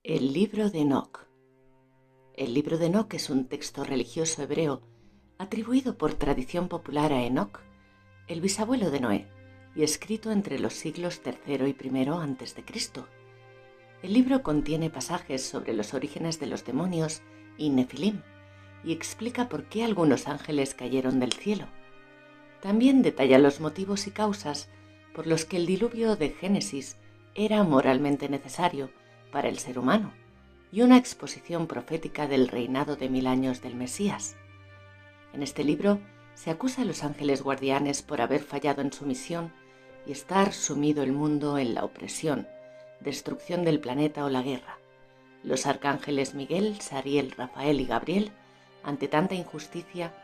El libro de Enoc. El libro de Enoc es un texto religioso hebreo atribuido por tradición popular a Enoc, el bisabuelo de Noé, y escrito entre los siglos III y I a.C. El libro contiene pasajes sobre los orígenes de los demonios y Nefilim, y explica por qué algunos ángeles cayeron del cielo. También detalla los motivos y causas por los que el diluvio de Génesis era moralmente necesario para el ser humano, y una exposición profética del reinado de 1000 años del Mesías. En este libro se acusa a los ángeles guardianes por haber fallado en su misión y estar sumido el mundo en la opresión, destrucción del planeta o la guerra. Los arcángeles Miguel, Sariel, Rafael y Gabriel, ante tanta injusticia,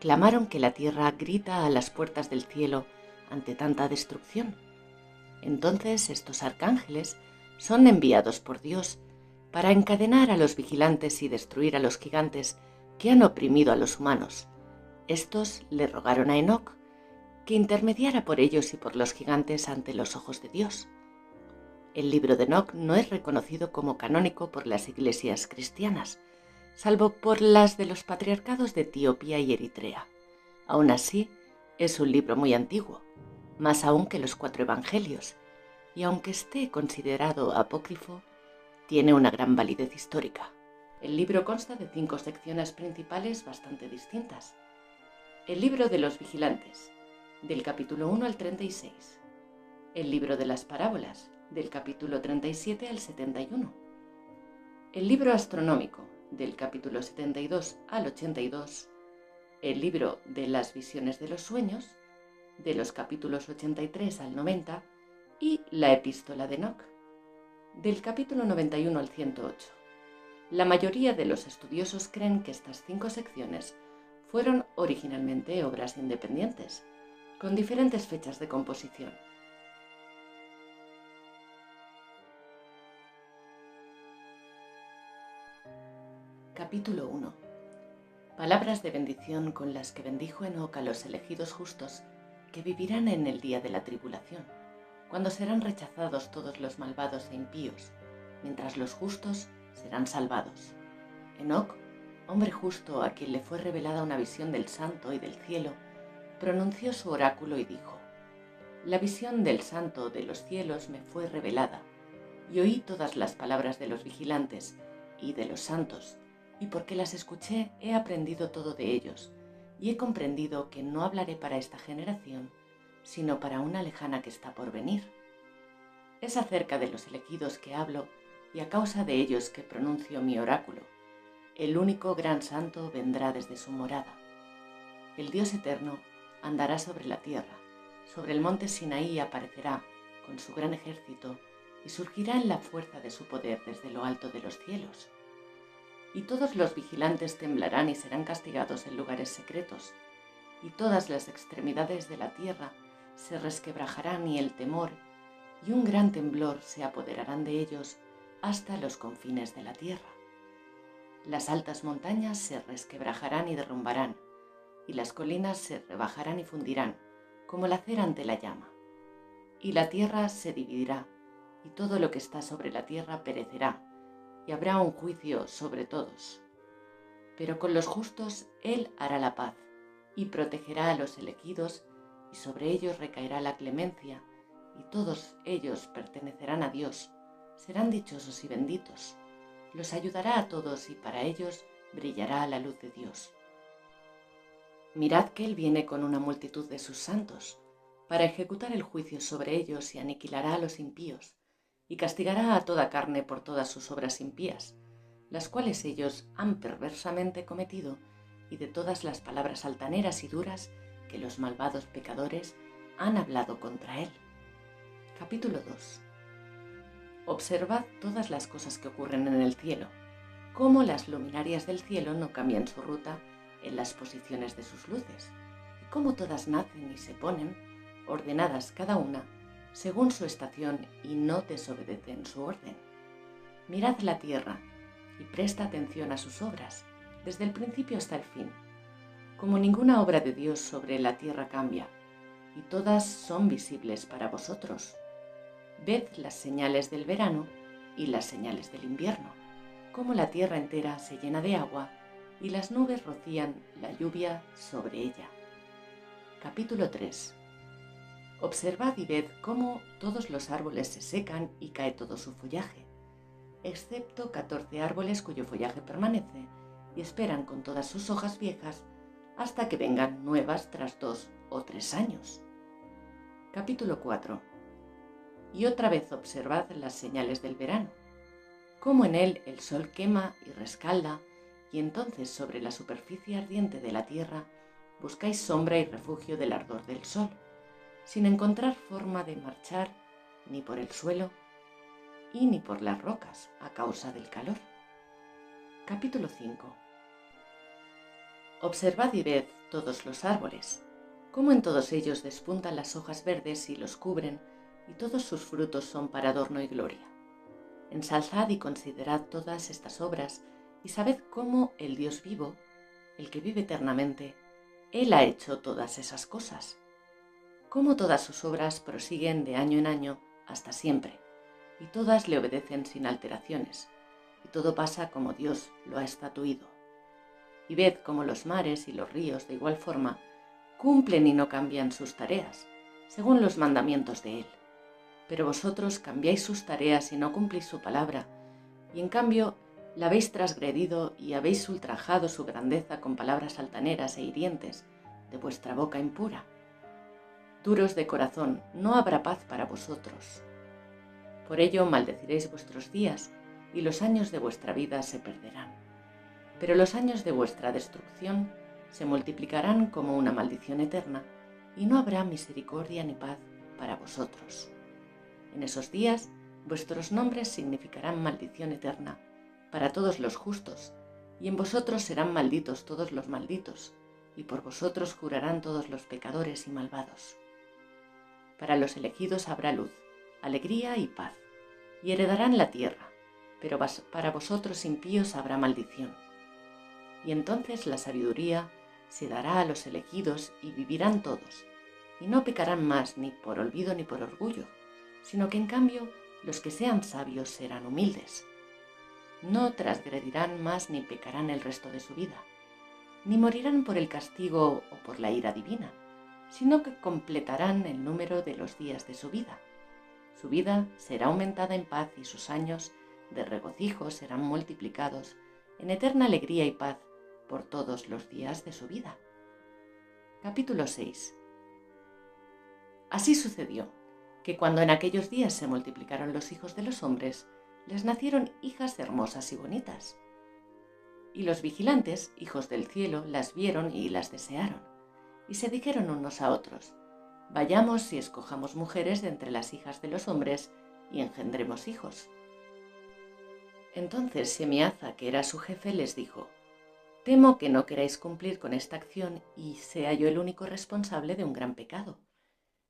clamaron que la tierra grita a las puertas del cielo ante tanta destrucción. Entonces estos arcángeles son enviados por Dios para encadenar a los vigilantes y destruir a los gigantes que han oprimido a los humanos. Estos le rogaron a Enoc que intermediara por ellos y por los gigantes ante los ojos de Dios. El libro de Enoc no es reconocido como canónico por las iglesias cristianas, salvo por las de los patriarcados de Etiopía y Eritrea. Aún así, es un libro muy antiguo, más aún que los 4 evangelios, y aunque esté considerado apócrifo, tiene una gran validez histórica. El libro consta de 5 secciones principales bastante distintas. El libro de los vigilantes, del capítulo 1 al 36. El libro de las parábolas, del capítulo 37 al 71. El libro astronómico, del capítulo 72 al 82. El libro de las visiones de los sueños, de los capítulos 83 al 90, y la epístola de Enoc, del capítulo 91 al 108. La mayoría de los estudiosos creen que estas 5 secciones fueron originalmente obras independientes, con diferentes fechas de composición. Capítulo 1. Palabras de bendición con las que bendijo Enoc a los elegidos justos que vivirán en el día de la tribulación, cuando serán rechazados todos los malvados e impíos, mientras los justos serán salvados. Enoc, hombre justo a quien le fue revelada una visión del santo y del cielo, pronunció su oráculo y dijo: La visión del santo de los cielos me fue revelada, y oí todas las palabras de los vigilantes y de los santos, y porque las escuché he aprendido todo de ellos, y he comprendido que no hablaré para esta generación, sino para una lejana que está por venir. Es acerca de los elegidos que hablo, y a causa de ellos que pronuncio mi oráculo. El único gran santo vendrá desde su morada. El Dios eterno andará sobre la tierra, sobre el monte Sinaí aparecerá con su gran ejército, y surgirá en la fuerza de su poder desde lo alto de los cielos. Y todos los vigilantes temblarán y serán castigados en lugares secretos, y todas las extremidades de la tierra se resquebrajarán y el temor y un gran temblor se apoderarán de ellos hasta los confines de la tierra. Las altas montañas se resquebrajarán y derrumbarán, y las colinas se rebajarán y fundirán, como la cera ante la llama. Y la tierra se dividirá, y todo lo que está sobre la tierra perecerá, y habrá un juicio sobre todos. Pero con los justos Él hará la paz, y protegerá a los elegidos, y sobre ellos recaerá la clemencia, y todos ellos pertenecerán a Dios, serán dichosos y benditos. Los ayudará a todos y para ellos brillará la luz de Dios. Mirad que Él viene con una multitud de sus santos, para ejecutar el juicio sobre ellos y aniquilará a los impíos, y castigará a toda carne por todas sus obras impías, las cuales ellos han perversamente cometido, y de todas las palabras altaneras y duras que los malvados pecadores han hablado contra Él. Capítulo 2. Observad todas las cosas que ocurren en el cielo, cómo las luminarias del cielo no cambian su ruta en las posiciones de sus luces, y cómo todas nacen y se ponen, ordenadas cada una, según su estación y no desobedecen su orden. Mirad la tierra y presta atención a sus obras, desde el principio hasta el fin. Como ninguna obra de Dios sobre la tierra cambia, y todas son visibles para vosotros. Ved las señales del verano y las señales del invierno, cómo la tierra entera se llena de agua y las nubes rocían la lluvia sobre ella. Capítulo 3. Observad y ved cómo todos los árboles se secan y cae todo su follaje, excepto 14 árboles cuyo follaje permanece y esperan con todas sus hojas viejas hasta que vengan nuevas tras 2 o 3 años. Capítulo 4. Y otra vez observad las señales del verano, cómo en él el sol quema y rescalda, y entonces sobre la superficie ardiente de la tierra buscáis sombra y refugio del ardor del sol, sin encontrar forma de marchar ni por el suelo y ni por las rocas a causa del calor. Capítulo 5. Observad y ved todos los árboles, cómo en todos ellos despuntan las hojas verdes y los cubren, y todos sus frutos son para adorno y gloria. Ensalzad y considerad todas estas obras, y sabed cómo el Dios vivo, el que vive eternamente, Él ha hecho todas esas cosas, cómo todas sus obras prosiguen de año en año hasta siempre, y todas le obedecen sin alteraciones, y todo pasa como Dios lo ha estatuido. Y ved cómo los mares y los ríos de igual forma cumplen y no cambian sus tareas, según los mandamientos de Él. Pero vosotros cambiáis sus tareas y no cumplís su palabra, y en cambio la habéis transgredido y habéis ultrajado su grandeza con palabras altaneras e hirientes de vuestra boca impura. Duros de corazón, no habrá paz para vosotros. Por ello maldeciréis vuestros días, y los años de vuestra vida se perderán. Pero los años de vuestra destrucción se multiplicarán como una maldición eterna, y no habrá misericordia ni paz para vosotros. En esos días vuestros nombres significarán maldición eterna para todos los justos, y en vosotros serán malditos todos los malditos, y por vosotros jurarán todos los pecadores y malvados. Para los elegidos habrá luz, alegría y paz, y heredarán la tierra, pero para vosotros impíos habrá maldición. Y entonces la sabiduría se dará a los elegidos y vivirán todos, y no pecarán más ni por olvido ni por orgullo, sino que en cambio los que sean sabios serán humildes. No transgredirán más ni pecarán el resto de su vida, ni morirán por el castigo o por la ira divina, sino que completarán el número de los días de su vida. Su vida será aumentada en paz y sus años de regocijo serán multiplicados en eterna alegría y paz por todos los días de su vida. Capítulo 6. Así sucedió que cuando en aquellos días se multiplicaron los hijos de los hombres, les nacieron hijas hermosas y bonitas. Y los vigilantes, hijos del cielo, las vieron y las desearon, y se dijeron unos a otros: vayamos y escojamos mujeres de entre las hijas de los hombres y engendremos hijos. Entonces Semiaza, que era su jefe, les dijo: temo que no queráis cumplir con esta acción y sea yo el único responsable de un gran pecado.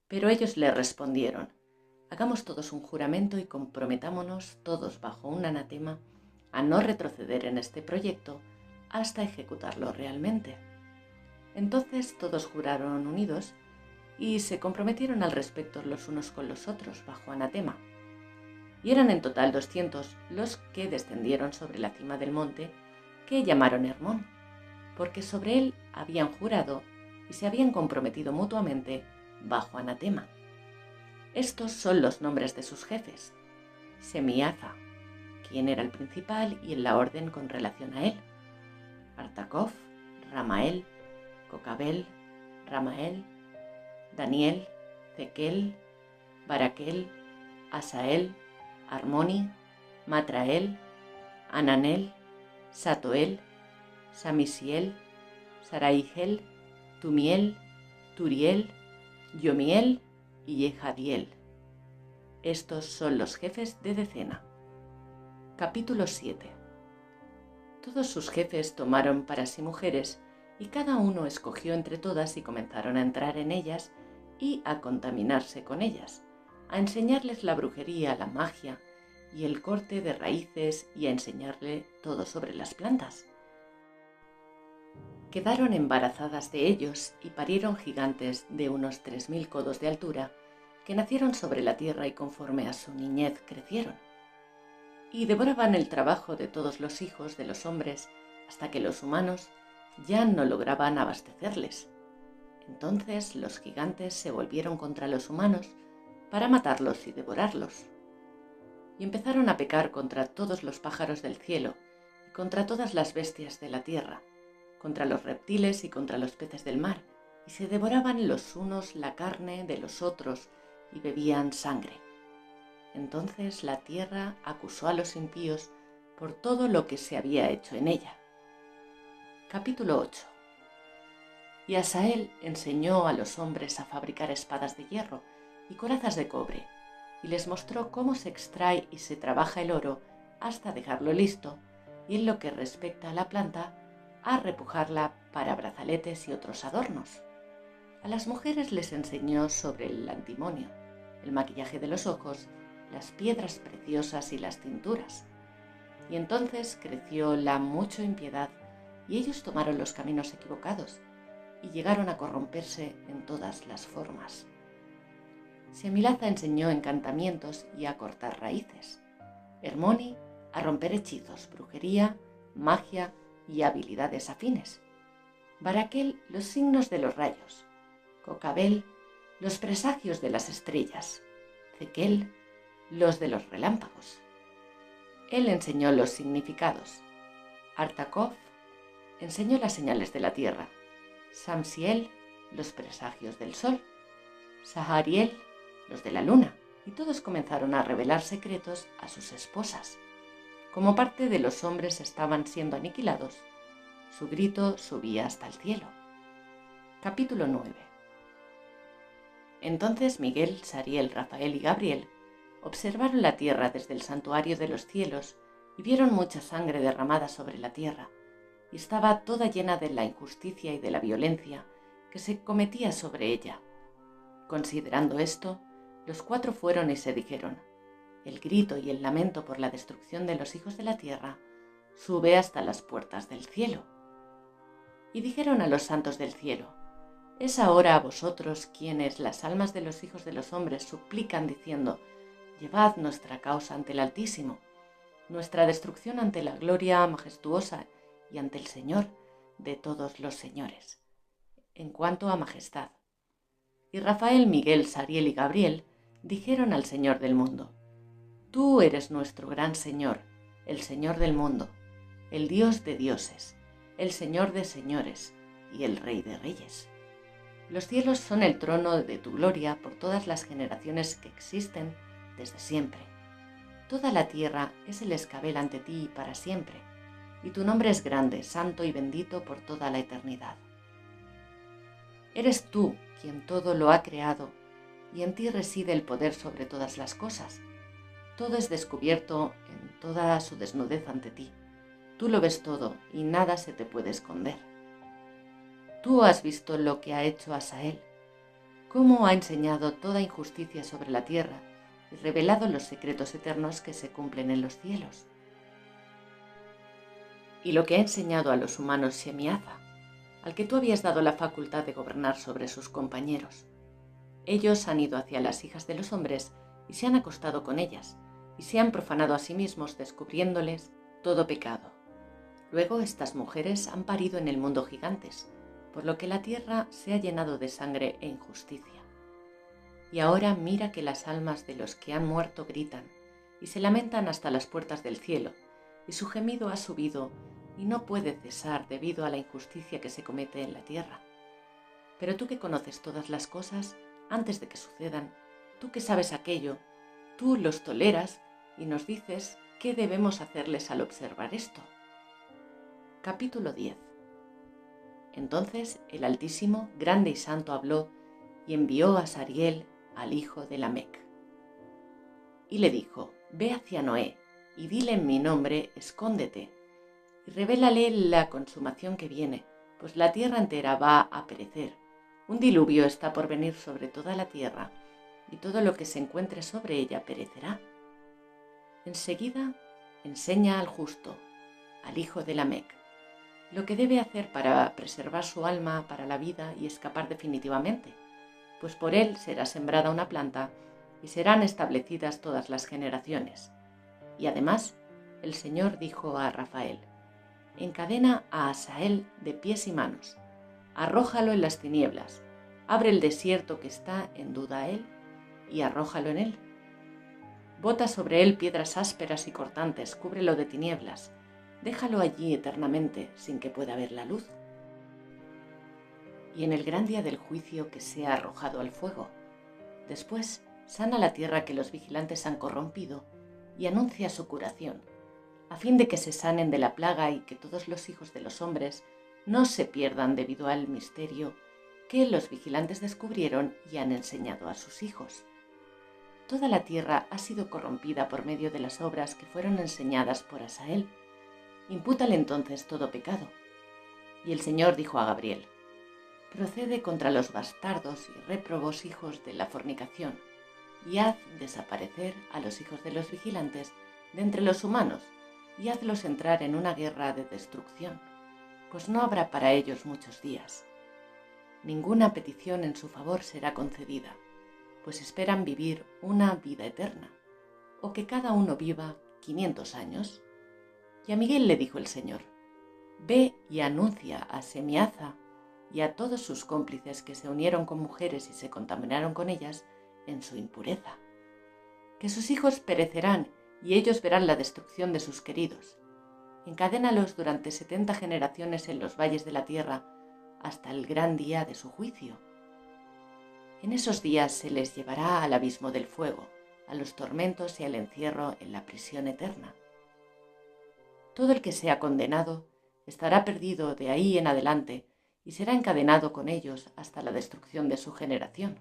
Pero ellos le respondieron: hagamos todos un juramento y comprometámonos todos bajo un anatema a no retroceder en este proyecto hasta ejecutarlo realmente. Entonces todos juraron unidos y se comprometieron al respecto los unos con los otros bajo anatema. Y eran en total 200 los que descendieron sobre la cima del monte, que llamaron Hermón, porque sobre él habían jurado y se habían comprometido mutuamente bajo anatema. Estos son los nombres de sus jefes: Semiaza, quien era el principal y en la orden con relación a él; Artakov, Ramael, Cocabel, Ramael, Daniel, Zequel, Baraquel, Asael, Armoni, Matrael, Ananel, Satoel, Samisiel, Saraigel, Tumiel, Turiel, Yomiel y Yehadiel. Estos son los jefes de decena. Capítulo 7. Todos sus jefes tomaron para sí mujeres, y cada uno escogió entre todas y comenzaron a entrar en ellas y a contaminarse con ellas, a enseñarles la brujería, la magia y el corte de raíces y a enseñarle todo sobre las plantas. Quedaron embarazadas de ellos y parieron gigantes de unos 3000 codos de altura, que nacieron sobre la tierra y conforme a su niñez crecieron. y devoraban el trabajo de todos los hijos de los hombres hasta que los humanos ya no lograban abastecerles. Entonces los gigantes se volvieron contra los humanos para matarlos y devorarlos. Y empezaron a pecar contra todos los pájaros del cielo y contra todas las bestias de la tierra, contra los reptiles y contra los peces del mar, y se devoraban los unos la carne de los otros y bebían sangre. Entonces la tierra acusó a los impíos por todo lo que se había hecho en ella. Capítulo 8. Y Asael enseñó a los hombres a fabricar espadas de hierro y corazas de cobre, y les mostró cómo se extrae y se trabaja el oro hasta dejarlo listo, y en lo que respecta a la planta, a repujarla para brazaletes y otros adornos. A las mujeres les enseñó sobre el antimonio, el maquillaje de los ojos, las piedras preciosas y las tinturas. Y entonces creció la mucha impiedad, y ellos tomaron los caminos equivocados, y llegaron a corromperse en todas las formas. Semilaza enseñó encantamientos y a cortar raíces. Hermoni a romper hechizos, brujería, magia y habilidades afines. Baraquel los signos de los rayos. Cocabel los presagios de las estrellas. Cequel los de los relámpagos. Él enseñó los significados. Artakov enseñó las señales de la tierra. Samsiel los presagios del sol. Sahariel los de la luna, y todos comenzaron a revelar secretos a sus esposas. Como parte de los hombres estaban siendo aniquilados, su grito subía hasta el cielo. Capítulo 9. Entonces Miguel, Sariel, Rafael y Gabriel observaron la tierra desde el santuario de los cielos y vieron mucha sangre derramada sobre la tierra, y estaba toda llena de la injusticia y de la violencia que se cometía sobre ella. Considerando esto, los cuatro fueron y se dijeron: el grito y el lamento por la destrucción de los hijos de la tierra sube hasta las puertas del cielo. Y dijeron a los santos del cielo: es ahora a vosotros quienes las almas de los hijos de los hombres suplican diciendo: llevad nuestra causa ante el Altísimo, nuestra destrucción ante la gloria majestuosa y ante el Señor de todos los señores, en cuanto a majestad. Y Rafael, Miguel, Sariel y Gabriel dijeron al Señor del mundo: tú eres nuestro gran Señor, el Señor del mundo, el Dios de dioses, el Señor de señores y el Rey de reyes. Los cielos son el trono de tu gloria por todas las generaciones que existen desde siempre. Toda la tierra es el escabel ante ti para siempre, y tu nombre es grande, santo y bendito por toda la eternidad. Eres tú quien todo lo ha creado, y en ti reside el poder sobre todas las cosas. Todo es descubierto en toda su desnudez ante ti. Tú lo ves todo y nada se te puede esconder. Tú has visto lo que ha hecho Asael, cómo ha enseñado toda injusticia sobre la tierra y revelado los secretos eternos que se cumplen en los cielos. Y lo que ha enseñado a los humanos Semiaza, al que tú habías dado la facultad de gobernar sobre sus compañeros. Ellos han ido hacia las hijas de los hombres y se han acostado con ellas, y se han profanado a sí mismos descubriéndoles todo pecado. Luego estas mujeres han parido en el mundo gigantes, por lo que la tierra se ha llenado de sangre e injusticia. Y ahora mira que las almas de los que han muerto gritan, y se lamentan hasta las puertas del cielo, y su gemido ha subido y no puede cesar debido a la injusticia que se comete en la tierra. Pero tú que conoces todas las cosas antes de que sucedan, tú que sabes aquello, tú los toleras y nos dices qué debemos hacerles al observar esto. Capítulo 10. Entonces el Altísimo, grande y santo, habló y envió a Sariel, al hijo de Lamec. Y le dijo: ve hacia Noé y dile en mi nombre: escóndete, y revélale la consumación que viene, pues la tierra entera va a perecer. Un diluvio está por venir sobre toda la tierra, y todo lo que se encuentre sobre ella perecerá. Enseguida enseña al justo, al hijo de Lamec, lo que debe hacer para preservar su alma para la vida y escapar definitivamente, pues por él será sembrada una planta y serán establecidas todas las generaciones. Y además el Señor dijo a Rafael: encadena a Asael de pies y manos, arrójalo en las tinieblas, abre el desierto que está en duda a él y arrójalo en él. Bota sobre él piedras ásperas y cortantes, cúbrelo de tinieblas, déjalo allí eternamente sin que pueda ver la luz. Y en el gran día del juicio que sea arrojado al fuego. Después sana la tierra que los vigilantes han corrompido y anuncia su curación, a fin de que se sanen de la plaga y que todos los hijos de los hombres no se pierdan debido al misterio que los vigilantes descubrieron y han enseñado a sus hijos. Toda la tierra ha sido corrompida por medio de las obras que fueron enseñadas por Asael. Impútale entonces todo pecado. Y el Señor dijo a Gabriel: procede contra los bastardos y réprobos hijos de la fornicación, y haz desaparecer a los hijos de los vigilantes de entre los humanos, y hazlos entrar en una guerra de destrucción, pues no habrá para ellos muchos días. Ninguna petición en su favor será concedida, pues esperan vivir una vida eterna, o que cada uno viva 500 años. Y a Miguel le dijo el Señor: ve y anuncia a Semiaza y a todos sus cómplices que se unieron con mujeres y se contaminaron con ellas en su impureza, que sus hijos perecerán y ellos verán la destrucción de sus queridos. Encadénalos durante 70 generaciones en los valles de la tierra hasta el gran día de su juicio. En esos días se les llevará al abismo del fuego, a los tormentos y al encierro en la prisión eterna. Todo el que sea condenado estará perdido de ahí en adelante y será encadenado con ellos hasta la destrucción de su generación.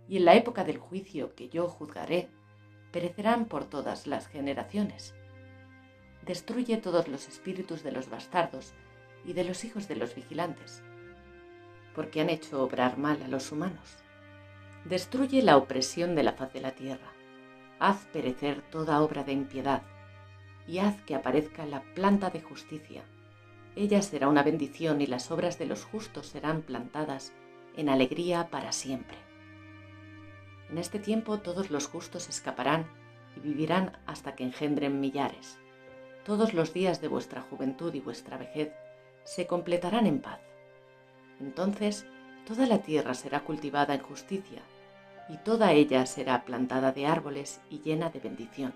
Y en la época del juicio que yo juzgaré, perecerán por todas las generaciones. Destruye todos los espíritus de los bastardos y de los hijos de los vigilantes, porque han hecho obrar mal a los humanos. Destruye la opresión de la faz de la tierra. Haz perecer toda obra de impiedad, y haz que aparezca la planta de justicia. Ella será una bendición y las obras de los justos serán plantadas en alegría para siempre. En este tiempo todos los justos escaparán y vivirán hasta que engendren millares. Todos los días de vuestra juventud y vuestra vejez se completarán en paz. Entonces toda la tierra será cultivada en justicia, y toda ella será plantada de árboles y llena de bendición.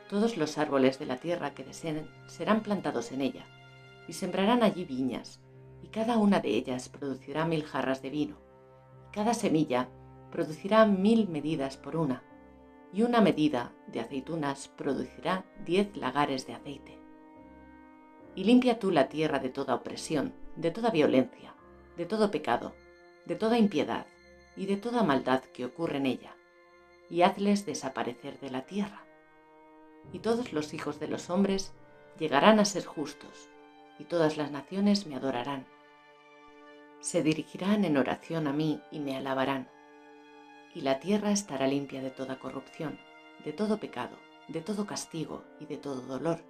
Todos los árboles de la tierra que deseen serán plantados en ella, y sembrarán allí viñas, y cada una de ellas producirá 1000 jarras de vino, y cada semilla producirá 1000 medidas por una, y una medida de aceitunas producirá 10 lagares de aceite. Y limpia tú la tierra de toda opresión, de toda violencia, de todo pecado, de toda impiedad y de toda maldad que ocurre en ella, y hazles desaparecer de la tierra. Y todos los hijos de los hombres llegarán a ser justos, y todas las naciones me adorarán. Se dirigirán en oración a mí y me alabarán. Y la tierra estará limpia de toda corrupción, de todo pecado, de todo castigo y de todo dolor.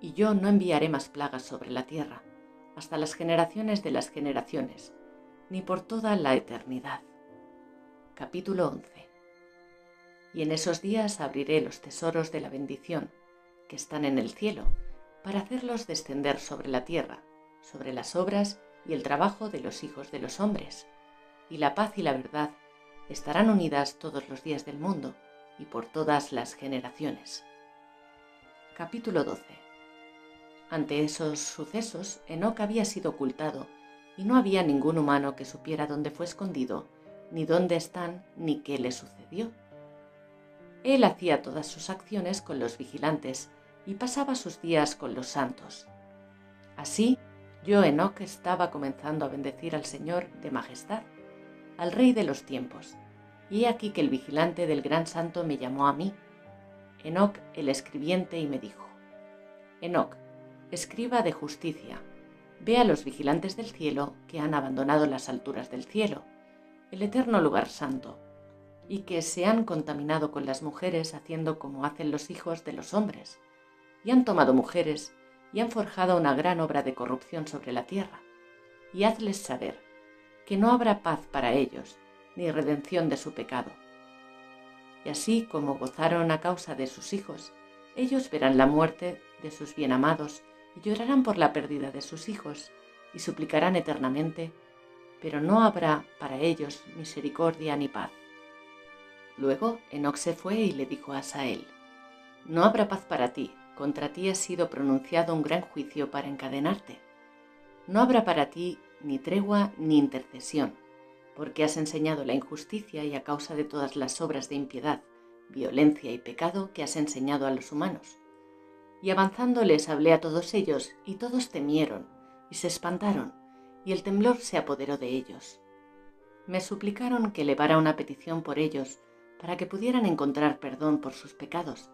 Y yo no enviaré más plagas sobre la tierra, hasta las generaciones de las generaciones, ni por toda la eternidad. Capítulo 11. Y en esos días abriré los tesoros de la bendición, que están en el cielo, para hacerlos descender sobre la tierra, sobre las obras y el trabajo de los hijos de los hombres. Y la paz y la verdad estarán unidas todos los días del mundo y por todas las generaciones. Capítulo 12. Ante esos sucesos, Enoc había sido ocultado, y no había ningún humano que supiera dónde fue escondido, ni dónde están, ni qué le sucedió. Él hacía todas sus acciones con los vigilantes y pasaba sus días con los santos. Así, yo, Enoc, estaba comenzando a bendecir al Señor de majestad, al Rey de los tiempos, y he aquí que el vigilante del gran santo me llamó a mí, Enoc el escribiente, y me dijo: Enoc, escriba de justicia, ve a los vigilantes del cielo que han abandonado las alturas del cielo, el eterno lugar santo, y que se han contaminado con las mujeres haciendo como hacen los hijos de los hombres, y han tomado mujeres y han forjado una gran obra de corrupción sobre la tierra, y hazles saber que no habrá paz para ellos, ni redención de su pecado. Y así como gozaron a causa de sus hijos, Ellos verán la muerte de sus bienamados y llorarán por la pérdida de sus hijos y suplicarán eternamente, pero no habrá para ellos misericordia ni paz. Luego Enoc se fue y le dijo a Asael: no habrá paz para ti, contra ti ha sido pronunciado un gran juicio para encadenarte. No habrá para ti ni tregua ni intercesión, porque has enseñado la injusticia y a causa de todas las obras de impiedad, violencia y pecado que has enseñado a los humanos. Y avanzando les hablé a todos ellos, y todos temieron, y se espantaron, y el temblor se apoderó de ellos. Me suplicaron que elevara una petición por ellos, para que pudieran encontrar perdón por sus pecados,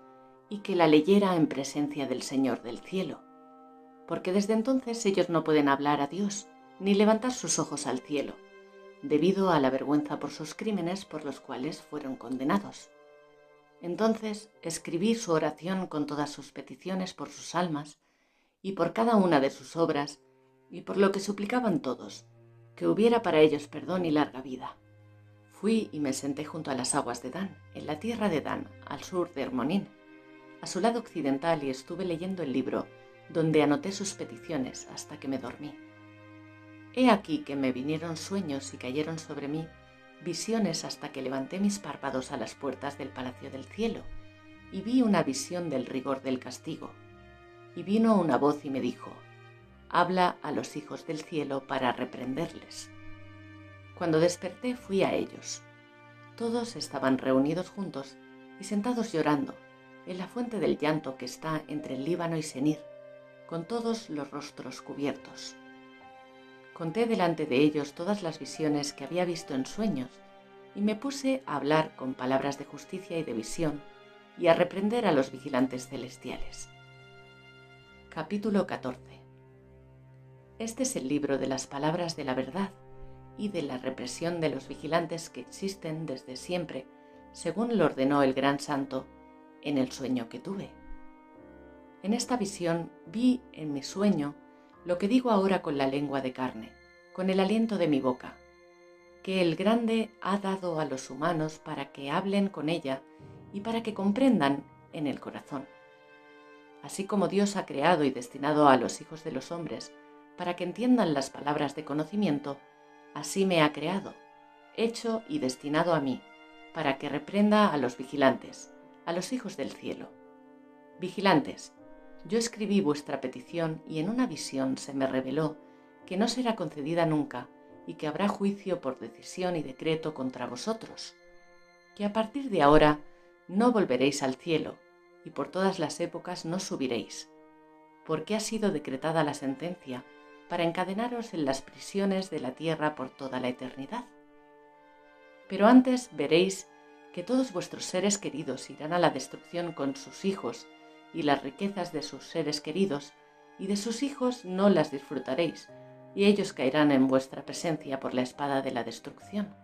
y que la leyera en presencia del Señor del cielo, porque desde entonces ellos no pueden hablar a Dios, ni levantar sus ojos al cielo, debido a la vergüenza por sus crímenes por los cuales fueron condenados. Entonces escribí su oración con todas sus peticiones por sus almas, y por cada una de sus obras, y por lo que suplicaban todos, que hubiera para ellos perdón y larga vida. Fui y me senté junto a las aguas de Dan, en la tierra de Dan, al sur de Hermonín, a su lado occidental, y estuve leyendo el libro, donde anoté sus peticiones hasta que me dormí. He aquí que me vinieron sueños y cayeron sobre mí visiones hasta que levanté mis párpados a las puertas del palacio del cielo, y vi una visión del rigor del castigo. Y vino una voz y me dijo: habla a los hijos del cielo para reprenderles. Cuando desperté fui a ellos. Todos estaban reunidos juntos y sentados llorando, en la fuente del llanto que está entre el Líbano y Senir, con todos los rostros cubiertos. Conté delante de ellos todas las visiones que había visto en sueños, y me puse a hablar con palabras de justicia y de visión, y a reprender a los vigilantes celestiales. Capítulo 14. Este es el libro de las palabras de la verdad y de la represión de los vigilantes que existen desde siempre, según lo ordenó el gran santo, en el sueño que tuve. En esta visión vi en mi sueño lo que digo ahora con la lengua de carne, con el aliento de mi boca, que el Grande ha dado a los humanos para que hablen con ella y para que comprendan en el corazón. Así como Dios ha creado y destinado a los hijos de los hombres para que entiendan las palabras de conocimiento, así me ha creado, hecho y destinado a mí, para que reprenda a los vigilantes, a los hijos del cielo. Vigilantes, yo escribí vuestra petición y en una visión se me reveló que no será concedida nunca y que habrá juicio por decisión y decreto contra vosotros, que a partir de ahora no volveréis al cielo y por todas las épocas no subiréis, porque ha sido decretada la sentencia para encadenaros en las prisiones de la tierra por toda la eternidad. Pero antes veréis que todos vuestros seres queridos irán a la destrucción con sus hijos, y las riquezas de sus seres queridos y de sus hijos no las disfrutaréis, y ellos caerán en vuestra presencia por la espada de la destrucción.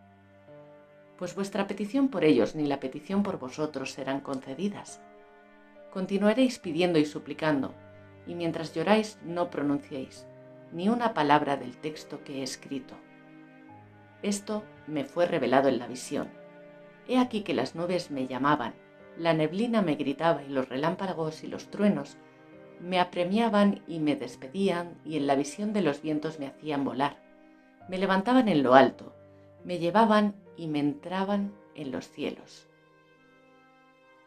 Pues vuestra petición por ellos ni la petición por vosotros serán concedidas. Continuaréis pidiendo y suplicando, y mientras lloráis no pronunciéis ni una palabra del texto que he escrito. Esto me fue revelado en la visión. He aquí que las nubes me llamaban, la neblina me gritaba y los relámpagos y los truenos me apremiaban y me despedían, y en la visión de los vientos me hacían volar. Me levantaban en lo alto, me llevaban y me entraban en los cielos.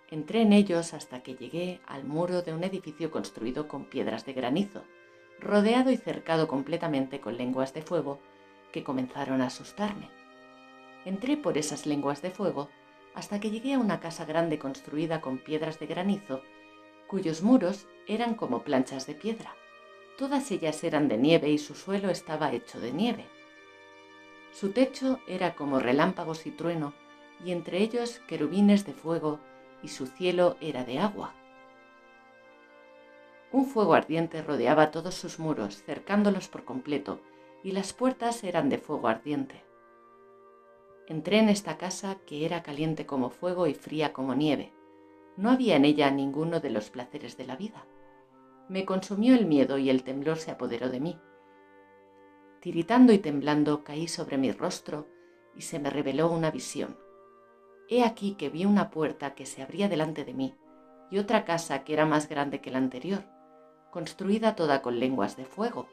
Entré en ellos hasta que llegué al muro de un edificio construido con piedras de granizo, rodeado y cercado completamente con lenguas de fuego que comenzaron a asustarme. Entré por esas lenguas de fuego hasta que llegué a una casa grande construida con piedras de granizo, cuyos muros eran como planchas de piedra. Todas ellas eran de nieve y su suelo estaba hecho de nieve. Su techo era como relámpagos y trueno, y entre ellos querubines de fuego, y su cielo era de agua. Un fuego ardiente rodeaba todos sus muros, cercándolos por completo, y las puertas eran de fuego ardiente. Entré en esta casa que era caliente como fuego y fría como nieve. No había en ella ninguno de los placeres de la vida. Me consumió el miedo y el temblor se apoderó de mí. Tiritando y temblando caí sobre mi rostro y se me reveló una visión. He aquí que vi una puerta que se abría delante de mí, y otra casa que era más grande que la anterior, construida toda con lenguas de fuego.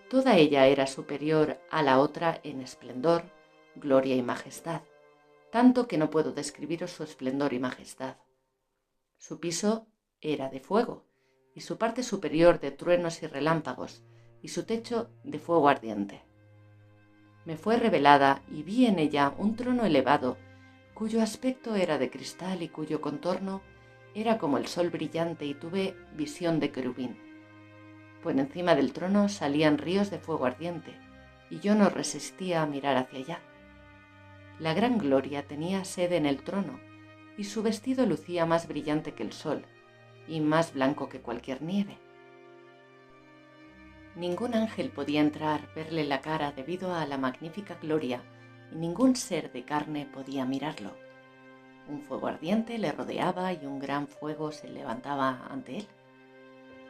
Toda ella era superior a la otra en esplendor, gloria y majestad, tanto que no puedo describiros su esplendor y majestad. Su piso era de fuego, y su parte superior de truenos y relámpagos, y su techo de fuego ardiente. Me fue revelada y vi en ella un trono elevado, cuyo aspecto era de cristal y cuyo contorno era como el sol brillante, y tuve visión de querubín. Por encima del trono salían ríos de fuego ardiente, y yo no resistía a mirar hacia allá. La gran gloria tenía sede en el trono, y su vestido lucía más brillante que el sol, y más blanco que cualquier nieve. Ningún ángel podía entrar, verle la cara debido a la magnífica gloria, y ningún ser de carne podía mirarlo. Un fuego ardiente le rodeaba y un gran fuego se levantaba ante él.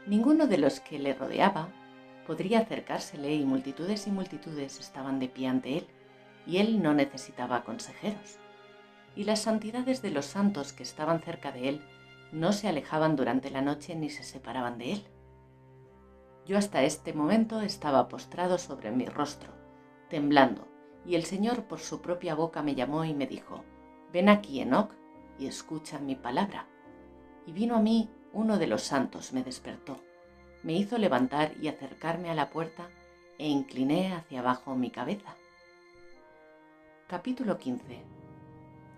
Ninguno de los que le rodeaba podría acercársele, y multitudes estaban de pie ante él, y él no necesitaba consejeros. Y las santidades de los santos que estaban cerca de él no se alejaban durante la noche ni se separaban de él. Yo hasta este momento estaba postrado sobre mi rostro, temblando, y el Señor por su propia boca me llamó y me dijo: «Ven aquí, Enoc, y escucha mi palabra». Y vino a mí uno de los santos, me despertó, me hizo levantar y acercarme a la puerta, e incliné hacia abajo mi cabeza. Capítulo 15.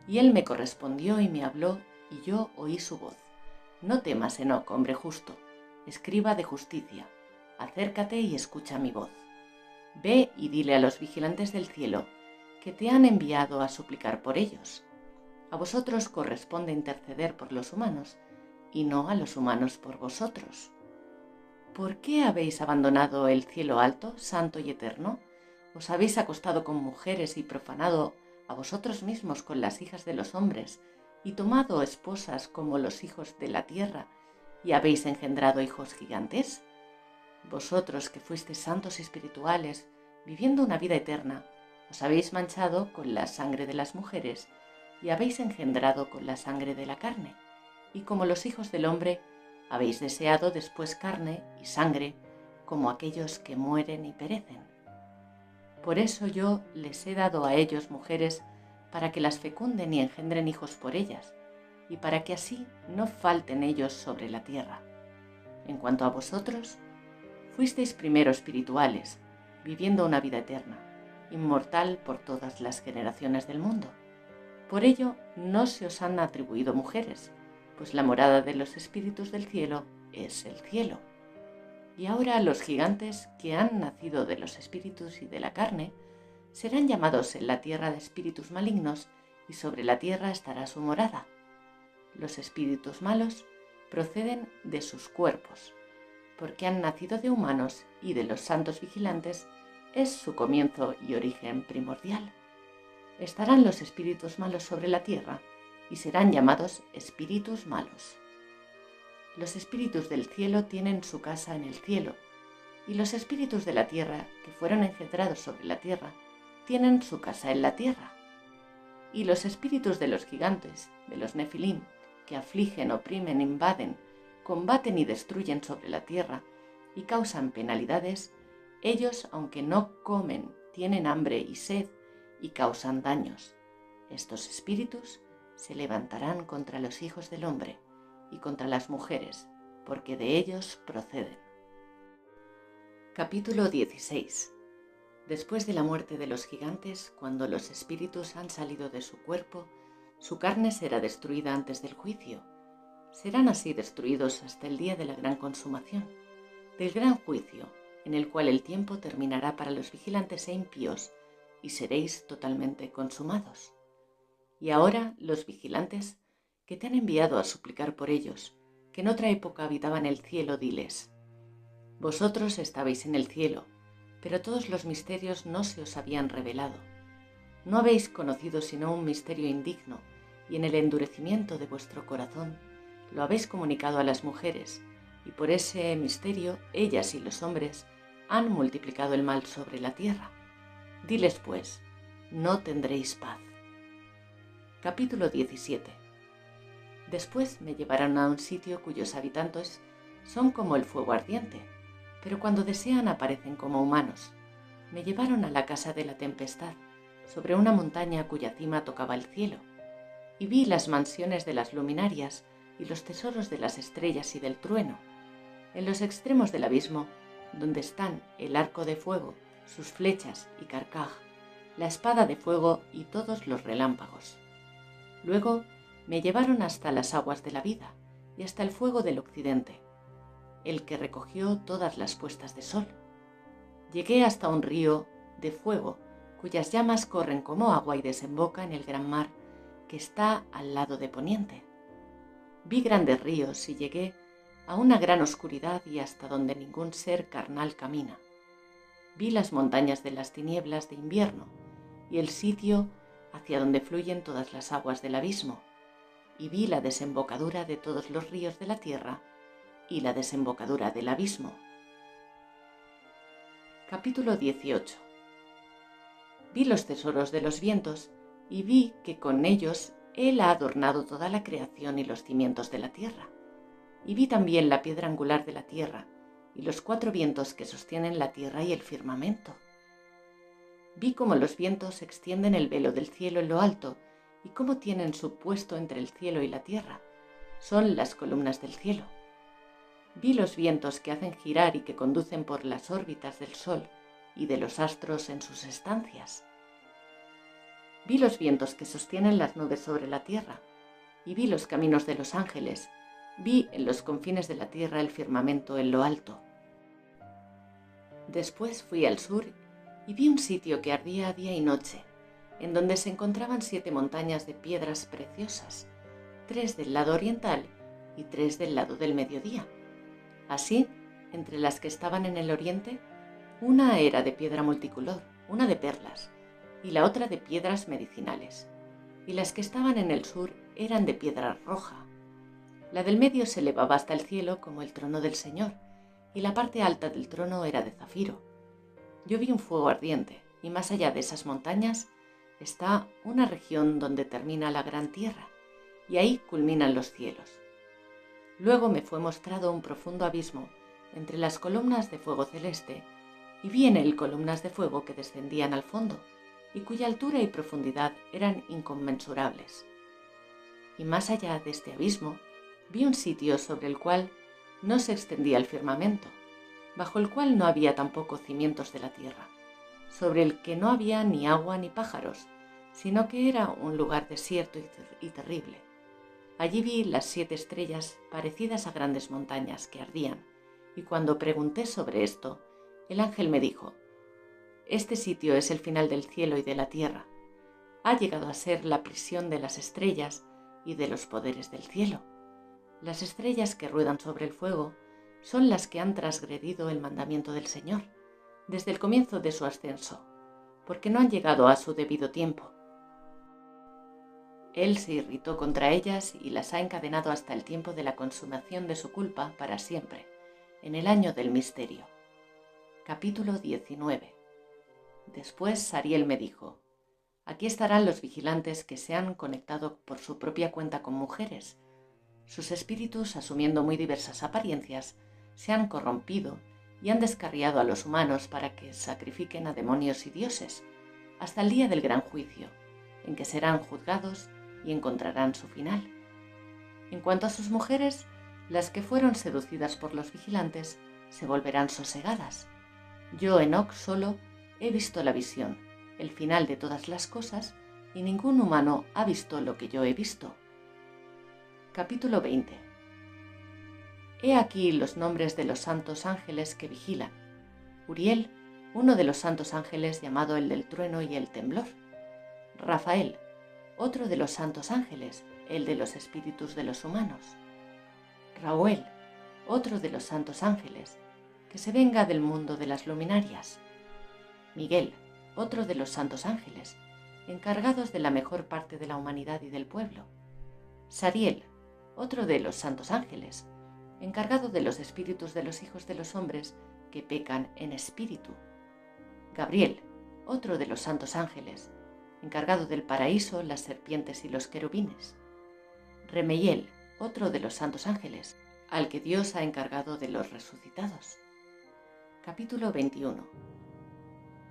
Y él me correspondió y me habló, y yo oí su voz: «No temas, Enoc, hombre justo, escriba de justicia, acércate y escucha mi voz. Ve y dile a los vigilantes del cielo que te han enviado a suplicar por ellos. A vosotros corresponde interceder por los humanos, y no a los humanos por vosotros. ¿Por qué habéis abandonado el cielo alto, santo y eterno? Os habéis acostado con mujeres y profanado a vosotros mismos con las hijas de los hombres, y tomado esposas como los hijos de la tierra, y habéis engendrado hijos gigantes. Vosotros que fuisteis santos y espirituales, viviendo una vida eterna, os habéis manchado con la sangre de las mujeres, y habéis engendrado con la sangre de la carne, y como los hijos del hombre, habéis deseado después carne y sangre, como aquellos que mueren y perecen. Por eso yo les he dado a ellos mujeres, para que las fecunden y engendren hijos por ellas, y para que así no falten ellos sobre la tierra. En cuanto a vosotros, fuisteis primero espirituales, viviendo una vida eterna, inmortal por todas las generaciones del mundo. Por ello no se os han atribuido mujeres, pues la morada de los espíritus del cielo es el cielo. Y ahora los gigantes que han nacido de los espíritus y de la carne serán llamados en la tierra de espíritus malignos, y sobre la tierra estará su morada. Los espíritus malos proceden de sus cuerpos, porque han nacido de humanos, y de los santos vigilantes es su comienzo y origen primordial. Estarán los espíritus malos sobre la tierra, y serán llamados espíritus malos. Los espíritus del cielo tienen su casa en el cielo, y los espíritus de la tierra, que fueron engendrados sobre la tierra, tienen su casa en la tierra. Y los espíritus de los gigantes, de los nefilim, que afligen, oprimen, invaden, combaten y destruyen sobre la tierra, y causan penalidades, ellos, aunque no comen, tienen hambre y sed, y causan daños. Estos espíritus se levantarán contra los hijos del hombre y contra las mujeres, porque de ellos proceden. Capítulo 16. Después de la muerte de los gigantes, cuando los espíritus han salido de su cuerpo, su carne será destruida antes del juicio. Serán así destruidos hasta el día de la gran consumación, del gran juicio, en el cual el tiempo terminará para los vigilantes e impíos, y seréis totalmente consumados. Y ahora los vigilantes, que te han enviado a suplicar por ellos, que en otra época habitaban el cielo, diles: vosotros estabais en el cielo, pero todos los misterios no se os habían revelado. No habéis conocido sino un misterio indigno, y en el endurecimiento de vuestro corazón lo habéis comunicado a las mujeres, y por ese misterio ellas y los hombres han multiplicado el mal sobre la tierra. Diles pues: no tendréis paz. Capítulo 17. Después me llevaron a un sitio cuyos habitantes son como el fuego ardiente, pero cuando desean aparecen como humanos. Me llevaron a la casa de la tempestad, sobre una montaña cuya cima tocaba el cielo, y vi las mansiones de las luminarias y los tesoros de las estrellas y del trueno. En los extremos del abismo, donde están el arco de fuego, sus flechas y Carcaj, la espada de fuego y todos los relámpagos. Luego me llevaron hasta las aguas de la vida y hasta el fuego del occidente, el que recogió todas las puestas de sol. Llegué hasta un río de fuego cuyas llamas corren como agua y desemboca en el gran mar que está al lado de poniente. Vi grandes ríos y llegué a una gran oscuridad y hasta donde ningún ser carnal camina. Vi las montañas de las tinieblas de invierno y el sitio hacia donde fluyen todas las aguas del abismo, y vi la desembocadura de todos los ríos de la tierra y la desembocadura del abismo. Capítulo 18. Vi los tesoros de los vientos y vi que con ellos Él ha adornado toda la creación y los cimientos de la tierra. Y vi también la piedra angular de la tierra y los 4 vientos que sostienen la tierra y el firmamento. Vi cómo los vientos extienden el velo del cielo en lo alto y cómo tienen su puesto entre el cielo y la tierra. Son las columnas del cielo. Vi los vientos que hacen girar y que conducen por las órbitas del sol y de los astros en sus estancias. Vi los vientos que sostienen las nubes sobre la tierra, y vi los caminos de los ángeles. Vi en los confines de la tierra el firmamento en lo alto. Después fui al sur y vi un sitio que ardía día y noche, en donde se encontraban 7 montañas de piedras preciosas, 3 del lado oriental y 3 del lado del mediodía. Así, entre las que estaban en el oriente, una era de piedra multicolor, una de perlas, y la otra de piedras medicinales, y las que estaban en el sur eran de piedra roja. La del medio se elevaba hasta el cielo como el trono del Señor, y la parte alta del trono era de zafiro. Yo vi un fuego ardiente, y más allá de esas montañas está una región donde termina la gran tierra, y ahí culminan los cielos. Luego me fue mostrado un profundo abismo entre las columnas de fuego celeste, y vi en él columnas de fuego que descendían al fondo, y cuya altura y profundidad eran inconmensurables. Y más allá de este abismo vi un sitio sobre el cual no se extendía el firmamento, bajo el cual no había tampoco cimientos de la tierra, sobre el que no había ni agua ni pájaros, sino que era un lugar desierto y terrible. Allí vi las 7 estrellas parecidas a grandes montañas que ardían, y cuando pregunté sobre esto, el ángel me dijo: este sitio es el final del cielo y de la tierra. Ha llegado a ser la prisión de las estrellas y de los poderes del cielo. Las estrellas que ruedan sobre el fuego son las que han transgredido el mandamiento del Señor desde el comienzo de su ascenso, porque no han llegado a su debido tiempo. Él se irritó contra ellas y las ha encadenado hasta el tiempo de la consumación de su culpa para siempre, en el año del misterio. Capítulo 19. Después Sariel me dijo: aquí estarán los vigilantes que se han conectado por su propia cuenta con mujeres. Sus espíritus, asumiendo muy diversas apariencias, se han corrompido y han descarriado a los humanos para que sacrifiquen a demonios y dioses, hasta el día del gran juicio, en que serán juzgados y encontrarán su final. En cuanto a sus mujeres, las que fueron seducidas por los vigilantes se volverán sosegadas. Yo, Enoc, solo he visto la visión, el final de todas las cosas, y ningún humano ha visto lo que yo he visto. Capítulo 20. He aquí los nombres de los santos ángeles que vigilan. Uriel, uno de los santos ángeles llamado el del trueno y el temblor. Rafael, otro de los santos ángeles, el de los espíritus de los humanos. Raúel, otro de los santos ángeles, que se venga del mundo de las luminarias. Miguel, otro de los santos ángeles, encargados de la mejor parte de la humanidad y del pueblo. Sariel, otro de los santos ángeles, encargado de los espíritus de los hijos de los hombres que pecan en espíritu. Gabriel, otro de los santos ángeles, encargado del paraíso, las serpientes y los querubines. Remeiel, otro de los santos ángeles, al que Dios ha encargado de los resucitados. Capítulo 21.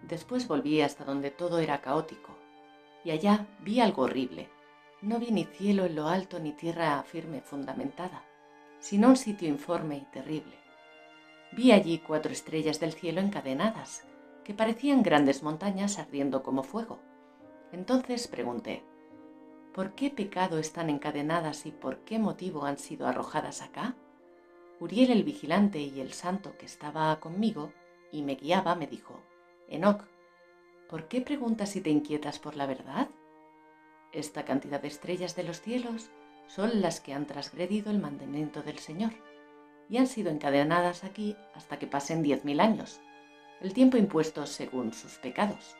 Después volví hasta donde todo era caótico, y allá vi algo horrible. No vi ni cielo en lo alto ni tierra firme fundamentada, sino un sitio informe y terrible. Vi allí 4 estrellas del cielo encadenadas, que parecían grandes montañas ardiendo como fuego. Entonces pregunté: ¿por qué pecado están encadenadas y por qué motivo han sido arrojadas acá? Uriel el vigilante y el santo que estaba conmigo y me guiaba me dijo: Enoc, ¿por qué preguntas y te inquietas por la verdad? Esta cantidad de estrellas de los cielos son las que han transgredido el mandamiento del Señor y han sido encadenadas aquí hasta que pasen 10.000 años, el tiempo impuesto según sus pecados.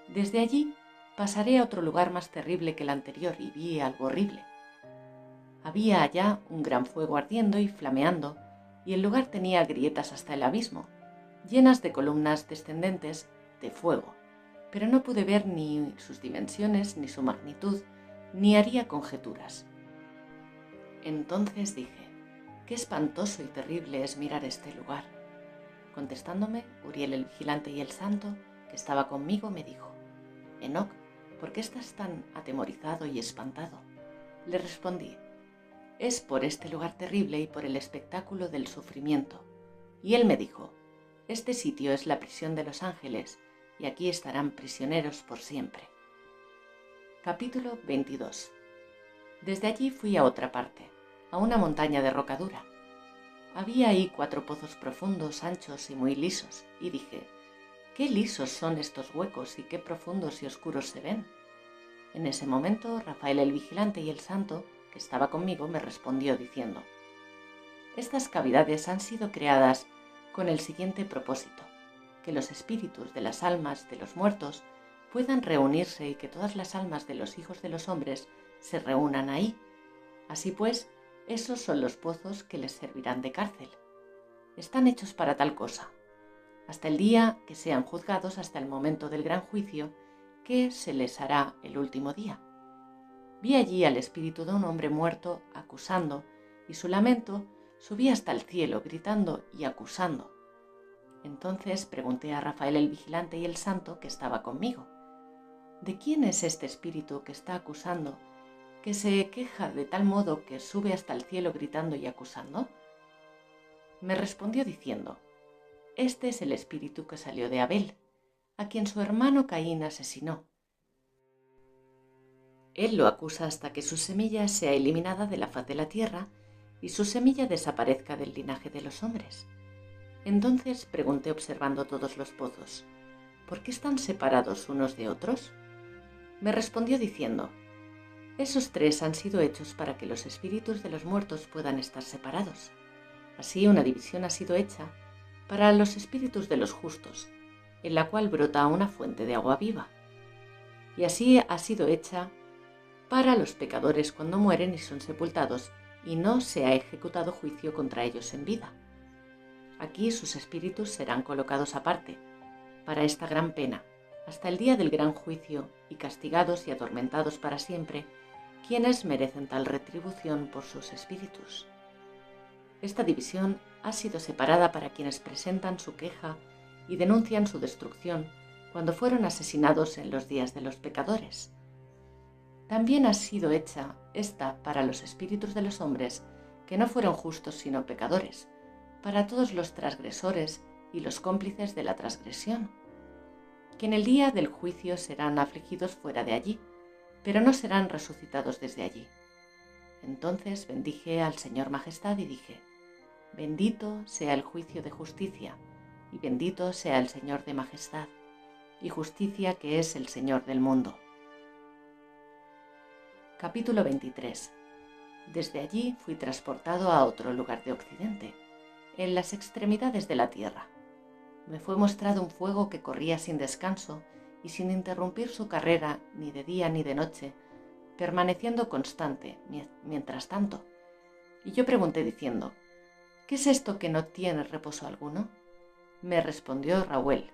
Desde allí pasaré a otro lugar más terrible que el anterior y vi algo horrible. Había allá un gran fuego ardiendo y flameando, y el lugar tenía grietas hasta el abismo, llenas de columnas descendentes de fuego, pero no pude ver ni sus dimensiones, ni su magnitud, ni haría conjeturas. Entonces dije: qué espantoso y terrible es mirar este lugar. Contestándome, Uriel el vigilante y el santo, que estaba conmigo, me dijo: Enoc, ¿por qué estás tan atemorizado y espantado? Le respondí: es por este lugar terrible y por el espectáculo del sufrimiento. Y él me dijo: este sitio es la prisión de los ángeles, y aquí estarán prisioneros por siempre. Capítulo 22. Desde allí fui a otra parte, a una montaña de roca dura. Había ahí 4 pozos profundos, anchos y muy lisos, y dije: qué lisos son estos huecos y qué profundos y oscuros se ven. En ese momento, Rafael el vigilante y el santo, que estaba conmigo, me respondió diciendo: estas cavidades han sido creadas con el siguiente propósito: que los espíritus de las almas de los muertos puedan reunirse y que todas las almas de los hijos de los hombres se reúnan ahí. Así pues, esos son los pozos que les servirán de cárcel. Están hechos para tal cosa, hasta el día que sean juzgados, hasta el momento del gran juicio, que se les hará el último día. Vi allí al espíritu de un hombre muerto acusando, y su lamento subía hasta el cielo, gritando y acusando. Entonces pregunté a Rafael el vigilante y el santo que estaba conmigo: ¿de quién es este espíritu que está acusando, que se queja de tal modo que sube hasta el cielo gritando y acusando? Me respondió diciendo: este es el espíritu que salió de Abel, a quien su hermano Caín asesinó. Él lo acusa hasta que su semilla sea eliminada de la faz de la tierra y su semilla desaparezca del linaje de los hombres. Entonces pregunté, observando todos los pozos: ¿por qué están separados unos de otros? Me respondió diciendo: esos 3 han sido hechos para que los espíritus de los muertos puedan estar separados. Así una división ha sido hecha para los espíritus de los justos, en la cual brota una fuente de agua viva. Y así ha sido hecha para los pecadores cuando mueren y son sepultados, y no se ha ejecutado juicio contra ellos en vida. Aquí sus espíritus serán colocados aparte, para esta gran pena, hasta el día del gran juicio, y castigados y atormentados para siempre, quienes merecen tal retribución por sus espíritus. Esta división ha sido separada para quienes presentan su queja y denuncian su destrucción cuando fueron asesinados en los días de los pecadores. También ha sido hecha esta para los espíritus de los hombres que no fueron justos sino pecadores, para todos los transgresores y los cómplices de la transgresión, que en el día del juicio serán afligidos fuera de allí, pero no serán resucitados desde allí. Entonces bendije al Señor Majestad y dije: bendito sea el juicio de justicia, y bendito sea el Señor de Majestad y justicia, que es el Señor del mundo. Capítulo 23. Desde allí fui transportado a otro lugar de Occidente, en las extremidades de la tierra. Me fue mostrado un fuego que corría sin descanso y sin interrumpir su carrera ni de día ni de noche, permaneciendo constante mientras tanto. Y yo pregunté diciendo: ¿qué es esto que no tiene reposo alguno? Me respondió Rauel: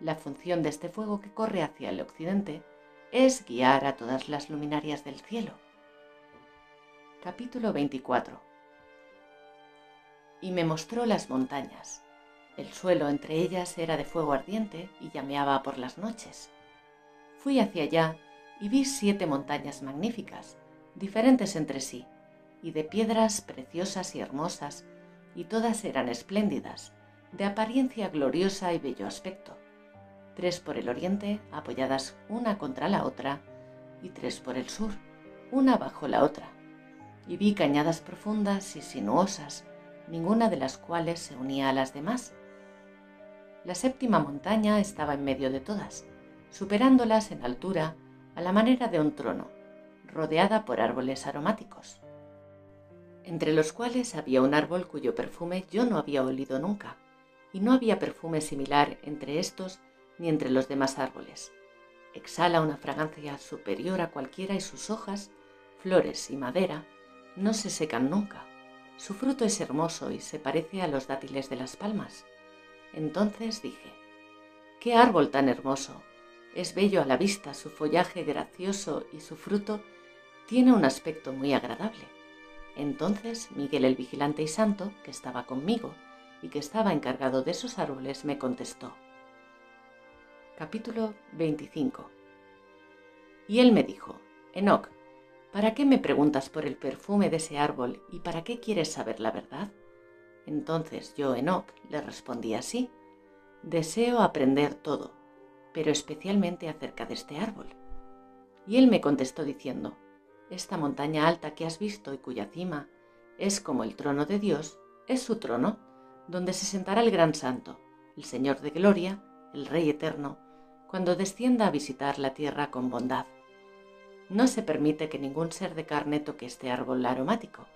la función de este fuego que corre hacia el occidente es guiar a todas las luminarias del cielo. Capítulo 24. Y me mostró las montañas. El suelo entre ellas era de fuego ardiente y llameaba por las noches. Fui hacia allá y vi 7 montañas magníficas, diferentes entre sí, y de piedras preciosas y hermosas, y todas eran espléndidas, de apariencia gloriosa y bello aspecto. 3 por el oriente, apoyadas una contra la otra, y 3 por el sur, una bajo la otra. Y vi cañadas profundas y sinuosas, ninguna de las cuales se unía a las demás. La 7ª montaña estaba en medio de todas, superándolas en altura a la manera de un trono, rodeada por árboles aromáticos, entre los cuales había un árbol cuyo perfume yo no había olido nunca, y no había perfume similar entre estos ni entre los demás árboles. Exhala una fragancia superior a cualquiera y sus hojas, flores y madera no se secan nunca. Su fruto es hermoso y se parece a los dátiles de las palmas. Entonces dije: ¡qué árbol tan hermoso! Es bello a la vista, su follaje gracioso y su fruto tiene un aspecto muy agradable. Entonces Miguel el vigilante y santo, que estaba conmigo y que estaba encargado de esos árboles, me contestó. Capítulo 25. Y él me dijo: Enoc, ¿para qué me preguntas por el perfume de ese árbol y para qué quieres saber la verdad? Entonces yo, Enoc, le respondí así: deseo aprender todo, pero especialmente acerca de este árbol. Y él me contestó diciendo: esta montaña alta que has visto y cuya cima es como el trono de Dios, es su trono, donde se sentará el gran santo, el Señor de gloria, el Rey eterno, cuando descienda a visitar la tierra con bondad. No se permite que ningún ser de carne toque este árbol aromático,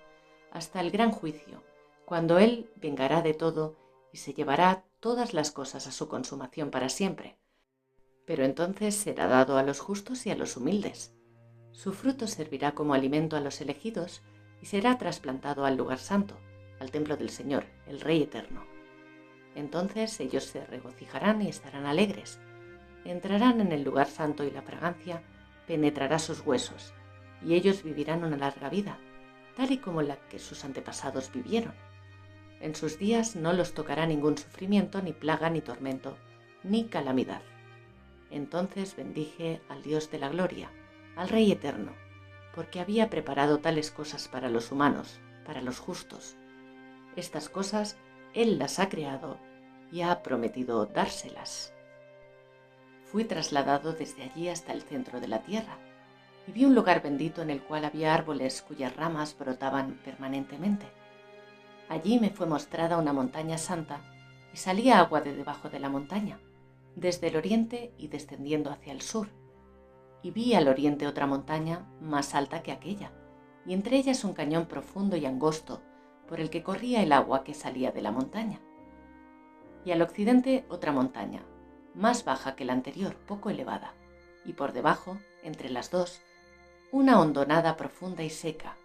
hasta el gran juicio, cuando Él vengará de todo y se llevará todas las cosas a su consumación para siempre. Pero entonces será dado a los justos y a los humildes. Su fruto servirá como alimento a los elegidos y será trasplantado al lugar santo, al templo del Señor, el Rey eterno. Entonces ellos se regocijarán y estarán alegres. Entrarán en el lugar santo y la fragancia penetrará sus huesos, y ellos vivirán una larga vida, tal y como la que sus antepasados vivieron. En sus días no los tocará ningún sufrimiento, ni plaga, ni tormento, ni calamidad. Entonces bendije al Dios de la gloria, al Rey eterno, porque había preparado tales cosas para los humanos, para los justos. Estas cosas Él las ha creado y ha prometido dárselas. Fui trasladado desde allí hasta el centro de la tierra, y vi un lugar bendito en el cual había árboles cuyas ramas brotaban permanentemente. Allí me fue mostrada una montaña santa, y salía agua de debajo de la montaña, desde el oriente y descendiendo hacia el sur. Y vi al oriente otra montaña más alta que aquella, y entre ellas un cañón profundo y angosto, por el que corría el agua que salía de la montaña. Y al occidente otra montaña, más baja que la anterior, poco elevada, y por debajo, entre las dos, una hondonada profunda y seca,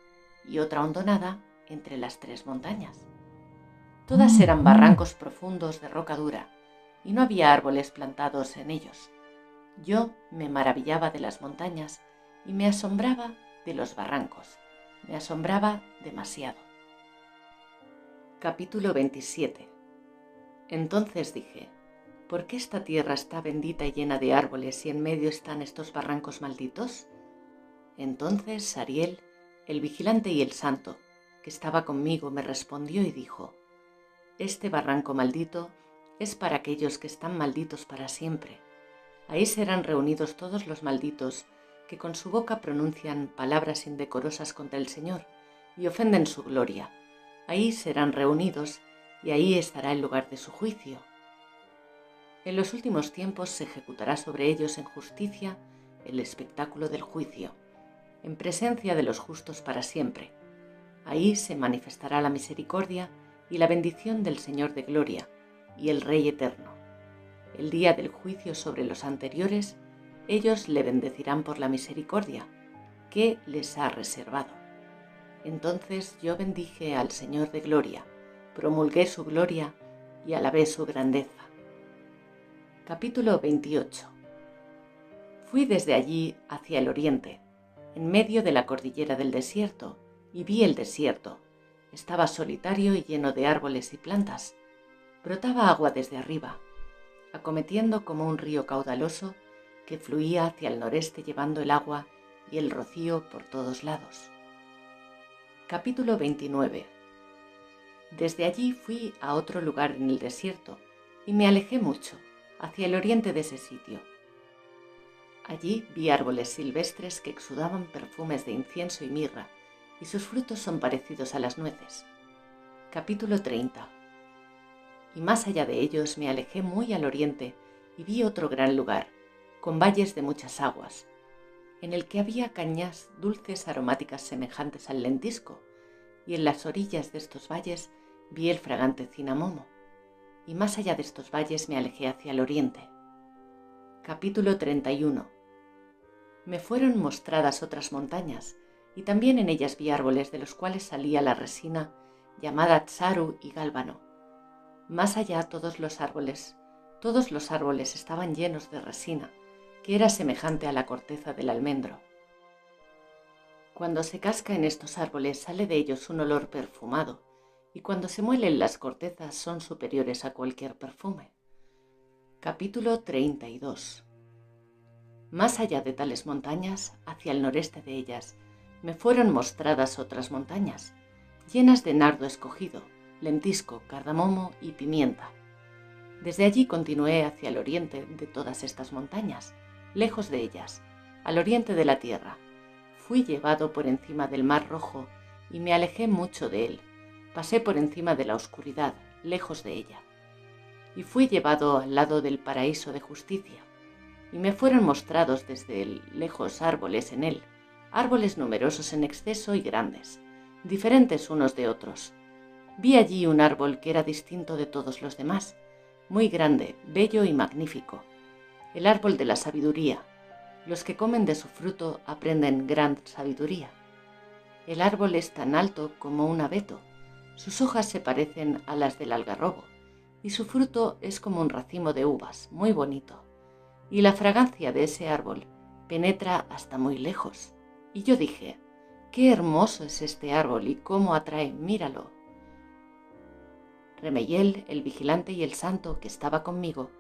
y otra hondonada entre las 3 montañas. Todas eran barrancos profundos de roca dura, y no había árboles plantados en ellos. Yo me maravillaba de las montañas y me asombraba de los barrancos, me asombraba demasiado. Capítulo 27. Entonces dije: ¿por qué esta tierra está bendita y llena de árboles y en medio están estos barrancos malditos? Entonces Sariel, el vigilante y el santo, que estaba conmigo, me respondió y dijo: este barranco maldito es para aquellos que están malditos para siempre. Ahí serán reunidos todos los malditos que con su boca pronuncian palabras indecorosas contra el Señor y ofenden su gloria. Ahí serán reunidos y ahí estará el lugar de su juicio. En los últimos tiempos se ejecutará sobre ellos en justicia el espectáculo del juicio, en presencia de los justos para siempre. Ahí se manifestará la misericordia y la bendición del Señor de gloria y el Rey eterno. El día del juicio sobre los anteriores, ellos le bendecirán por la misericordia que les ha reservado. Entonces yo bendije al Señor de gloria, promulgué su gloria y alabé su grandeza. Capítulo 28. Fui desde allí hacia el oriente, en medio de la cordillera del desierto, y vi el desierto. Estaba solitario y lleno de árboles y plantas. Brotaba agua desde arriba, acometiendo como un río caudaloso que fluía hacia el noreste llevando el agua y el rocío por todos lados. Capítulo 29. Desde allí fui a otro lugar en el desierto y me alejé mucho, hacia el oriente de ese sitio. Allí vi árboles silvestres que exudaban perfumes de incienso y mirra, y sus frutos son parecidos a las nueces. Capítulo 30. Y más allá de ellos me alejé muy al oriente y vi otro gran lugar, con valles de muchas aguas, en el que había cañas dulces aromáticas semejantes al lentisco, y en las orillas de estos valles vi el fragante cinamomo, y más allá de estos valles me alejé hacia el oriente. Capítulo 31. Me fueron mostradas otras montañas, y también en ellas vi árboles de los cuales salía la resina llamada tsaru y gálbano. Más allá todos los árboles estaban llenos de resina, que era semejante a la corteza del almendro. Cuando se casca en estos árboles sale de ellos un olor perfumado, y cuando se muelen las cortezas son superiores a cualquier perfume. Capítulo 32. Más allá de tales montañas, hacia el noreste de ellas, me fueron mostradas otras montañas, llenas de nardo escogido, lentisco, cardamomo y pimienta. Desde allí continué hacia el oriente de todas estas montañas, lejos de ellas, al oriente de la tierra. Fui llevado por encima del mar Rojo y me alejé mucho de él. Pasé por encima de la oscuridad, lejos de ella. Y fui llevado al lado del paraíso de justicia. Y me fueron mostrados desde lejos árboles en él, árboles numerosos en exceso y grandes, diferentes unos de otros. Vi allí un árbol que era distinto de todos los demás, muy grande, bello y magnífico, el árbol de la sabiduría. Los que comen de su fruto aprenden gran sabiduría. El árbol es tan alto como un abeto, sus hojas se parecen a las del algarrobo, y su fruto es como un racimo de uvas, muy bonito. Y la fragancia de ese árbol penetra hasta muy lejos. Y yo dije, ¡qué hermoso es este árbol y cómo atrae! Míralo. Remeyel, el vigilante y el santo que estaba conmigo,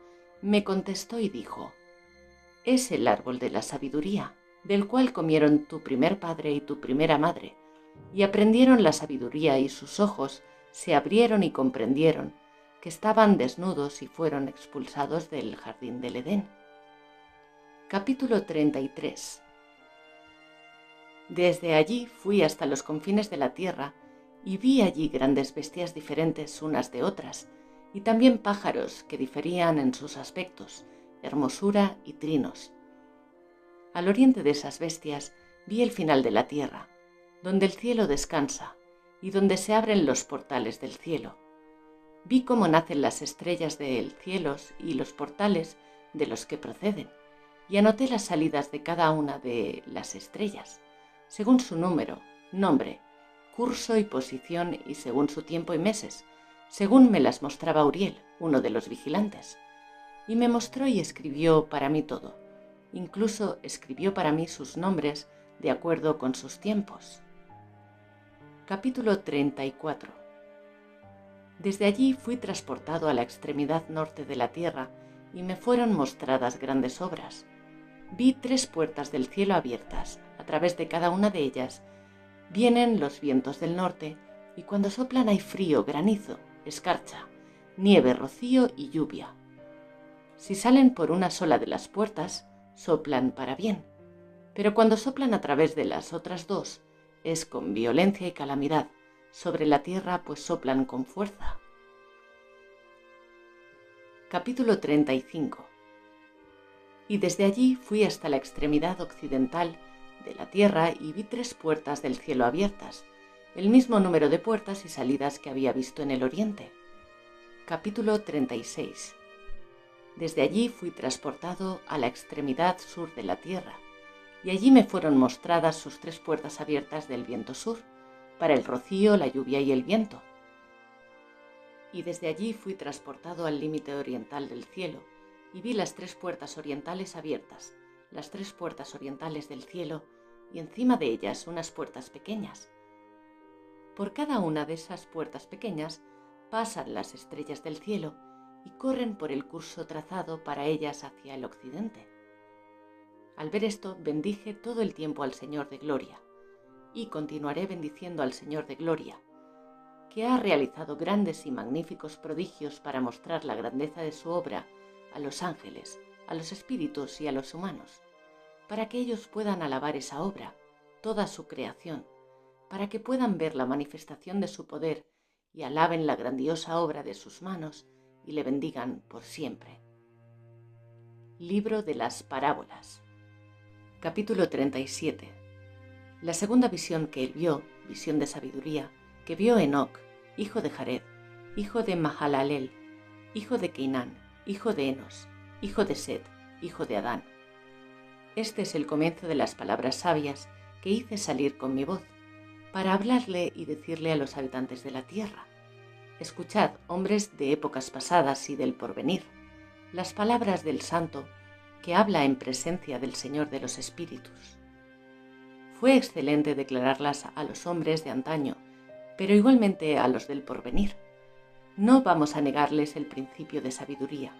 me contestó y dijo, es el árbol de la sabiduría, del cual comieron tu primer padre y tu primera madre, y aprendieron la sabiduría y sus ojos se abrieron y comprendieron que estaban desnudos y fueron expulsados del jardín del Edén. Capítulo 33. Desde allí fui hasta los confines de la tierra y vi allí grandes bestias diferentes unas de otras, y también pájaros que diferían en sus aspectos, hermosura y trinos. Al oriente de esas bestias vi el final de la tierra, donde el cielo descansa y donde se abren los portales del cielo. Vi cómo nacen las estrellas del cielo y los portales de los que proceden, y anoté las salidas de cada una de las estrellas, según su número, nombre, curso y posición y según su tiempo y meses, según me las mostraba Uriel, uno de los vigilantes. Y me mostró y escribió para mí todo, incluso escribió para mí sus nombres de acuerdo con sus tiempos. Capítulo 34. Desde allí fui transportado a la extremidad norte de la tierra y me fueron mostradas grandes obras. Vi 3 puertas del cielo abiertas, a través de cada una de ellas vienen los vientos del norte, y cuando soplan hay frío, granizo, escarcha, nieve, rocío y lluvia. Si salen por una sola de las puertas, soplan para bien, pero cuando soplan a través de las otras 2, es con violencia y calamidad, sobre la tierra pues soplan con fuerza. Capítulo 35. Y desde allí fui hasta la extremidad occidental de la tierra y vi 3 puertas del cielo abiertas, el mismo número de puertas y salidas que había visto en el oriente. Capítulo 36. Desde allí fui transportado a la extremidad sur de la tierra, y allí me fueron mostradas sus 3 puertas abiertas del viento sur, para el rocío, la lluvia y el viento. Y desde allí fui transportado al límite oriental del cielo, y vi las 3 puertas orientales abiertas, las 3 puertas orientales del cielo, y encima de ellas unas puertas pequeñas. Por cada una de esas puertas pequeñas pasan las estrellas del cielo y corren por el curso trazado para ellas hacia el occidente. Al ver esto, bendije todo el tiempo al Señor de Gloria, y continuaré bendiciendo al Señor de Gloria, que ha realizado grandes y magníficos prodigios para mostrar la grandeza de su obra a los ángeles, a los espíritus y a los humanos, para que ellos puedan alabar esa obra, toda su creación, para que puedan ver la manifestación de su poder y alaben la grandiosa obra de sus manos y le bendigan por siempre. Libro de las Parábolas. Capítulo 37. La segunda visión que él vio, visión de sabiduría, que vio Enoc, hijo de Jared, hijo de Mahalalel, hijo de Cainán, hijo de Enos, hijo de Set, hijo de Adán. Este es el comienzo de las palabras sabias que hice salir con mi voz, para hablarle y decirle a los habitantes de la tierra: escuchad, hombres de épocas pasadas y del porvenir, las palabras del Santo que habla en presencia del Señor de los Espíritus. Fue excelente declararlas a los hombres de antaño, pero igualmente a los del porvenir. No vamos a negarles el principio de sabiduría.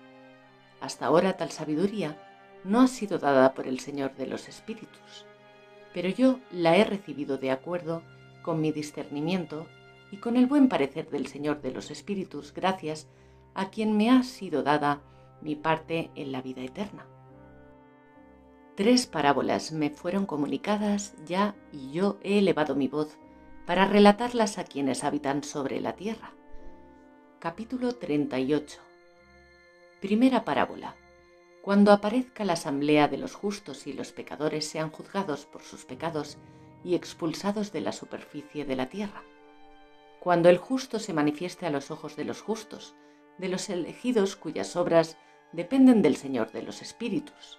Hasta ahora tal sabiduría no ha sido dada por el Señor de los Espíritus, pero yo la he recibido de acuerdo con mi discernimiento y con el buen parecer del Señor de los Espíritus, gracias a quien me ha sido dada mi parte en la vida eterna. 3 parábolas me fueron comunicadas ya y yo he elevado mi voz para relatarlas a quienes habitan sobre la tierra. Capítulo 38. Primera parábola. Cuando aparezca la asamblea de los justos y los pecadores sean juzgados por sus pecados y expulsados de la superficie de la tierra. Cuando el justo se manifieste a los ojos de los justos, de los elegidos cuyas obras dependen del Señor de los Espíritus.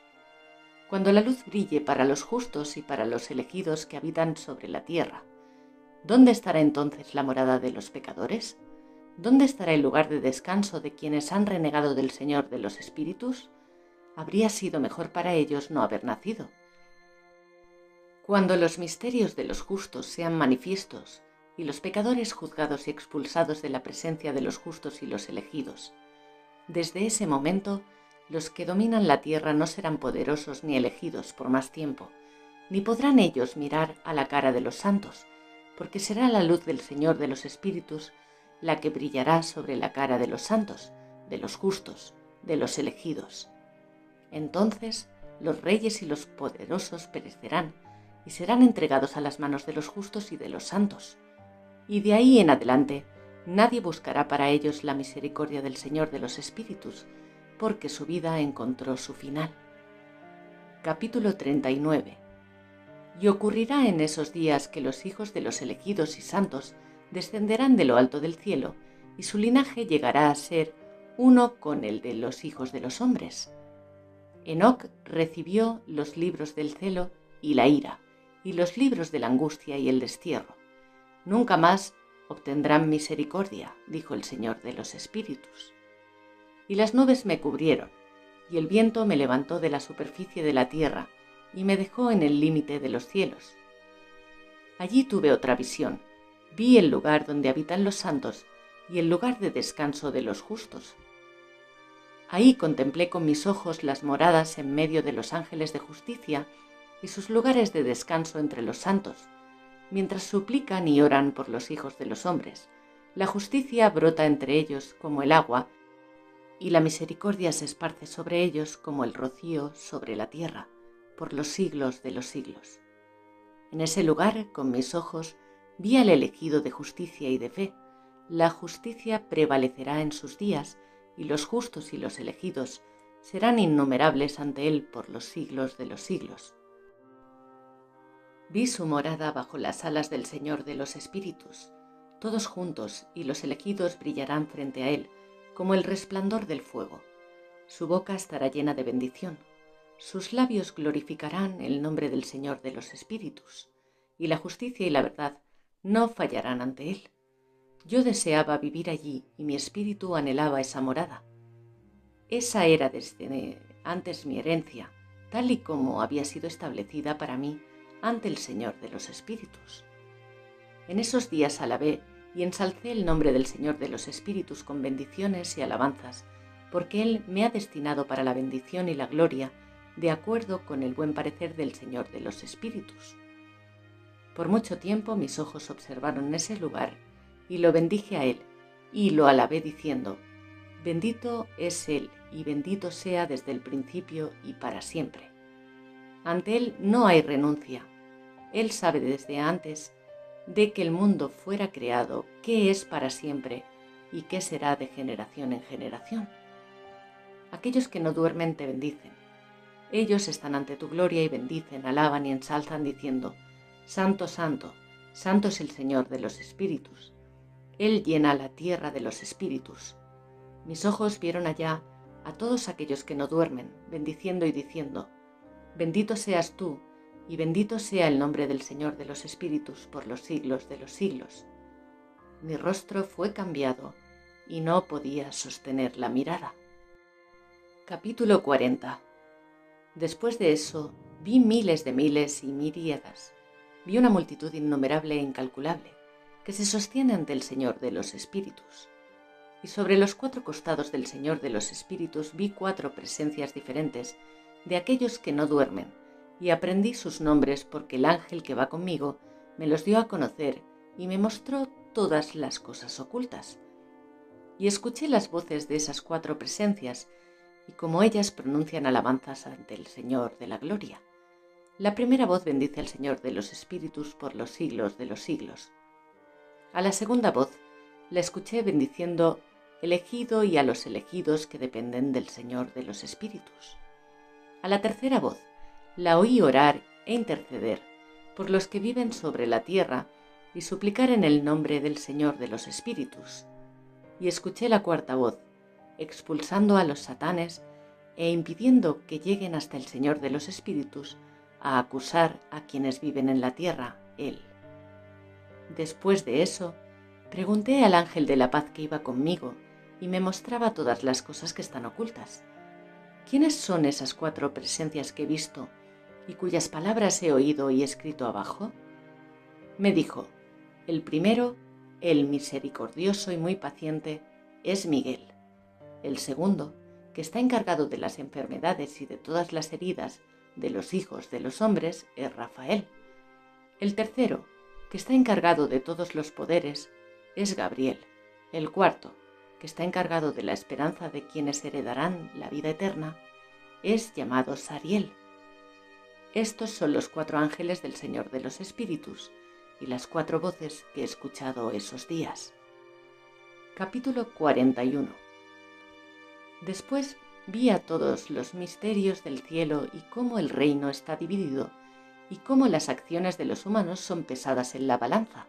Cuando la luz brille para los justos y para los elegidos que habitan sobre la tierra. ¿Dónde estará entonces la morada de los pecadores? ¿Dónde estará el lugar de descanso de quienes han renegado del Señor de los Espíritus? Habría sido mejor para ellos no haber nacido. Cuando los misterios de los justos sean manifiestos y los pecadores juzgados y expulsados de la presencia de los justos y los elegidos, desde ese momento los que dominan la tierra no serán poderosos ni elegidos por más tiempo, ni podrán ellos mirar a la cara de los santos, porque será la luz del Señor de los Espíritus la que brillará sobre la cara de los santos, de los justos, de los elegidos. Entonces los reyes y los poderosos perecerán y serán entregados a las manos de los justos y de los santos. Y de ahí en adelante nadie buscará para ellos la misericordia del Señor de los Espíritus, porque su vida encontró su final. Capítulo 39. Y ocurrirá en esos días que los hijos de los elegidos y santos descenderán de lo alto del cielo, y su linaje llegará a ser uno con el de los hijos de los hombres. Enoc recibió los libros del celo y la ira, y los libros de la angustia y el destierro. Nunca más obtendrán misericordia, dijo el Señor de los Espíritus. Y las nubes me cubrieron, y el viento me levantó de la superficie de la tierra, y me dejó en el límite de los cielos. Allí tuve otra visión, vi el lugar donde habitan los santos, y el lugar de descanso de los justos. Ahí contemplé con mis ojos las moradas en medio de los ángeles de justicia, y sus lugares de descanso entre los santos, mientras suplican y oran por los hijos de los hombres. La justicia brota entre ellos como el agua, y la misericordia se esparce sobre ellos como el rocío sobre la tierra, por los siglos de los siglos. En ese lugar, con mis ojos, vi al elegido de justicia y de fe. La justicia prevalecerá en sus días, y los justos y los elegidos serán innumerables ante él por los siglos de los siglos. Vi su morada bajo las alas del Señor de los Espíritus, todos juntos, y los elegidos brillarán frente a él, como el resplandor del fuego. Su boca estará llena de bendición. Sus labios glorificarán el nombre del Señor de los Espíritus, y la justicia y la verdad no fallarán ante él. Yo deseaba vivir allí, y mi espíritu anhelaba esa morada. Esa era desde antes mi herencia, tal y como había sido establecida para mí ante el Señor de los Espíritus. En esos días alabé y ensalcé el nombre del Señor de los Espíritus con bendiciones y alabanzas, porque Él me ha destinado para la bendición y la gloria, de acuerdo con el buen parecer del Señor de los Espíritus. Por mucho tiempo mis ojos observaron ese lugar, y lo bendije a Él, y lo alabé diciendo: bendito es Él, y bendito sea desde el principio y para siempre. Ante Él no hay renuncia. Él sabe desde antes de que el mundo fuera creado qué es para siempre y qué será de generación en generación. Aquellos que no duermen te bendicen. Ellos están ante tu gloria y bendicen, alaban y ensalzan diciendo: Santo, Santo, Santo es el Señor de los espíritus. Él llena la tierra de los espíritus. Mis ojos vieron allá a todos aquellos que no duermen, bendiciendo y diciendo: bendito seas tú, y bendito sea el nombre del Señor de los espíritus por los siglos de los siglos. Mi rostro fue cambiado y no podía sostener la mirada. Capítulo 40. Después de eso, vi miles de miles y miríadas. Vi una multitud innumerable e incalculable, que se sostiene ante el Señor de los espíritus. Y sobre los 4 costados del Señor de los espíritus vi 4 presencias diferentes de aquellos que no duermen, y aprendí sus nombres porque el ángel que va conmigo me los dio a conocer y me mostró todas las cosas ocultas. Y escuché las voces de esas 4 presencias, y como ellas pronuncian alabanzas ante el Señor de la gloria. La primera voz bendice al Señor de los espíritus por los siglos de los siglos. A la segunda voz la escuché bendiciendo elegido y a los elegidos que dependen del Señor de los espíritus. A la tercera voz la oí orar e interceder por los que viven sobre la tierra y suplicar en el nombre del Señor de los espíritus. Y escuché la cuarta voz, expulsando a los satanes e impidiendo que lleguen hasta el Señor de los espíritus a acusar a quienes viven en la tierra, Él. Después de eso, pregunté al ángel de la paz que iba conmigo y me mostraba todas las cosas que están ocultas. ¿Quiénes son esas 4 presencias que he visto y cuyas palabras he oído y escrito abajo? Me dijo: el primero, el misericordioso y muy paciente, es Miguel. El segundo, que está encargado de las enfermedades y de todas las heridas de los hijos de los hombres, es Rafael. El tercero, que está encargado de todos los poderes, es Gabriel. El cuarto, que está encargado de la esperanza de quienes heredarán la vida eterna, es llamado Sariel. Estos son los 4 ángeles del Señor de los Espíritus y las 4 voces que he escuchado esos días. Capítulo 41. Después vi a todos los misterios del cielo y cómo el reino está dividido y cómo las acciones de los humanos son pesadas en la balanza.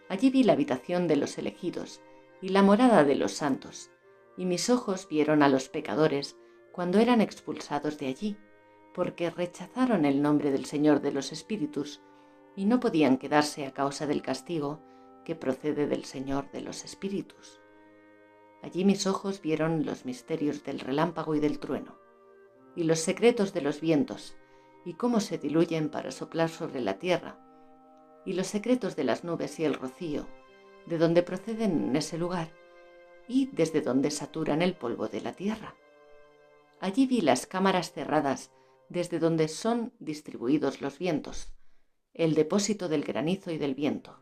Allí vi la habitación de los elegidos y la morada de los santos, y mis ojos vieron a los pecadores cuando eran expulsados de allí, porque rechazaron el nombre del Señor de los Espíritus y no podían quedarse a causa del castigo que procede del Señor de los Espíritus. Allí mis ojos vieron los misterios del relámpago y del trueno, y los secretos de los vientos, y cómo se diluyen para soplar sobre la tierra, y los secretos de las nubes y el rocío, de donde proceden en ese lugar, y desde donde saturan el polvo de la tierra. Allí vi las cámaras cerradas, desde donde son distribuidos los vientos, el depósito del granizo y del viento,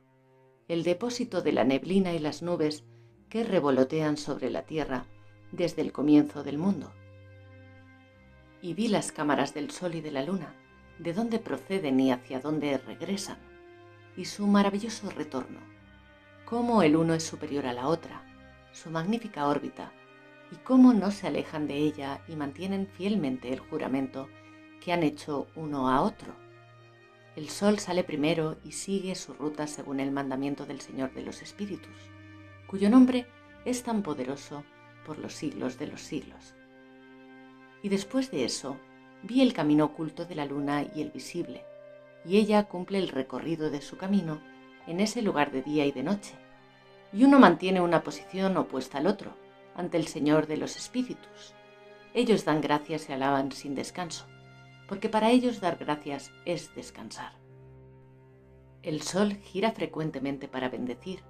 el depósito de la neblina y las nubes que revolotean sobre la tierra desde el comienzo del mundo. Y vi las cámaras del sol y de la luna, de dónde proceden y hacia dónde regresan, y su maravilloso retorno, cómo el uno es superior a la otra, su magnífica órbita, y cómo no se alejan de ella y mantienen fielmente el juramento que han hecho uno a otro. El sol sale primero y sigue su ruta según el mandamiento del Señor de los Espíritus, cuyo nombre es tan poderoso por los siglos de los siglos. Y después de eso, vi el camino oculto de la luna y el visible, y ella cumple el recorrido de su camino en ese lugar de día y de noche, y uno mantiene una posición opuesta al otro, ante el Señor de los Espíritus. Ellos dan gracias y alaban sin descanso, porque para ellos dar gracias es descansar. El sol gira frecuentemente para bendecir,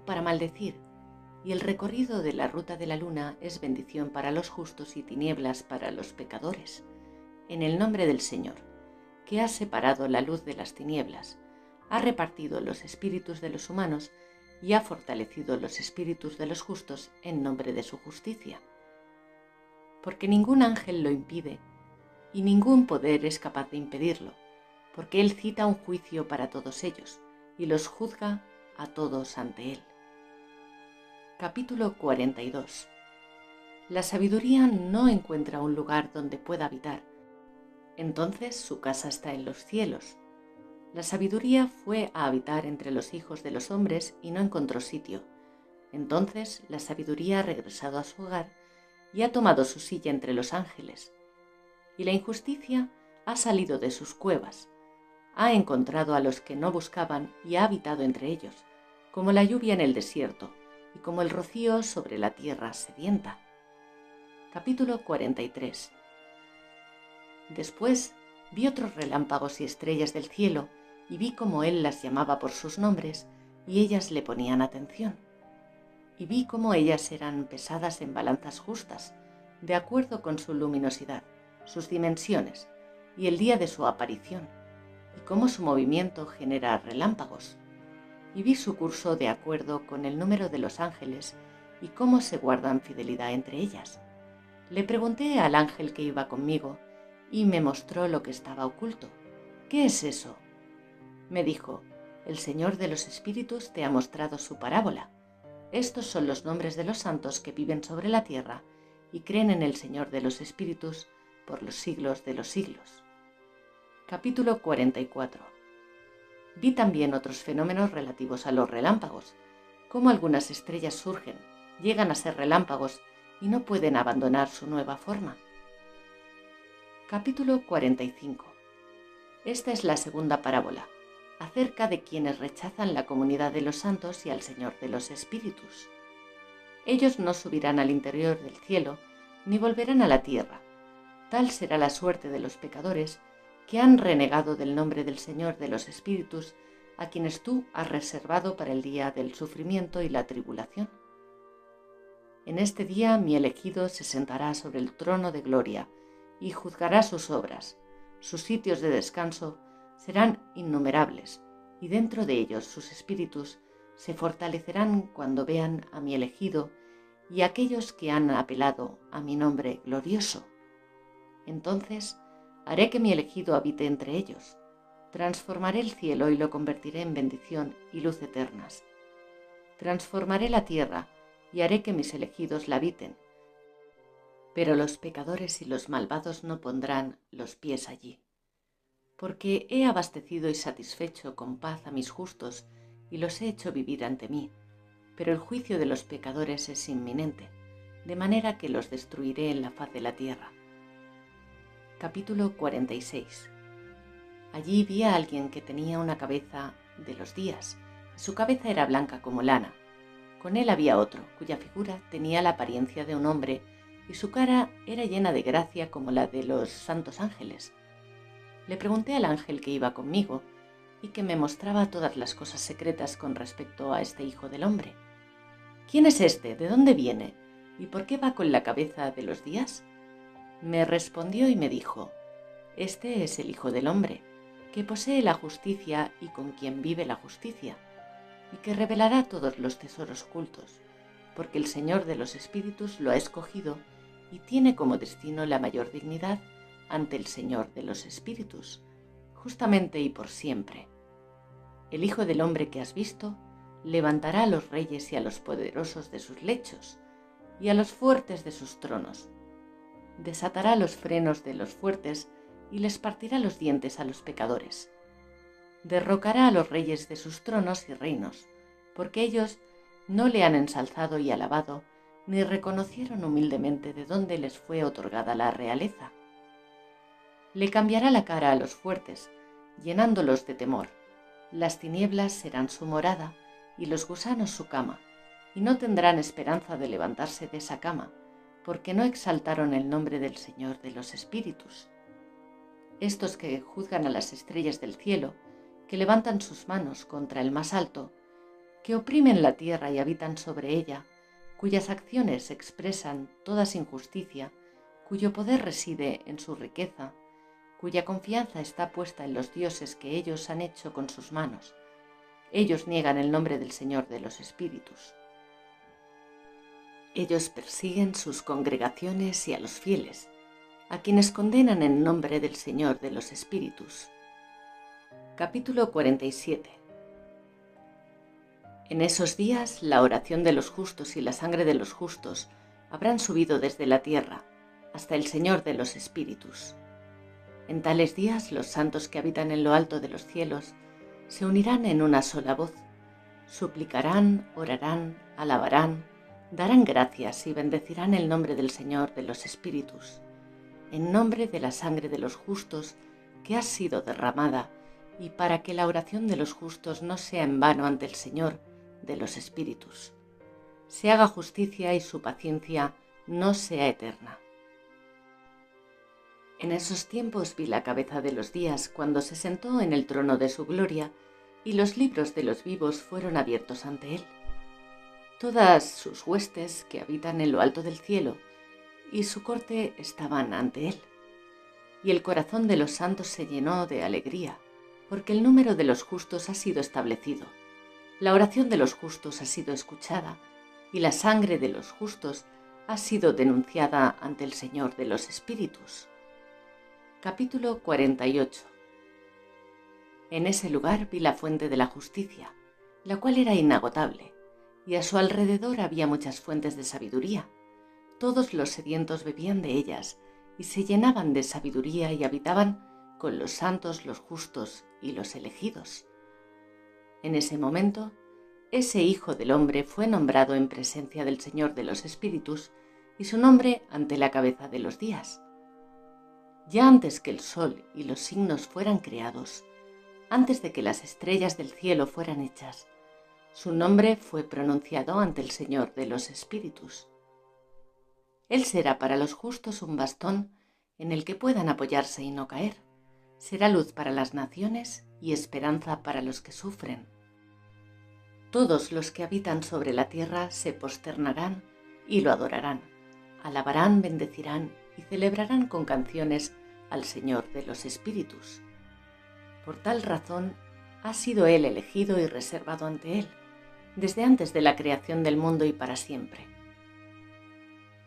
para maldecir, y el recorrido de la ruta de la luna es bendición para los justos y tinieblas para los pecadores. En el nombre del Señor, que ha separado la luz de las tinieblas, ha repartido los espíritus de los humanos y ha fortalecido los espíritus de los justos en nombre de su justicia. Porque ningún ángel lo impide y ningún poder es capaz de impedirlo, porque Él cita un juicio para todos ellos y los juzga a todos ante Él. Capítulo 42. La sabiduría no encuentra un lugar donde pueda habitar. Entonces su casa está en los cielos. La sabiduría fue a habitar entre los hijos de los hombres y no encontró sitio. Entonces la sabiduría ha regresado a su hogar y ha tomado su silla entre los ángeles. Y la injusticia ha salido de sus cuevas. Ha encontrado a los que no buscaban y ha habitado entre ellos, como la lluvia en el desierto y como el rocío sobre la tierra sedienta. Capítulo 43. Después vi otros relámpagos y estrellas del cielo y vi cómo él las llamaba por sus nombres y ellas le ponían atención. Y vi cómo ellas eran pesadas en balanzas justas, de acuerdo con su luminosidad, sus dimensiones y el día de su aparición, y cómo su movimiento genera relámpagos. Y vi su curso de acuerdo con el número de los ángeles y cómo se guardan fidelidad entre ellas. Le pregunté al ángel que iba conmigo y me mostró lo que estaba oculto. ¿Qué es eso? Me dijo, el Señor de los Espíritus te ha mostrado su parábola. Estos son los nombres de los santos que viven sobre la tierra y creen en el Señor de los Espíritus por los siglos de los siglos. Capítulo 44. Vi también otros fenómenos relativos a los relámpagos, cómo algunas estrellas surgen, llegan a ser relámpagos y no pueden abandonar su nueva forma. Capítulo 45. Esta es la segunda parábola, acerca de quienes rechazan la comunidad de los santos y al Señor de los Espíritus. Ellos no subirán al interior del cielo, ni volverán a la tierra. Tal será la suerte de los pecadores que han renegado del nombre del Señor de los Espíritus, a quienes tú has reservado para el día del sufrimiento y la tribulación. En este día mi elegido se sentará sobre el trono de gloria y juzgará sus obras. Sus sitios de descanso serán innumerables, y dentro de ellos sus espíritus se fortalecerán cuando vean a mi elegido y a aquellos que han apelado a mi nombre glorioso. Entonces haré que mi elegido habite entre ellos. Transformaré el cielo y lo convertiré en bendición y luz eternas. Transformaré la tierra y haré que mis elegidos la habiten. Pero los pecadores y los malvados no pondrán los pies allí. Porque he abastecido y satisfecho con paz a mis justos y los he hecho vivir ante mí. Pero el juicio de los pecadores es inminente, de manera que los destruiré en la faz de la tierra. Capítulo 46. Allí vi a alguien que tenía una cabeza de los días, y su cabeza era blanca como lana. Con él había otro, cuya figura tenía la apariencia de un hombre, y su cara era llena de gracia como la de los santos ángeles. Le pregunté al ángel que iba conmigo, y que me mostraba todas las cosas secretas con respecto a este Hijo del Hombre. ¿Quién es este? ¿De dónde viene? ¿Y por qué va con la cabeza de los días? Me respondió y me dijo, este es el Hijo del Hombre, que posee la justicia y con quien vive la justicia, y que revelará todos los tesoros ocultos, porque el Señor de los Espíritus lo ha escogido y tiene como destino la mayor dignidad ante el Señor de los Espíritus, justamente y por siempre. El Hijo del Hombre que has visto levantará a los reyes y a los poderosos de sus lechos, y a los fuertes de sus tronos. Desatará los frenos de los fuertes y les partirá los dientes a los pecadores. Derrocará a los reyes de sus tronos y reinos, porque ellos no le han ensalzado y alabado, ni reconocieron humildemente de dónde les fue otorgada la realeza. Le cambiará la cara a los fuertes, llenándolos de temor. Las tinieblas serán su morada y los gusanos su cama, y no tendrán esperanza de levantarse de esa cama, porque no exaltaron el nombre del Señor de los Espíritus. Estos que juzgan a las estrellas del cielo, que levantan sus manos contra el más alto, que oprimen la tierra y habitan sobre ella, cuyas acciones expresan toda injusticia, cuyo poder reside en su riqueza, cuya confianza está puesta en los dioses que ellos han hecho con sus manos. Ellos niegan el nombre del Señor de los Espíritus. Ellos persiguen sus congregaciones y a los fieles, a quienes condenan en nombre del Señor de los Espíritus. Capítulo 47. En esos días la oración de los justos y la sangre de los justos habrán subido desde la tierra hasta el Señor de los Espíritus. En tales días los santos que habitan en lo alto de los cielos se unirán en una sola voz, suplicarán, orarán, alabarán, darán gracias y bendecirán el nombre del Señor de los Espíritus, en nombre de la sangre de los justos que ha sido derramada, y para que la oración de los justos no sea en vano ante el Señor de los Espíritus. Se haga justicia y su paciencia no sea eterna. En esos tiempos vi la cabeza de los días cuando se sentó en el trono de su gloria, y los libros de los vivos fueron abiertos ante él. Todas sus huestes que habitan en lo alto del cielo y su corte estaban ante él. Y el corazón de los santos se llenó de alegría, porque el número de los justos ha sido establecido. La oración de los justos ha sido escuchada, y la sangre de los justos ha sido denunciada ante el Señor de los Espíritus. Capítulo 48. En ese lugar vi la fuente de la justicia, la cual era inagotable, y a su alrededor había muchas fuentes de sabiduría. Todos los sedientos bebían de ellas, y se llenaban de sabiduría y habitaban con los santos, los justos y los elegidos. En ese momento, ese Hijo del Hombre fue nombrado en presencia del Señor de los Espíritus, y su nombre ante la cabeza de los días. Ya antes que el sol y los signos fueran creados, antes de que las estrellas del cielo fueran hechas, su nombre fue pronunciado ante el Señor de los Espíritus. Él será para los justos un bastón en el que puedan apoyarse y no caer. Será luz para las naciones y esperanza para los que sufren. Todos los que habitan sobre la tierra se posternarán y lo adorarán, alabarán, bendecirán y celebrarán con canciones al Señor de los Espíritus. Por tal razón ha sido Él elegido y reservado ante Él, desde antes de la creación del mundo y para siempre.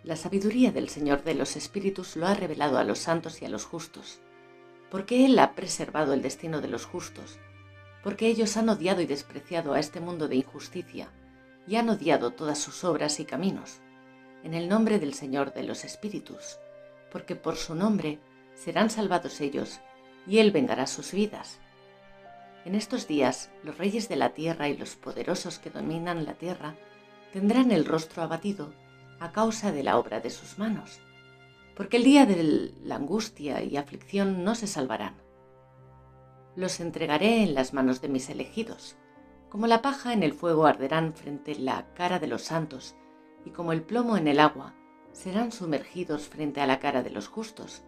La sabiduría del Señor de los Espíritus lo ha revelado a los santos y a los justos, porque Él ha preservado el destino de los justos, porque ellos han odiado y despreciado a este mundo de injusticia y han odiado todas sus obras y caminos, en el nombre del Señor de los Espíritus, porque por su nombre serán salvados ellos y Él vengará sus vidas. En estos días los reyes de la tierra y los poderosos que dominan la tierra tendrán el rostro abatido a causa de la obra de sus manos, porque el día de la angustia y aflicción no se salvarán. Los entregaré en las manos de mis elegidos, como la paja en el fuego arderán frente a la cara de los santos, y como el plomo en el agua serán sumergidos frente a la cara de los justos,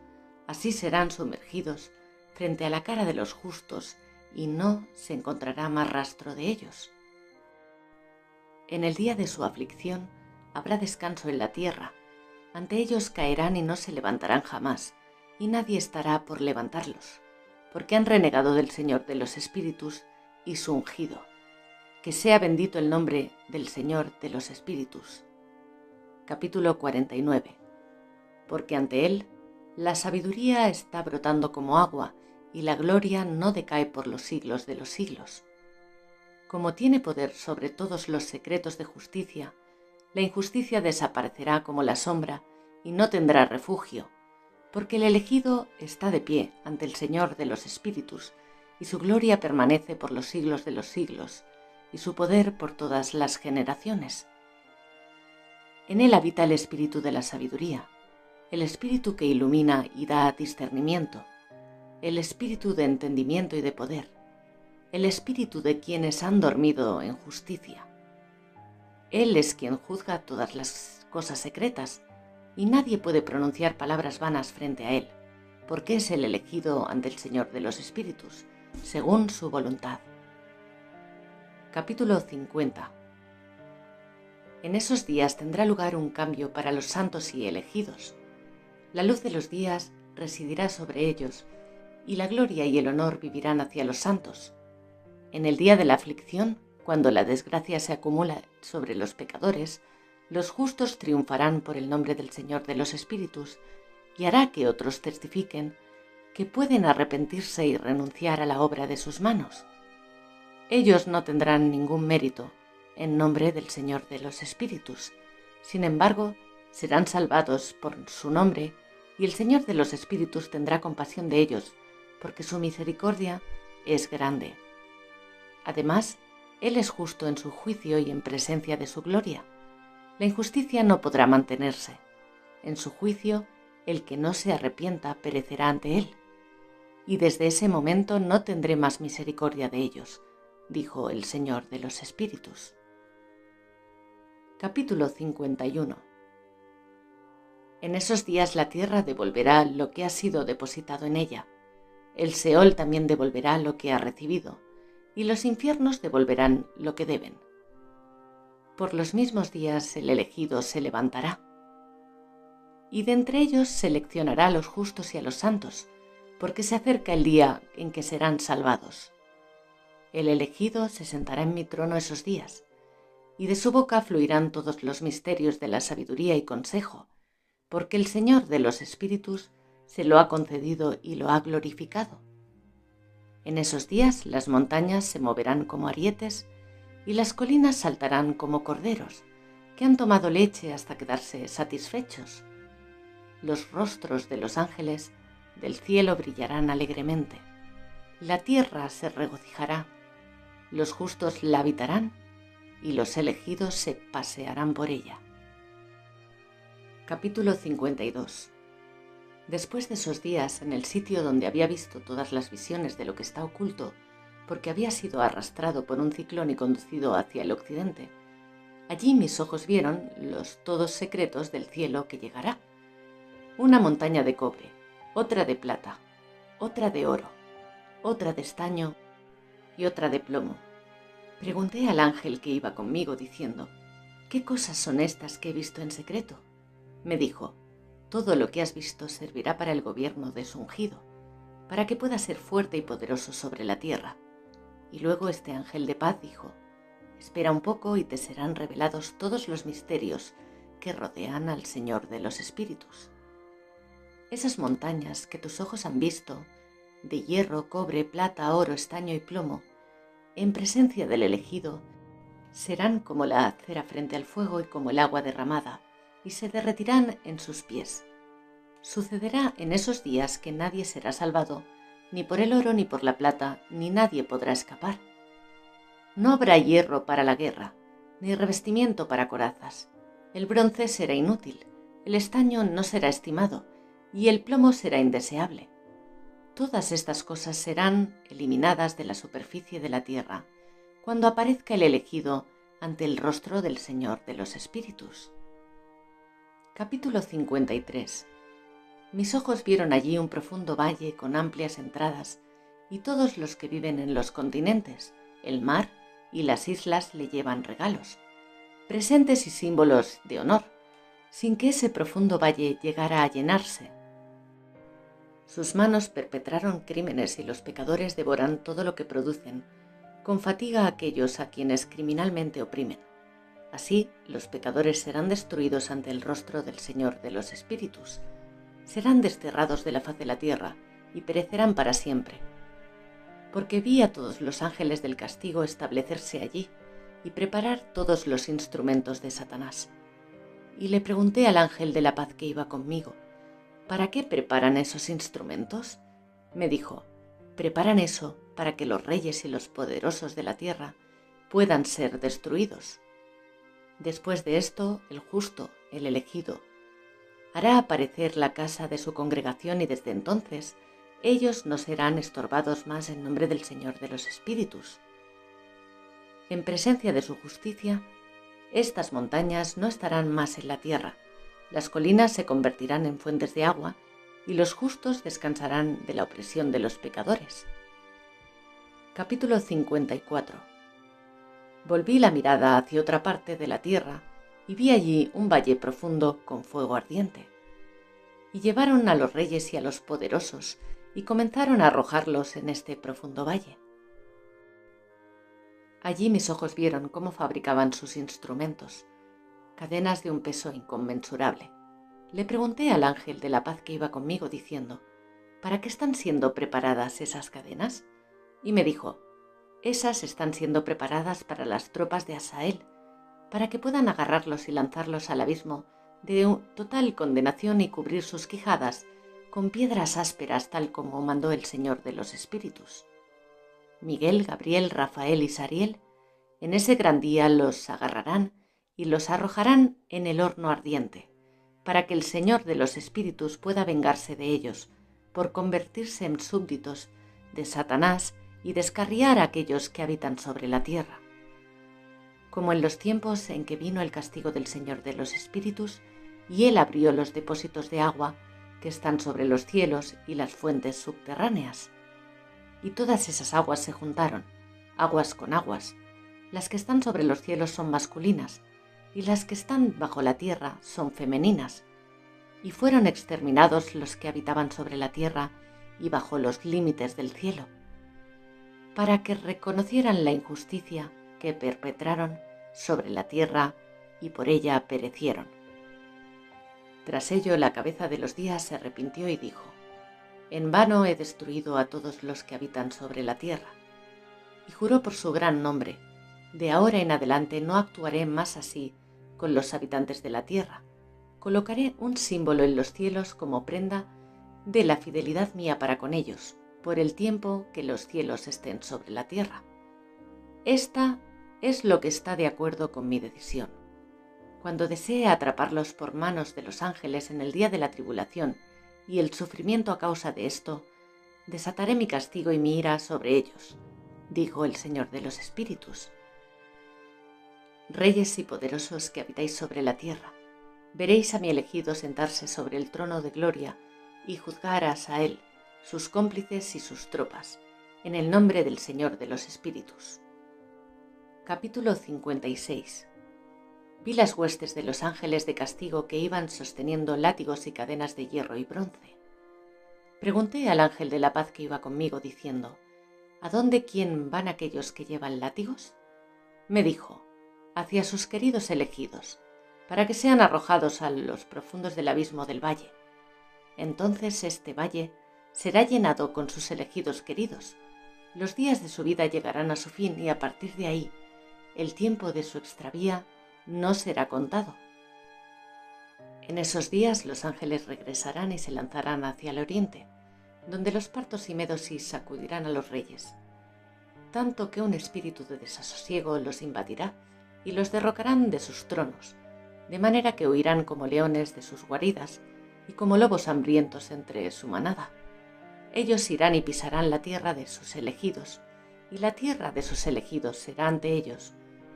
así serán sumergidos frente a la cara de los justos, y no se encontrará más rastro de ellos. En el día de su aflicción habrá descanso en la tierra. Ante ellos caerán y no se levantarán jamás, y nadie estará por levantarlos, porque han renegado del Señor de los Espíritus y su ungido. Que sea bendito el nombre del Señor de los Espíritus. Capítulo 49. Porque ante Él la sabiduría está brotando como agua, y la gloria no decae por los siglos de los siglos. Como tiene poder sobre todos los secretos de justicia, la injusticia desaparecerá como la sombra y no tendrá refugio, porque el elegido está de pie ante el Señor de los Espíritus, y su gloria permanece por los siglos de los siglos, y su poder por todas las generaciones. En él habita el espíritu de la sabiduría, el espíritu que ilumina y da discernimiento, el espíritu de entendimiento y de poder, el espíritu de quienes han dormido en justicia. Él es quien juzga todas las cosas secretas, y nadie puede pronunciar palabras vanas frente a él, porque es el elegido ante el Señor de los Espíritus, según su voluntad. Capítulo 50. En esos días tendrá lugar un cambio para los santos y elegidos. La luz de los días residirá sobre ellos, y la gloria y el honor vivirán hacia los santos. En el día de la aflicción, cuando la desgracia se acumula sobre los pecadores, los justos triunfarán por el nombre del Señor de los Espíritus, y hará que otros testifiquen que pueden arrepentirse y renunciar a la obra de sus manos. Ellos no tendrán ningún mérito en nombre del Señor de los Espíritus. Sin embargo, serán salvados por su nombre, y el Señor de los Espíritus tendrá compasión de ellos, porque su misericordia es grande. Además, Él es justo en su juicio y en presencia de su gloria. La injusticia no podrá mantenerse. En su juicio, el que no se arrepienta perecerá ante Él. Y desde ese momento no tendré más misericordia de ellos, dijo el Señor de los Espíritus. Capítulo 51. En esos días la tierra devolverá lo que ha sido depositado en ella. El Seol también devolverá lo que ha recibido, y los infiernos devolverán lo que deben. Por los mismos días el elegido se levantará, y de entre ellos seleccionará a los justos y a los santos, porque se acerca el día en que serán salvados. El elegido se sentará en mi trono esos días, y de su boca fluirán todos los misterios de la sabiduría y consejo, porque el Señor de los Espíritus se lo ha concedido y lo ha glorificado. En esos días las montañas se moverán como arietes y las colinas saltarán como corderos, que han tomado leche hasta quedarse satisfechos. Los rostros de los ángeles del cielo brillarán alegremente. La tierra se regocijará, los justos la habitarán y los elegidos se pasearán por ella. Capítulo 52. Después de esos días, en el sitio donde había visto todas las visiones de lo que está oculto, porque había sido arrastrado por un ciclón y conducido hacia el occidente, allí mis ojos vieron los todos secretos del cielo que llegará. Una montaña de cobre, otra de plata, otra de oro, otra de estaño y otra de plomo. Pregunté al ángel que iba conmigo diciendo: ¿qué cosas son estas que he visto en secreto? Me dijo: todo lo que has visto servirá para el gobierno de su ungido, para que pueda ser fuerte y poderoso sobre la tierra. Y luego este ángel de paz dijo: espera un poco y te serán revelados todos los misterios que rodean al Señor de los Espíritus. Esas montañas que tus ojos han visto, de hierro, cobre, plata, oro, estaño y plomo, en presencia del elegido, serán como la cera frente al fuego y como el agua derramada, y se derretirán en sus pies. Sucederá en esos días que nadie será salvado, ni por el oro ni por la plata, ni nadie podrá escapar. No habrá hierro para la guerra, ni revestimiento para corazas. El bronce será inútil, el estaño no será estimado, y el plomo será indeseable. Todas estas cosas serán eliminadas de la superficie de la tierra, cuando aparezca el elegido ante el rostro del Señor de los Espíritus. Capítulo 53. Mis ojos vieron allí un profundo valle con amplias entradas, y todos los que viven en los continentes, el mar y las islas le llevan regalos, presentes y símbolos de honor, sin que ese profundo valle llegara a llenarse. Sus manos perpetraron crímenes y los pecadores devoran todo lo que producen, con fatiga a aquellos a quienes criminalmente oprimen. Así, los pecadores serán destruidos ante el rostro del Señor de los Espíritus. Serán desterrados de la faz de la tierra y perecerán para siempre. Porque vi a todos los ángeles del castigo establecerse allí y preparar todos los instrumentos de Satanás. Y le pregunté al ángel de la paz que iba conmigo: ¿para qué preparan esos instrumentos? Me dijo: preparan eso para que los reyes y los poderosos de la tierra puedan ser destruidos. Después de esto, el justo, el elegido, hará aparecer la casa de su congregación y desde entonces ellos no serán estorbados más en nombre del Señor de los Espíritus. En presencia de su justicia, estas montañas no estarán más en la tierra, las colinas se convertirán en fuentes de agua y los justos descansarán de la opresión de los pecadores. Capítulo 54. Volví la mirada hacia otra parte de la tierra y vi allí un valle profundo con fuego ardiente. Y llevaron a los reyes y a los poderosos y comenzaron a arrojarlos en este profundo valle. Allí mis ojos vieron cómo fabricaban sus instrumentos, cadenas de un peso inconmensurable. Le pregunté al ángel de la paz que iba conmigo diciendo, ¿para qué están siendo preparadas esas cadenas? Y me dijo, esas están siendo preparadas para las tropas de Asael, para que puedan agarrarlos y lanzarlos al abismo de total condenación y cubrir sus quijadas con piedras ásperas tal como mandó el Señor de los Espíritus. Miguel, Gabriel, Rafael y Sariel, en ese gran día los agarrarán y los arrojarán en el horno ardiente, para que el Señor de los Espíritus pueda vengarse de ellos, por convertirse en súbditos de Satanás y descarriar a aquellos que habitan sobre la tierra. Como en los tiempos en que vino el castigo del Señor de los Espíritus, y Él abrió los depósitos de agua que están sobre los cielos y las fuentes subterráneas. Y todas esas aguas se juntaron, aguas con aguas. Las que están sobre los cielos son masculinas, y las que están bajo la tierra son femeninas. Y fueron exterminados los que habitaban sobre la tierra y bajo los límites del cielo, para que reconocieran la injusticia que perpetraron sobre la tierra y por ella perecieron. Tras ello la cabeza de los días se arrepintió y dijo, en vano he destruido a todos los que habitan sobre la tierra. Y juró por su gran nombre, de ahora en adelante no actuaré más así con los habitantes de la tierra. Colocaré un símbolo en los cielos como prenda de la fidelidad mía para con ellos, por el tiempo que los cielos estén sobre la tierra. Esta es lo que está de acuerdo con mi decisión. Cuando desee atraparlos por manos de los ángeles en el día de la tribulación y el sufrimiento a causa de esto, desataré mi castigo y mi ira sobre ellos, dijo el Señor de los Espíritus. Reyes y poderosos que habitáis sobre la tierra, veréis a mi elegido sentarse sobre el trono de gloria y juzgar a Asael, sus cómplices y sus tropas, en el nombre del Señor de los Espíritus. Capítulo 56. Vi las huestes de los ángeles de castigo que iban sosteniendo látigos y cadenas de hierro y bronce. Pregunté al ángel de la paz que iba conmigo diciendo, ¿a dónde quién van aquellos que llevan látigos? Me dijo, hacia sus queridos elegidos, para que sean arrojados a los profundos del abismo del valle. Entonces este valle será llenado con sus elegidos queridos. Los días de su vida llegarán a su fin y a partir de ahí, el tiempo de su extravía no será contado. En esos días los ángeles regresarán y se lanzarán hacia el oriente, donde los partos y medosis sacudirán a los reyes, tanto que un espíritu de desasosiego los invadirá y los derrocarán de sus tronos, de manera que huirán como leones de sus guaridas y como lobos hambrientos entre su manada. Ellos irán y pisarán la tierra de sus elegidos, y la tierra de sus elegidos será ante ellos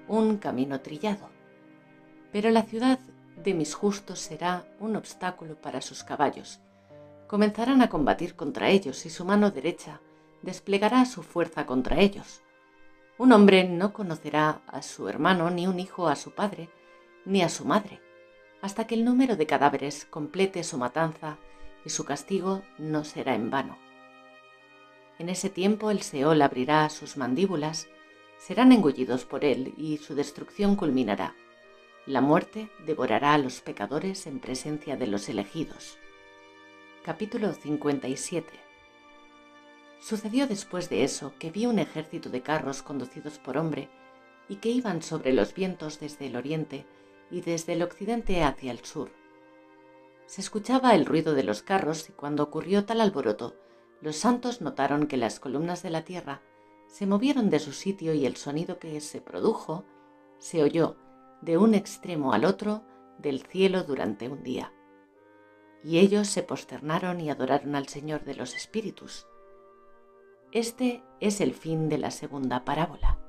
un camino trillado. Pero la ciudad de mis justos será un obstáculo para sus caballos. Comenzarán a combatir contra ellos y su mano derecha desplegará su fuerza contra ellos. Un hombre no conocerá a su hermano, ni un hijo a su padre, ni a su madre, hasta que el número de cadáveres complete su matanza y su castigo no será en vano. En ese tiempo el Seol abrirá sus mandíbulas, serán engullidos por él y su destrucción culminará. La muerte devorará a los pecadores en presencia de los elegidos. Capítulo 57. Sucedió después de eso que vi un ejército de carros conducidos por hombre y que iban sobre los vientos desde el oriente y desde el occidente hacia el sur. Se escuchaba el ruido de los carros y cuando ocurrió tal alboroto, los santos notaron que las columnas de la tierra se movieron de su sitio y el sonido que se produjo se oyó de un extremo al otro del cielo durante un día. Y ellos se posternaron y adoraron al Señor de los Espíritus. Este es el fin de la segunda parábola.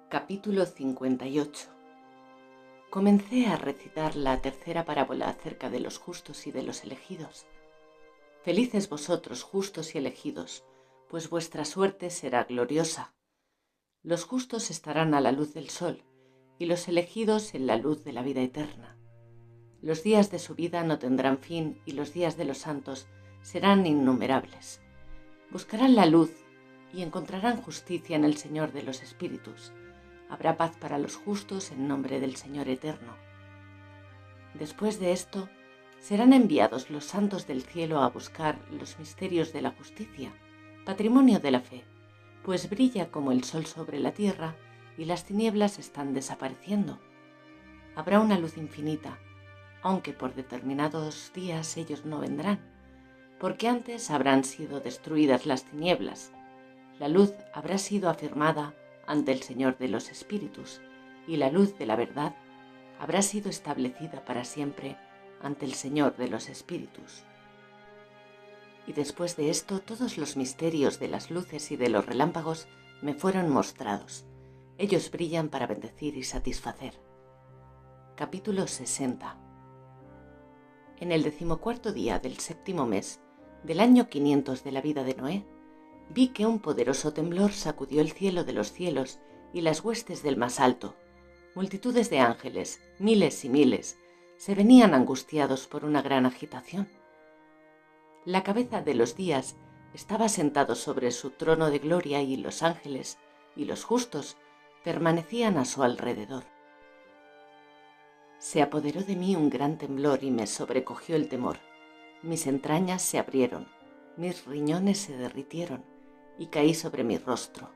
Capítulo 58. Comencé a recitar la tercera parábola acerca de los justos y de los elegidos. Felices vosotros, justos y elegidos, pues vuestra suerte será gloriosa. Los justos estarán a la luz del sol, y los elegidos en la luz de la vida eterna. Los días de su vida no tendrán fin, y los días de los santos serán innumerables. Buscarán la luz y encontrarán justicia en el Señor de los espíritus. Habrá paz para los justos en nombre del Señor eterno. Después de esto, serán enviados los santos del cielo a buscar los misterios de la justicia, patrimonio de la fe, pues brilla como el sol sobre la tierra y las tinieblas están desapareciendo. Habrá una luz infinita, aunque por determinados días ellos no vendrán, porque antes habrán sido destruidas las tinieblas. La luz habrá sido afirmada ante el Señor de los espíritus, y la luz de la verdad habrá sido establecida para siempre ante el Señor de los espíritus. Y después de esto, todos los misterios de las luces y de los relámpagos me fueron mostrados. Ellos brillan para bendecir y satisfacer. Capítulo 60. En el 14º día del 7º mes del año 500 de la vida de Noé, vi que un poderoso temblor sacudió el cielo de los cielos y las huestes del más alto. Multitudes de ángeles, miles y miles, se venían angustiados por una gran agitación. La cabeza de los días estaba sentado sobre su trono de gloria y los ángeles y los justos permanecían a su alrededor. Se apoderó de mí un gran temblor y me sobrecogió el temor. Mis entrañas se abrieron, mis riñones se derritieron y caí sobre mi rostro.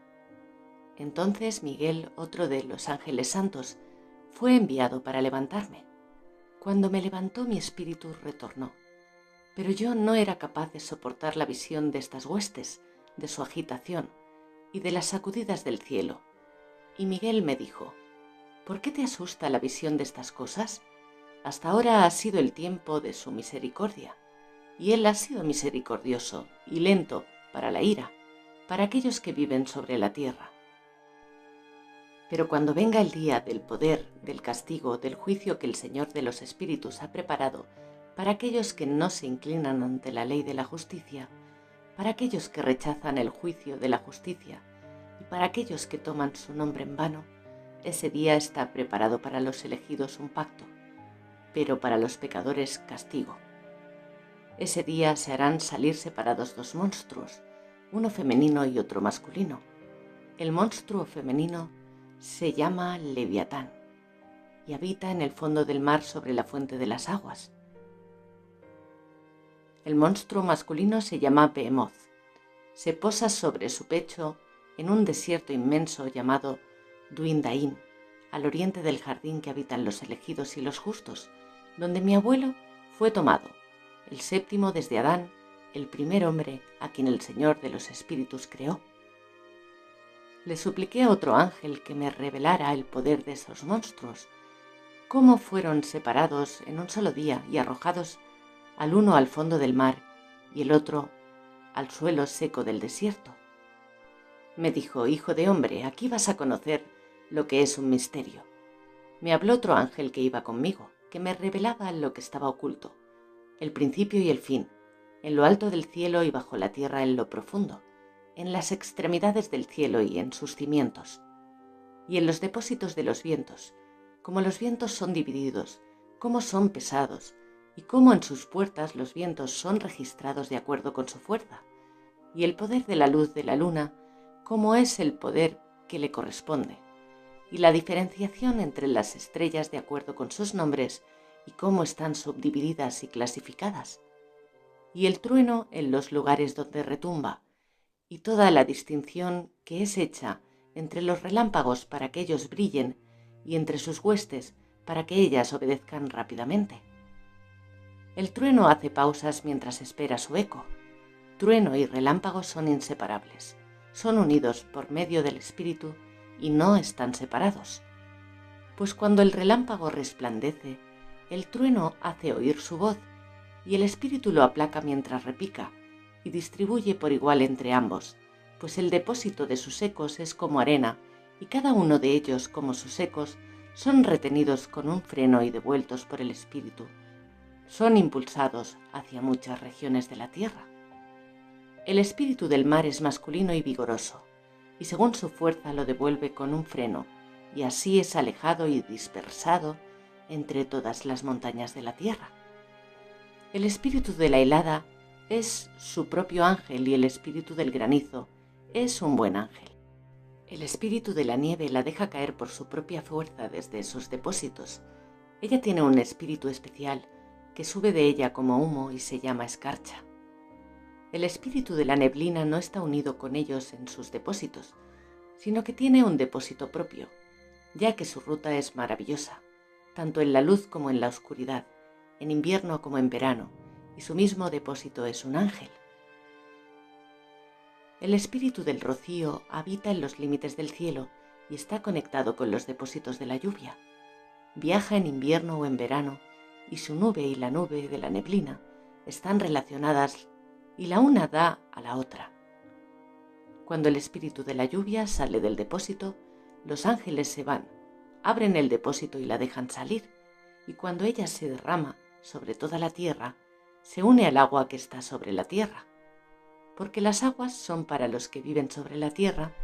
Entonces Miguel, otro de los ángeles santos, fue enviado para levantarme. Cuando me levantó, mi espíritu retornó, pero yo no era capaz de soportar la visión de estas huestes, de su agitación y de las sacudidas del cielo. Y Miguel me dijo: ¿por qué te asusta la visión de estas cosas? Hasta ahora ha sido el tiempo de su misericordia, y Él ha sido misericordioso y lento para la ira, para aquellos que viven sobre la tierra. Pero cuando venga el día del poder, del castigo, del juicio que el Señor de los espíritus ha preparado para aquellos que no se inclinan ante la ley de la justicia, para aquellos que rechazan el juicio de la justicia y para aquellos que toman su nombre en vano, ese día está preparado para los elegidos un pacto, pero para los pecadores castigo. Ese día se harán salir separados dos monstruos, uno femenino y otro masculino. El monstruo femenino se llama Leviatán y habita en el fondo del mar sobre la fuente de las aguas. El monstruo masculino se llama Behemoth. Se posa sobre su pecho en un desierto inmenso llamado Duindaín, al oriente del jardín que habitan los elegidos y los justos, donde mi abuelo fue tomado, el séptimo desde Adán, el primer hombre a quien el Señor de los espíritus creó. Le supliqué a otro ángel que me revelara el poder de esos monstruos, cómo fueron separados en un solo día y arrojados al uno al fondo del mar y el otro al suelo seco del desierto. Me dijo: hijo de hombre, aquí vas a conocer lo que es un misterio. Me habló otro ángel que iba conmigo, que me revelaba lo que estaba oculto, el principio y el fin, en lo alto del cielo y bajo la tierra en lo profundo, en las extremidades del cielo y en sus cimientos, y en los depósitos de los vientos, cómo los vientos son divididos, cómo son pesados, y cómo en sus puertas los vientos son registrados de acuerdo con su fuerza, y el poder de la luz de la luna, cómo es el poder que le corresponde, y la diferenciación entre las estrellas de acuerdo con sus nombres y cómo están subdivididas y clasificadas, y el trueno en los lugares donde retumba, y toda la distinción que es hecha entre los relámpagos para que ellos brillen y entre sus huestes para que ellas obedezcan rápidamente. El trueno hace pausas mientras espera su eco. Trueno y relámpago son inseparables, son unidos por medio del espíritu y no están separados. Pues cuando el relámpago resplandece, el trueno hace oír su voz y el espíritu lo aplaca mientras repica y distribuye por igual entre ambos, pues el depósito de sus ecos es como arena y cada uno de ellos, como sus ecos, son retenidos con un freno y devueltos por el espíritu. Son impulsados hacia muchas regiones de la tierra. El espíritu del mar es masculino y vigoroso, y según su fuerza lo devuelve con un freno, y así es alejado y dispersado entre todas las montañas de la tierra. El espíritu de la helada es su propio ángel y el espíritu del granizo es un buen ángel. El espíritu de la nieve la deja caer por su propia fuerza desde sus depósitos. Ella tiene un espíritu especial que sube de ella como humo y se llama escarcha. El espíritu de la neblina no está unido con ellos en sus depósitos, sino que tiene un depósito propio, ya que su ruta es maravillosa, tanto en la luz como en la oscuridad, en invierno como en verano, y su mismo depósito es un ángel. El espíritu del rocío habita en los límites del cielo y está conectado con los depósitos de la lluvia. Viaja en invierno o en verano, y su nube y la nube de la neblina están relacionadas y la una da a la otra. Cuando el espíritu de la lluvia sale del depósito, los ángeles se van, abren el depósito y la dejan salir, y cuando ella se derrama sobre toda la tierra, se une al agua que está sobre la tierra, porque las aguas son para los que viven sobre la tierra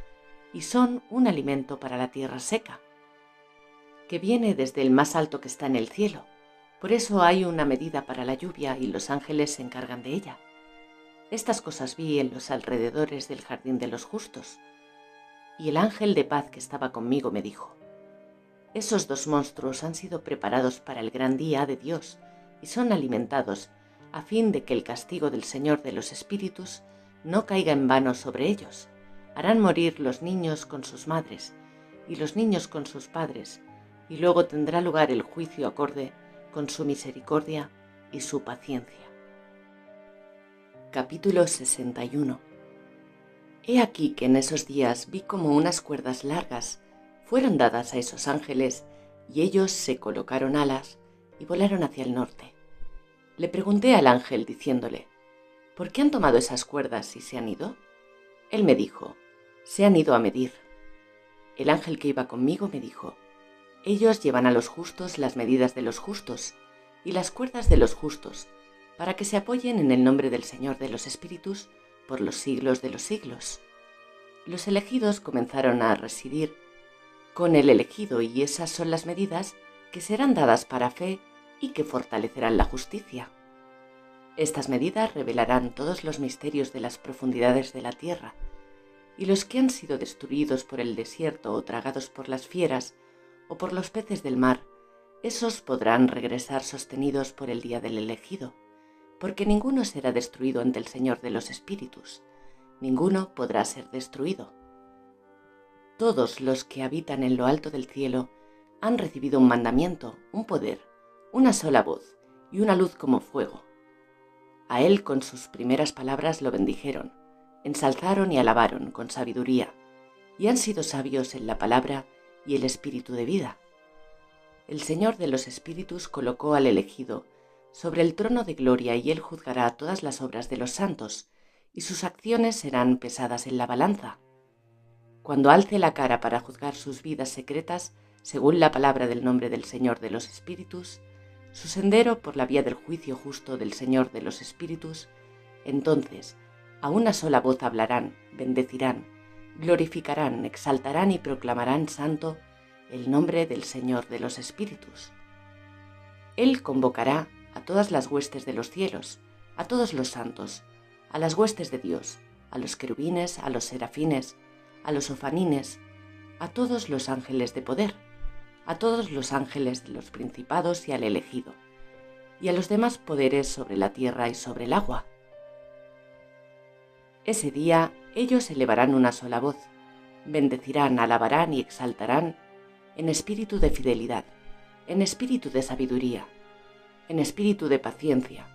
y son un alimento para la tierra seca, que viene desde el más alto que está en el cielo. Por eso hay una medida para la lluvia y los ángeles se encargan de ella. Estas cosas vi en los alrededores del jardín de los justos, y el ángel de paz que estaba conmigo me dijo: esos dos monstruos han sido preparados para el gran día de Dios y son alimentados a fin de que el castigo del Señor de los Espíritus no caiga en vano sobre ellos. Harán morir los niños con sus madres y los niños con sus padres, y luego tendrá lugar el juicio acorde con su misericordia y su paciencia. Capítulo 61. He aquí que en esos días vi como unas cuerdas largas fueron dadas a esos ángeles, y ellos se colocaron alas y volaron hacia el norte. Le pregunté al ángel diciéndole: ¿por qué han tomado esas cuerdas y se han ido? Él me dijo: se han ido a medir. El ángel que iba conmigo me dijo: ellos llevan a los justos las medidas de los justos y las cuerdas de los justos, para que se apoyen en el nombre del Señor de los Espíritus por los siglos de los siglos. Los elegidos comenzaron a residir con el elegido, y esas son las medidas que serán dadas para fe y que fortalecerán la justicia. Estas medidas revelarán todos los misterios de las profundidades de la tierra, y los que han sido destruidos por el desierto o tragados por las fieras o por los peces del mar, esos podrán regresar sostenidos por el día del elegido, porque ninguno será destruido ante el Señor de los Espíritus, ninguno podrá ser destruido. Todos los que habitan en lo alto del cielo han recibido un mandamiento, un poder, una sola voz y una luz como fuego. A él con sus primeras palabras lo bendijeron, ensalzaron y alabaron con sabiduría, y han sido sabios en la palabra y el espíritu de vida. El Señor de los Espíritus colocó al elegido sobre el trono de gloria, y él juzgará todas las obras de los santos, y sus acciones serán pesadas en la balanza. Cuando alce la cara para juzgar sus vidas secretas, según la palabra del nombre del Señor de los Espíritus, su sendero por la vía del juicio justo del Señor de los Espíritus, entonces a una sola voz hablarán, bendecirán, glorificarán, exaltarán y proclamarán santo el nombre del Señor de los Espíritus. Él convocará a todas las huestes de los cielos, a todos los santos, a las huestes de Dios, a los querubines, a los serafines, a los ofanines, a todos los ángeles de poder, a todos los ángeles de los principados y al elegido, y a los demás poderes sobre la tierra y sobre el agua. Ese día ellos elevarán una sola voz, bendecirán, alabarán y exaltarán en espíritu de fidelidad, en espíritu de sabiduría, en espíritu de paciencia,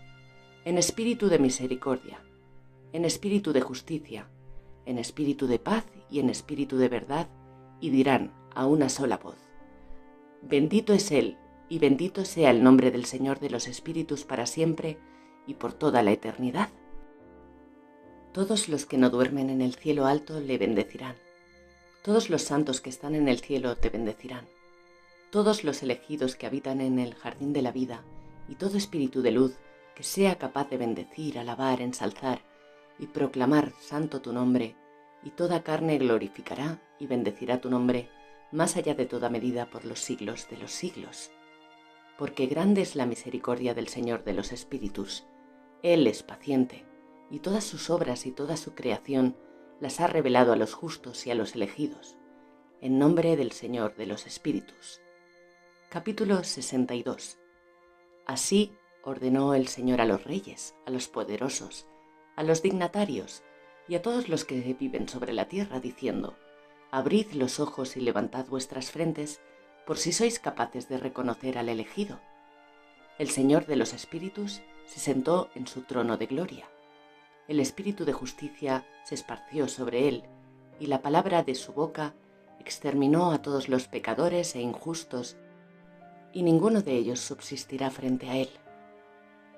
en espíritu de misericordia, en espíritu de justicia, en espíritu de paz y en espíritu de verdad, y dirán a una sola voz: bendito es Él, y bendito sea el nombre del Señor de los Espíritus para siempre y por toda la eternidad. Todos los que no duermen en el cielo alto le bendecirán. Todos los santos que están en el cielo te bendecirán. Todos los elegidos que habitan en el jardín de la vida y todo espíritu de luz que sea capaz de bendecir, alabar, ensalzar y proclamar santo tu nombre, y toda carne glorificará y bendecirá tu nombre más allá de toda medida por los siglos de los siglos. Porque grande es la misericordia del Señor de los espíritus. Él es paciente, y todas sus obras y toda su creación las ha revelado a los justos y a los elegidos. En nombre del Señor de los espíritus. Capítulo 62. Así ordenó el Señor a los reyes, a los poderosos, a los dignatarios y a todos los que viven sobre la tierra, diciendo: Abrid los ojos y levantad vuestras frentes, por si sois capaces de reconocer al elegido. El Señor de los espíritus se sentó en su trono de gloria. El espíritu de justicia se esparció sobre él, y la palabra de su boca exterminó a todos los pecadores e injustos, y ninguno de ellos subsistirá frente a él.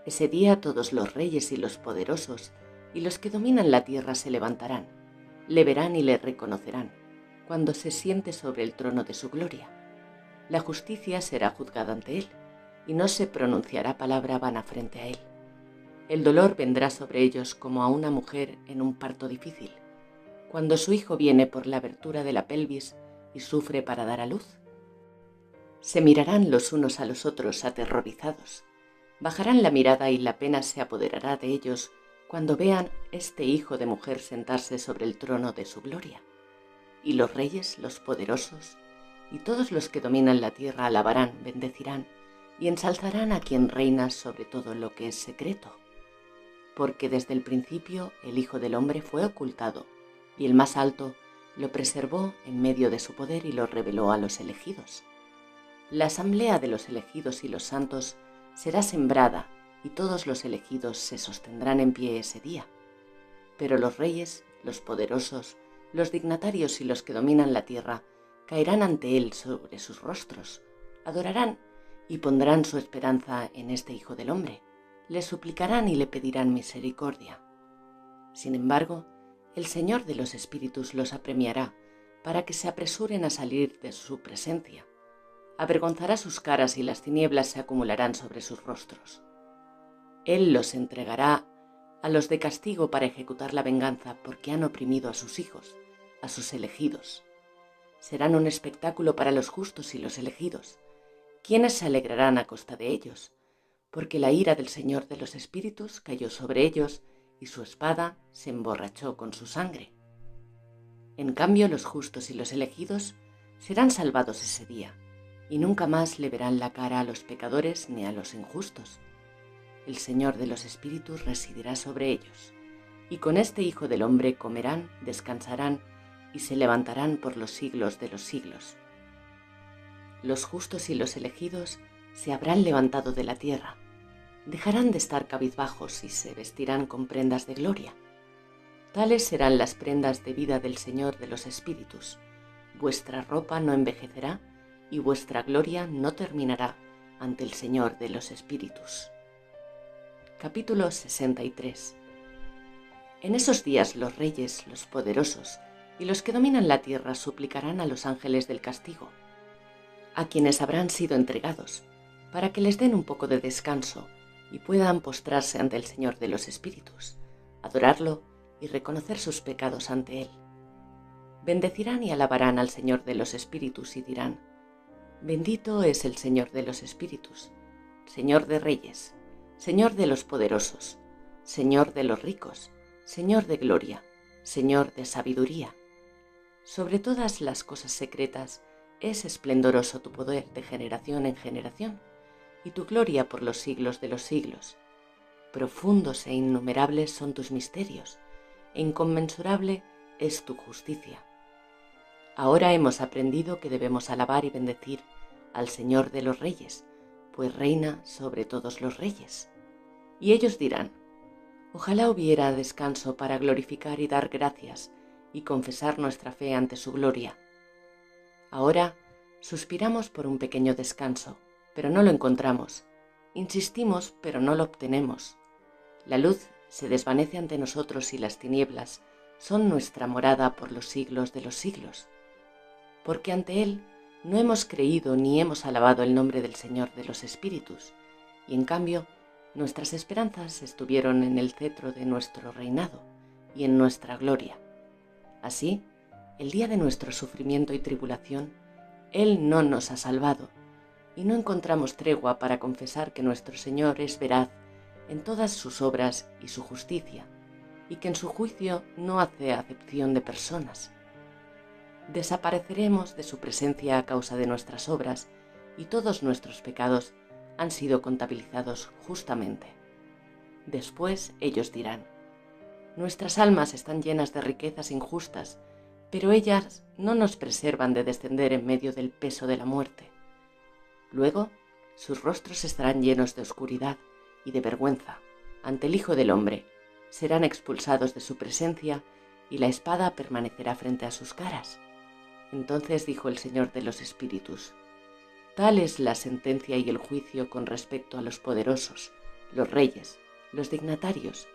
Ese día todos los reyes y los poderosos y los que dominan la tierra se levantarán, le verán y le reconocerán, cuando se siente sobre el trono de su gloria. La justicia será juzgada ante él, y no se pronunciará palabra vana frente a él. El dolor vendrá sobre ellos como a una mujer en un parto difícil, cuando su hijo viene por la abertura de la pelvis y sufre para dar a luz. Se mirarán los unos a los otros aterrorizados. Bajarán la mirada y la pena se apoderará de ellos cuando vean este hijo de mujer sentarse sobre el trono de su gloria. Y los reyes, los poderosos y todos los que dominan la tierra alabarán, bendecirán y ensalzarán a quien reina sobre todo lo que es secreto. Porque desde el principio el Hijo del Hombre fue ocultado, y el más alto lo preservó en medio de su poder y lo reveló a los elegidos. La asamblea de los elegidos y los santos será sembrada, y todos los elegidos se sostendrán en pie ese día. Pero los reyes, los poderosos, los dignatarios y los que dominan la tierra caerán ante él sobre sus rostros, adorarán y pondrán su esperanza en este Hijo del Hombre, le suplicarán y le pedirán misericordia. Sin embargo, el Señor de los espíritus los apremiará para que se apresuren a salir de su presencia. Avergonzará sus caras y las tinieblas se acumularán sobre sus rostros. Él los entregará a los de castigo para ejecutar la venganza porque han oprimido a sus hijos, a sus elegidos. Serán un espectáculo para los justos y los elegidos, quienes se alegrarán a costa de ellos, porque la ira del Señor de los espíritus cayó sobre ellos y su espada se emborrachó con su sangre. En cambio, los justos y los elegidos serán salvados ese día, y nunca más le verán la cara a los pecadores ni a los injustos. El Señor de los espíritus residirá sobre ellos, y con este Hijo del Hombre comerán, descansarán y se levantarán por los siglos de los siglos. Los justos y los elegidos se habrán levantado de la tierra, dejarán de estar cabizbajos y se vestirán con prendas de gloria. Tales serán las prendas de vida del Señor de los espíritus. Vuestra ropa no envejecerá y vuestra gloria no terminará ante el Señor de los espíritus. Capítulo 63. En esos días los reyes, los poderosos y los que dominan la tierra suplicarán a los ángeles del castigo, a quienes habrán sido entregados, para que les den un poco de descanso y puedan postrarse ante el Señor de los espíritus, adorarlo y reconocer sus pecados ante él. Bendecirán y alabarán al Señor de los espíritus y dirán: Bendito es el Señor de los espíritus, Señor de reyes, Señor de los poderosos, Señor de los ricos, Señor de gloria, Señor de sabiduría. Sobre todas las cosas secretas es esplendoroso tu poder de generación en generación, y tu gloria por los siglos de los siglos. Profundos e innumerables son tus misterios, e inconmensurable es tu justicia. Ahora hemos aprendido que debemos alabar y bendecir al Señor de los reyes, pues reina sobre todos los reyes. Y ellos dirán: Ojalá hubiera descanso para glorificar y dar gracias y confesar nuestra fe ante su gloria. Ahora suspiramos por un pequeño descanso, pero no lo encontramos. Insistimos, pero no lo obtenemos. La luz se desvanece ante nosotros y las tinieblas son nuestra morada por los siglos de los siglos. Porque ante Él no hemos creído ni hemos alabado el nombre del Señor de los espíritus, y en cambio nuestras esperanzas estuvieron en el cetro de nuestro reinado, y en nuestra gloria. Así, el día de nuestro sufrimiento y tribulación, Él no nos ha salvado, y no encontramos tregua para confesar que nuestro Señor es veraz en todas sus obras y su justicia, y que en su juicio no hace acepción de personas. Desapareceremos de su presencia a causa de nuestras obras, y todos nuestros pecados han sido contabilizados justamente. Después ellos dirán: nuestras almas están llenas de riquezas injustas, pero ellas no nos preservan de descender en medio del peso de la muerte. Luego, sus rostros estarán llenos de oscuridad y de vergüenza ante el Hijo del Hombre. Serán expulsados de su presencia y la espada permanecerá frente a sus caras. Entonces dijo el Señor de los Espíritus: tal es la sentencia y el juicio con respecto a los poderosos, los reyes, los dignatarios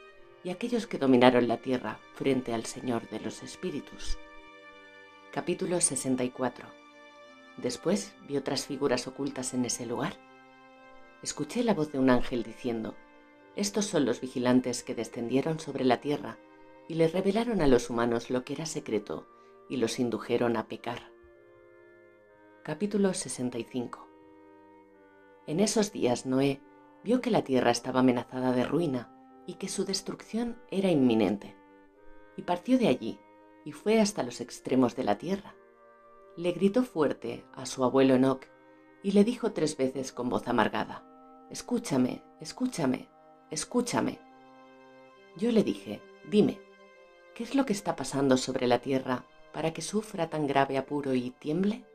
y aquellos que dominaron la tierra frente al Señor de los Espíritus. Capítulo 64. Después vi otras figuras ocultas en ese lugar. Escuché la voz de un ángel diciendo: estos son los vigilantes que descendieron sobre la tierra y les revelaron a los humanos lo que era secreto y los indujeron a pecar. Capítulo 65. En esos días Noé vio que la tierra estaba amenazada de ruina y que su destrucción era inminente, y partió de allí y fue hasta los extremos de la tierra. Le gritó fuerte a su abuelo Enoc y le dijo 3 veces con voz amargada: escúchame, escúchame, escúchame. Yo le dije: dime, ¿qué es lo que está pasando sobre la tierra para que sufra tan grave apuro y tiemble?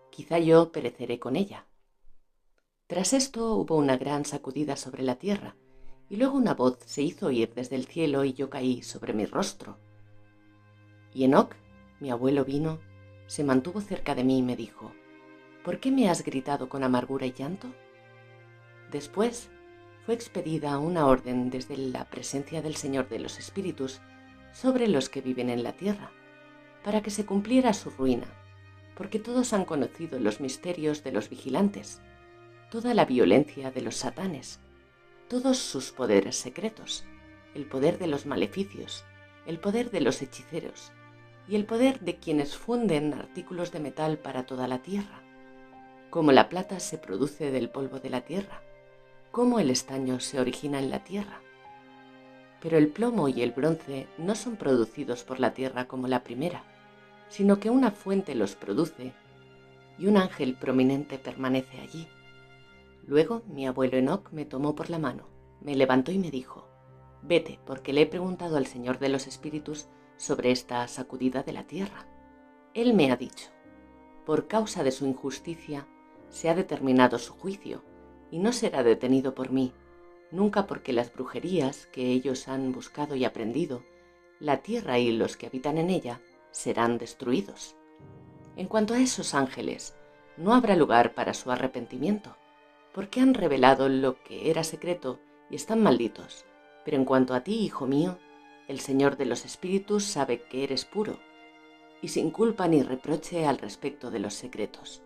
Quizá yo pereceré con ella. Tras esto hubo una gran sacudida sobre la tierra, y luego una voz se hizo oír desde el cielo y yo caí sobre mi rostro. Y Enoc, mi abuelo, vino, se mantuvo cerca de mí y me dijo: ¿por qué me has gritado con amargura y llanto? Después fue expedida una orden desde la presencia del Señor de los Espíritus sobre los que viven en la tierra, para que se cumpliera su ruina, porque todos han conocido los misterios de los vigilantes, toda la violencia de los satanes, todos sus poderes secretos, el poder de los maleficios, el poder de los hechiceros y el poder de quienes funden artículos de metal para toda la tierra, cómo la plata se produce del polvo de la tierra, cómo el estaño se origina en la tierra. Pero el plomo y el bronce no son producidos por la tierra como la primera, sino que una fuente los produce y un ángel prominente permanece allí. Luego mi abuelo Enoc me tomó por la mano, me levantó y me dijo: vete, porque le he preguntado al Señor de los Espíritus sobre esta sacudida de la tierra. Él me ha dicho: por causa de su injusticia se ha determinado su juicio, y no será detenido por mí, nunca, porque las brujerías que ellos han buscado y aprendido, la tierra y los que habitan en ella serán destruidos. En cuanto a esos ángeles, no habrá lugar para su arrepentimiento, porque han revelado lo que era secreto y están malditos. Pero en cuanto a ti, hijo mío, el Señor de los Espíritus sabe que eres puro, y sin culpa ni reproche al respecto de los secretos.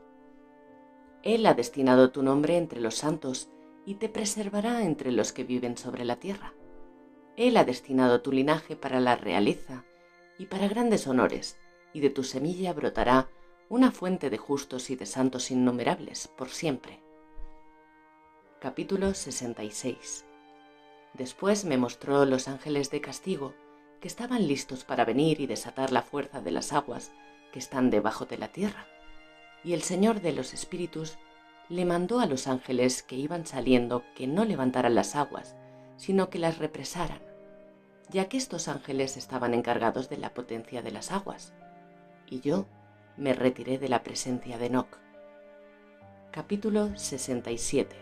Él ha destinado tu nombre entre los santos y te preservará entre los que viven sobre la tierra. Él ha destinado tu linaje para la realeza y para grandes honores, y de tu semilla brotará una fuente de justos y de santos innumerables por siempre. Capítulo 66. Después me mostró los ángeles de castigo, que estaban listos para venir y desatar la fuerza de las aguas que están debajo de la tierra. Y el Señor de los Espíritus le mandó a los ángeles que iban saliendo que no levantaran las aguas, sino que las represaran, ya que estos ángeles estaban encargados de la potencia de las aguas. Y yo me retiré de la presencia de Enoc. Capítulo 67.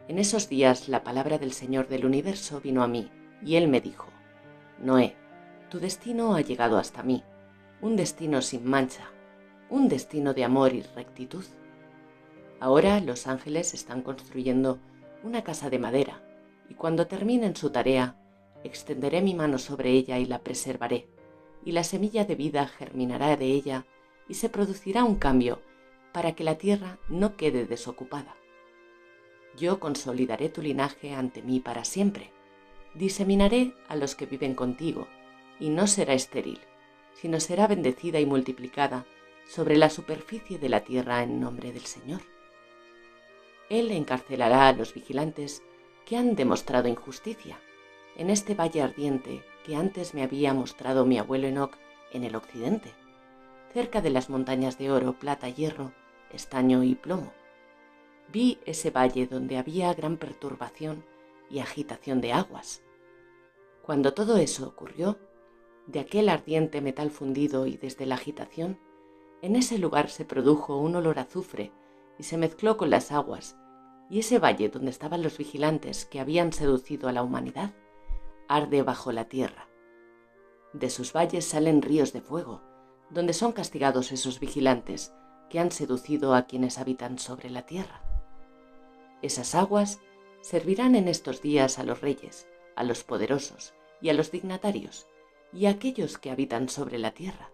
En esos días la palabra del Señor del universo vino a mí, y él me dijo: Noé, tu destino ha llegado hasta mí, un destino sin mancha, un destino de amor y rectitud. Ahora los ángeles están construyendo una casa de madera, y cuando terminen su tarea, extenderé mi mano sobre ella y la preservaré, y la semilla de vida germinará de ella, y se producirá un cambio para que la tierra no quede desocupada. Yo consolidaré tu linaje ante mí para siempre. Diseminaré a los que viven contigo, y no será estéril, sino será bendecida y multiplicada sobre la superficie de la tierra en nombre del Señor. Él encarcelará a los vigilantes que han demostrado injusticia en este valle ardiente que antes me había mostrado mi abuelo Enoc en el occidente, cerca de las montañas de oro, plata, hierro, estaño y plomo. Vi ese valle donde había gran perturbación y agitación de aguas. Cuando todo eso ocurrió, de aquel ardiente metal fundido y desde la agitación, en ese lugar se produjo un olor a azufre y se mezcló con las aguas, y ese valle donde estaban los vigilantes que habían seducido a la humanidad, arde bajo la tierra. De sus valles salen ríos de fuego, donde son castigados esos vigilantes que han seducido a quienes habitan sobre la tierra. Esas aguas servirán en estos días a los reyes, a los poderosos y a los dignatarios, y a aquellos que habitan sobre la tierra,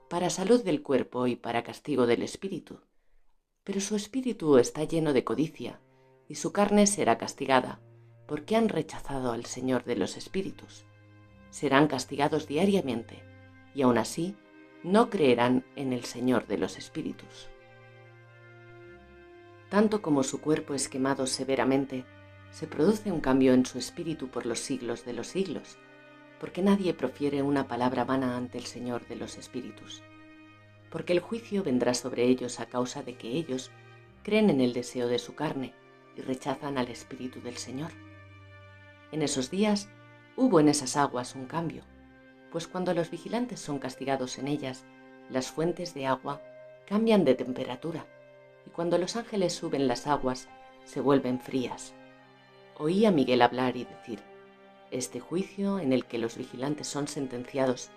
para salud del cuerpo y para castigo del espíritu. Pero su espíritu está lleno de codicia, y su carne será castigada, porque han rechazado al Señor de los espíritus. Serán castigados diariamente, y aún así no creerán en el Señor de los espíritus. Tanto como su cuerpo es quemado severamente, se produce un cambio en su espíritu por los siglos de los siglos, porque nadie profiere una palabra vana ante el Señor de los espíritus. Porque el juicio vendrá sobre ellos a causa de que ellos creen en el deseo de su carne y rechazan al Espíritu del Señor. En esos días hubo en esas aguas un cambio, pues cuando los vigilantes son castigados en ellas, las fuentes de agua cambian de temperatura, y cuando los ángeles suben las aguas, se vuelven frías. Oí a Miguel hablar y decir: este juicio en el que los vigilantes son sentenciados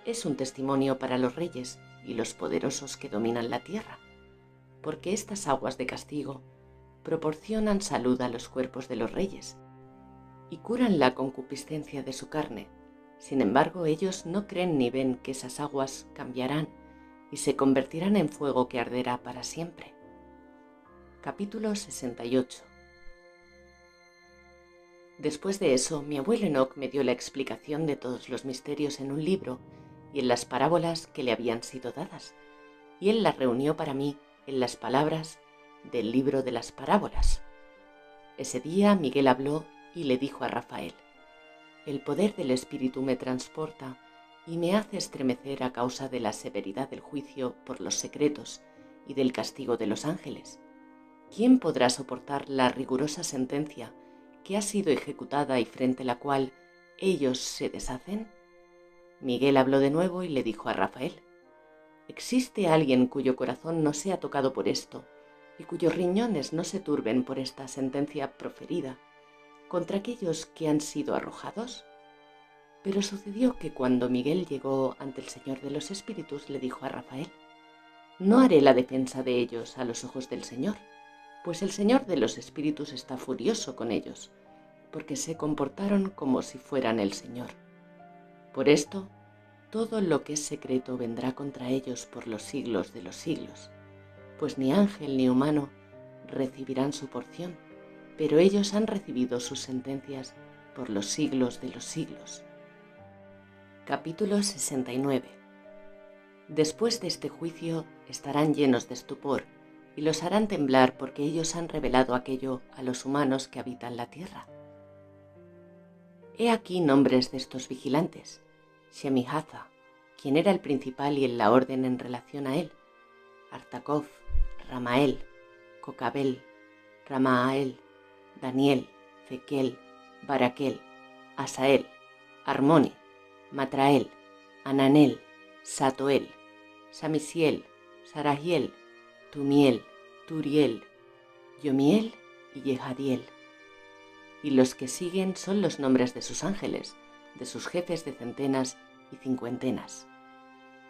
es un testimonio para los reyes y los poderosos que dominan la tierra, porque estas aguas de castigo proporcionan salud a los cuerpos de los reyes y curan la concupiscencia de su carne. Sin embargo, ellos no creen ni ven que esas aguas cambiarán y se convertirán en fuego que arderá para siempre. Capítulo 68. Después de eso, mi abuelo Enoc me dio la explicación de todos los misterios en un libro y en las parábolas que le habían sido dadas, y él las reunió para mí en las palabras del libro de las parábolas. Ese día Miguel habló y le dijo a Rafael: el poder del Espíritu me transporta y me hace estremecer a causa de la severidad del juicio por los secretos y del castigo de los ángeles. ¿Quién podrá soportar la rigurosa sentencia que ha sido ejecutada y frente a la cual ellos se deshacen? Miguel habló de nuevo y le dijo a Rafael: ¿existe alguien cuyo corazón no sea tocado por esto y cuyos riñones no se turben por esta sentencia proferida contra aquellos que han sido arrojados? Pero sucedió que cuando Miguel llegó ante el Señor de los Espíritus, le dijo a Rafael: no haré la defensa de ellos a los ojos del Señor, pues el Señor de los Espíritus está furioso con ellos, porque se comportaron como si fueran el Señor. Por esto, todo lo que es secreto vendrá contra ellos por los siglos de los siglos, pues ni ángel ni humano recibirán su porción, pero ellos han recibido sus sentencias por los siglos de los siglos. Capítulo 69. Después de este juicio estarán llenos de estupor y los harán temblar porque ellos han revelado aquello a los humanos que habitan la tierra. He aquí nombres de estos vigilantes: Shemihaza, quien era el principal y en la orden en relación a él, Artakov, Ramael, Cocabel, Ramaael, Daniel, Zequel, Baraquel, Asael, Armoni, Matrael, Ananel, Satoel, Samisiel, Sarahiel, Tumiel, Turiel, Yomiel y Yehadiel. Y los que siguen son los nombres de sus ángeles, de sus jefes de centenas y cincuentenas.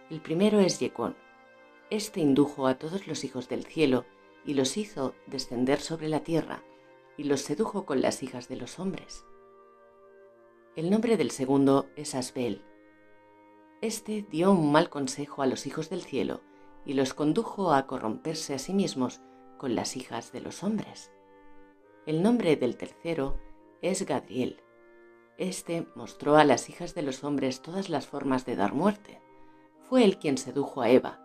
El primero es Yecón. Este indujo a todos los hijos del cielo y los hizo descender sobre la tierra y los sedujo con las hijas de los hombres. El nombre del segundo es Asbel. Este dio un mal consejo a los hijos del cielo y los condujo a corromperse a sí mismos con las hijas de los hombres. El nombre del tercero es Gadriel. Este mostró a las hijas de los hombres todas las formas de dar muerte. Fue él quien sedujo a Eva,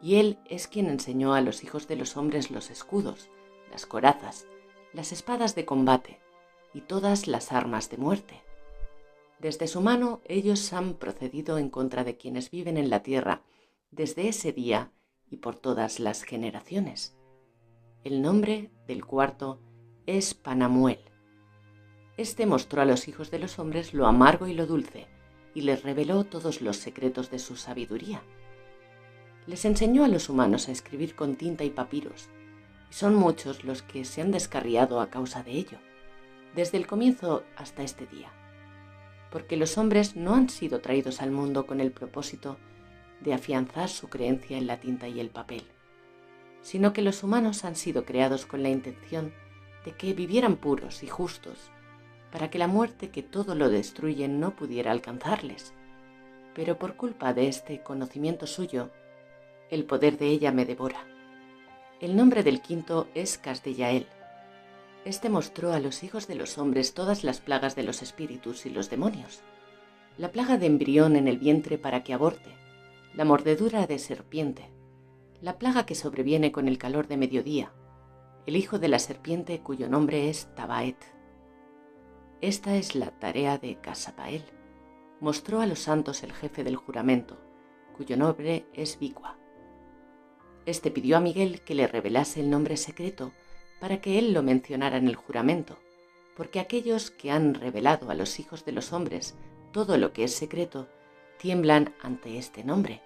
y él es quien enseñó a los hijos de los hombres los escudos, las corazas, las espadas de combate y todas las armas de muerte. Desde su mano ellos han procedido en contra de quienes viven en la tierra desde ese día y por todas las generaciones. El nombre del cuarto es Panamuel. Este mostró a los hijos de los hombres lo amargo y lo dulce, y les reveló todos los secretos de su sabiduría. Les enseñó a los humanos a escribir con tinta y papiros, y son muchos los que se han descarriado a causa de ello, desde el comienzo hasta este día, porque los hombres no han sido traídos al mundo con el propósito de afianzar su creencia en la tinta y el papel, sino que los humanos han sido creados con la intención de que vivieran puros y justos, para que la muerte que todo lo destruye no pudiera alcanzarles. Pero por culpa de este conocimiento suyo, el poder de ella me devora. El nombre del quinto es Casdeyael. Este mostró a los hijos de los hombres todas las plagas de los espíritus y los demonios. La plaga de embrión en el vientre para que aborte, la mordedura de serpiente, la plaga que sobreviene con el calor de mediodía, el hijo de la serpiente cuyo nombre es Tabaet. Esta es la tarea de Casapael. Mostró a los santos el jefe del juramento, cuyo nombre es Bicua. Este pidió a Miguel que le revelase el nombre secreto para que él lo mencionara en el juramento, porque aquellos que han revelado a los hijos de los hombres todo lo que es secreto tiemblan ante este nombre.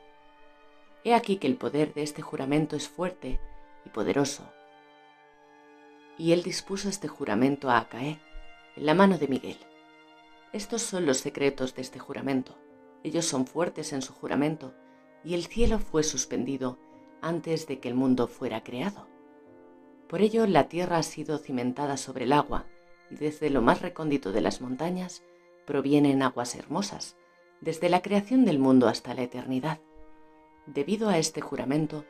He aquí que el poder de este juramento es fuerte y poderoso. Y él dispuso este juramento a Acaé, en la mano de Miguel. Estos son los secretos de este juramento. Ellos son fuertes en su juramento, y el cielo fue suspendido antes de que el mundo fuera creado. Por ello la tierra ha sido cimentada sobre el agua, y desde lo más recóndito de las montañas provienen aguas hermosas, desde la creación del mundo hasta la eternidad. Debido a este juramento,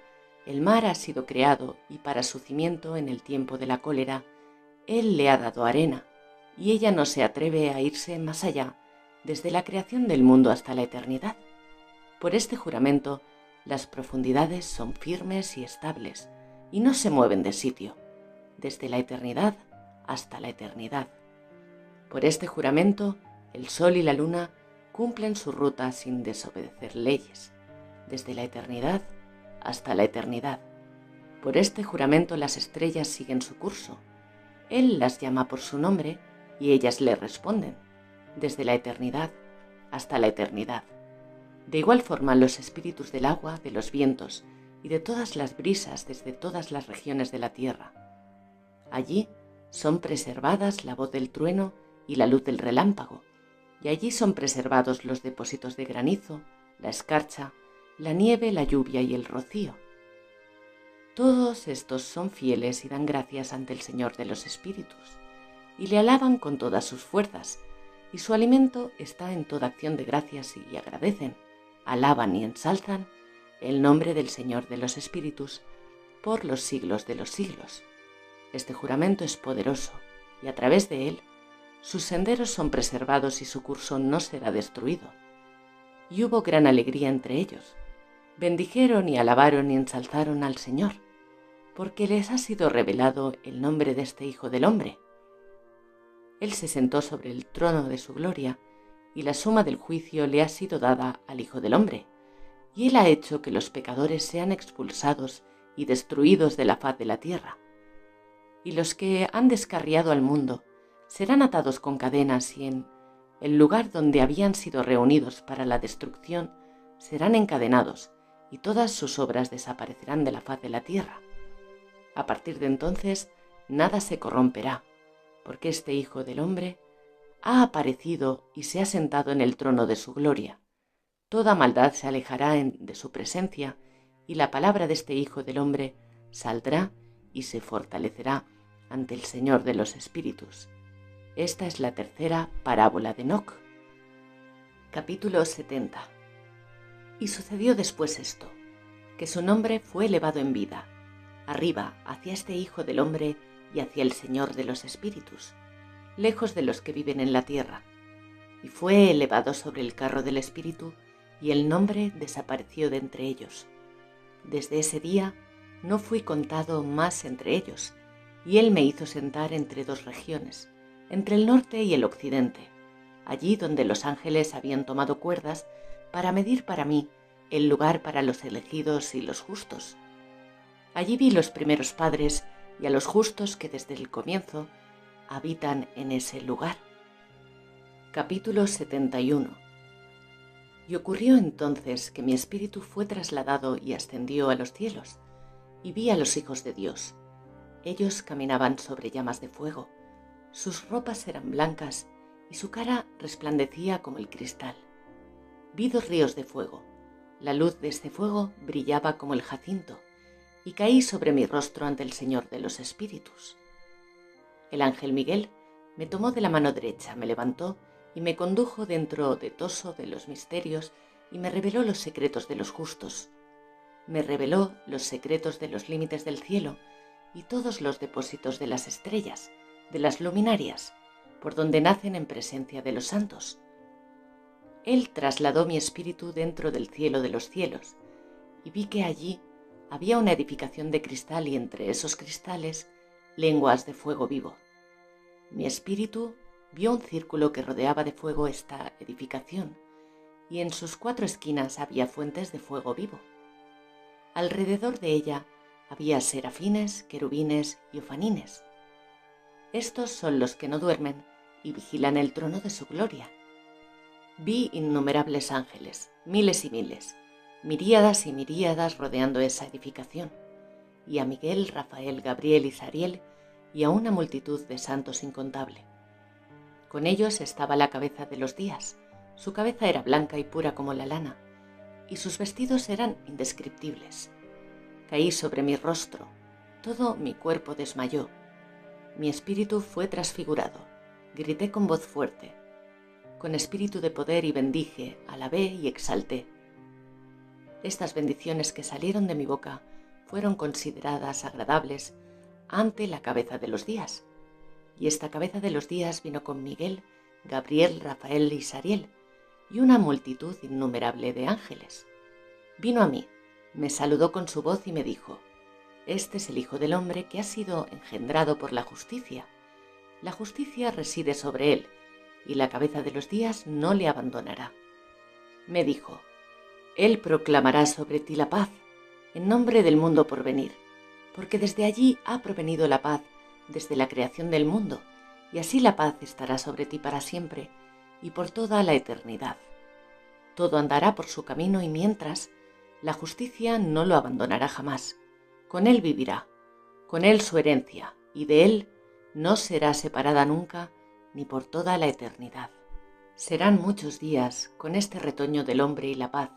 el mar ha sido creado, y para su cimiento en el tiempo de la cólera, él le ha dado arena, y ella no se atreve a irse más allá, desde la creación del mundo hasta la eternidad. Por este juramento, las profundidades son firmes y estables, y no se mueven de sitio, desde la eternidad hasta la eternidad. Por este juramento, el sol y la luna cumplen su ruta sin desobedecer leyes, desde la eternidad hasta la eternidad. Por este juramento las estrellas siguen su curso. Él las llama por su nombre y ellas le responden, desde la eternidad hasta la eternidad. De igual forma los espíritus del agua, de los vientos y de todas las brisas desde todas las regiones de la tierra. Allí son preservadas la voz del trueno y la luz del relámpago, y allí son preservados los depósitos de granizo, la escarcha, la nieve, la lluvia y el rocío. Todos estos son fieles y dan gracias ante el Señor de los espíritus, y le alaban con todas sus fuerzas, y su alimento está en toda acción de gracias y agradecen, alaban y ensalzan el nombre del Señor de los espíritus por los siglos de los siglos. Este juramento es poderoso, y a través de él sus senderos son preservados y su curso no será destruido. Y hubo gran alegría entre ellos. Bendijeron y alabaron y ensalzaron al Señor, porque les ha sido revelado el nombre de este Hijo del Hombre. Él se sentó sobre el trono de su gloria, y la suma del juicio le ha sido dada al Hijo del Hombre, y él ha hecho que los pecadores sean expulsados y destruidos de la faz de la tierra. Y los que han descarriado al mundo serán atados con cadenas y en el lugar donde habían sido reunidos para la destrucción serán encadenados, y todas sus obras desaparecerán de la faz de la tierra. A partir de entonces nada se corromperá, porque este Hijo del Hombre ha aparecido y se ha sentado en el trono de su gloria. Toda maldad se alejará de su presencia, y la palabra de este Hijo del Hombre saldrá y se fortalecerá ante el Señor de los espíritus. Esta es la tercera parábola de Enoc. Capítulo 70. Y sucedió después esto, que su nombre fue elevado en vida, arriba hacia este Hijo del Hombre y hacia el Señor de los espíritus, lejos de los que viven en la tierra, y fue elevado sobre el carro del Espíritu, y el nombre desapareció de entre ellos. Desde ese día no fui contado más entre ellos, y él me hizo sentar entre dos regiones, entre el norte y el occidente, allí donde los ángeles habían tomado cuerdas para medir para mí el lugar para los elegidos y los justos. Allí vi los primeros padres y a los justos que desde el comienzo habitan en ese lugar. Capítulo 71. Y ocurrió entonces que mi espíritu fue trasladado y ascendió a los cielos, y vi a los hijos de Dios. Ellos caminaban sobre llamas de fuego, sus ropas eran blancas y su cara resplandecía como el cristal. Vi dos ríos de fuego, la luz de este fuego brillaba como el jacinto, y caí sobre mi rostro ante el Señor de los Espíritus. El ángel Miguel me tomó de la mano derecha, me levantó y me condujo dentro de toso de los misterios y me reveló los secretos de los justos. Me reveló los secretos de los límites del cielo y todos los depósitos de las estrellas, de las luminarias, por donde nacen en presencia de los santos. Él trasladó mi espíritu dentro del cielo de los cielos, y vi que allí había una edificación de cristal y entre esos cristales lenguas de fuego vivo. Mi espíritu vio un círculo que rodeaba de fuego esta edificación, y en sus 4 esquinas había fuentes de fuego vivo. Alrededor de ella había serafines, querubines y ofanines. Estos son los que no duermen y vigilan el trono de su gloria. Vi innumerables ángeles, miles y miles, miríadas y miríadas rodeando esa edificación, y a Miguel, Rafael, Gabriel y Zariel, y a una multitud de santos incontable. Con ellos estaba la cabeza de los días, su cabeza era blanca y pura como la lana, y sus vestidos eran indescriptibles. Caí sobre mi rostro, todo mi cuerpo desmayó, mi espíritu fue transfigurado, grité con voz fuerte, con espíritu de poder y bendije, alabé y exalté. Estas bendiciones que salieron de mi boca fueron consideradas agradables ante la cabeza de los días. Y esta cabeza de los días vino con Miguel, Gabriel, Rafael y Zariel, y una multitud innumerable de ángeles. Vino a mí, me saludó con su voz y me dijo: Este es el Hijo del Hombre que ha sido engendrado por la justicia. La justicia reside sobre él, y la cabeza de los días no le abandonará. Me dijo: Él proclamará sobre ti la paz, en nombre del mundo por venir, porque desde allí ha provenido la paz desde la creación del mundo, y así la paz estará sobre ti para siempre y por toda la eternidad. Todo andará por su camino y mientras, la justicia no lo abandonará jamás. Con él vivirá, con él su herencia, y de él no será separada nunca ni por toda la eternidad. Serán muchos días con este retoño del hombre y la paz,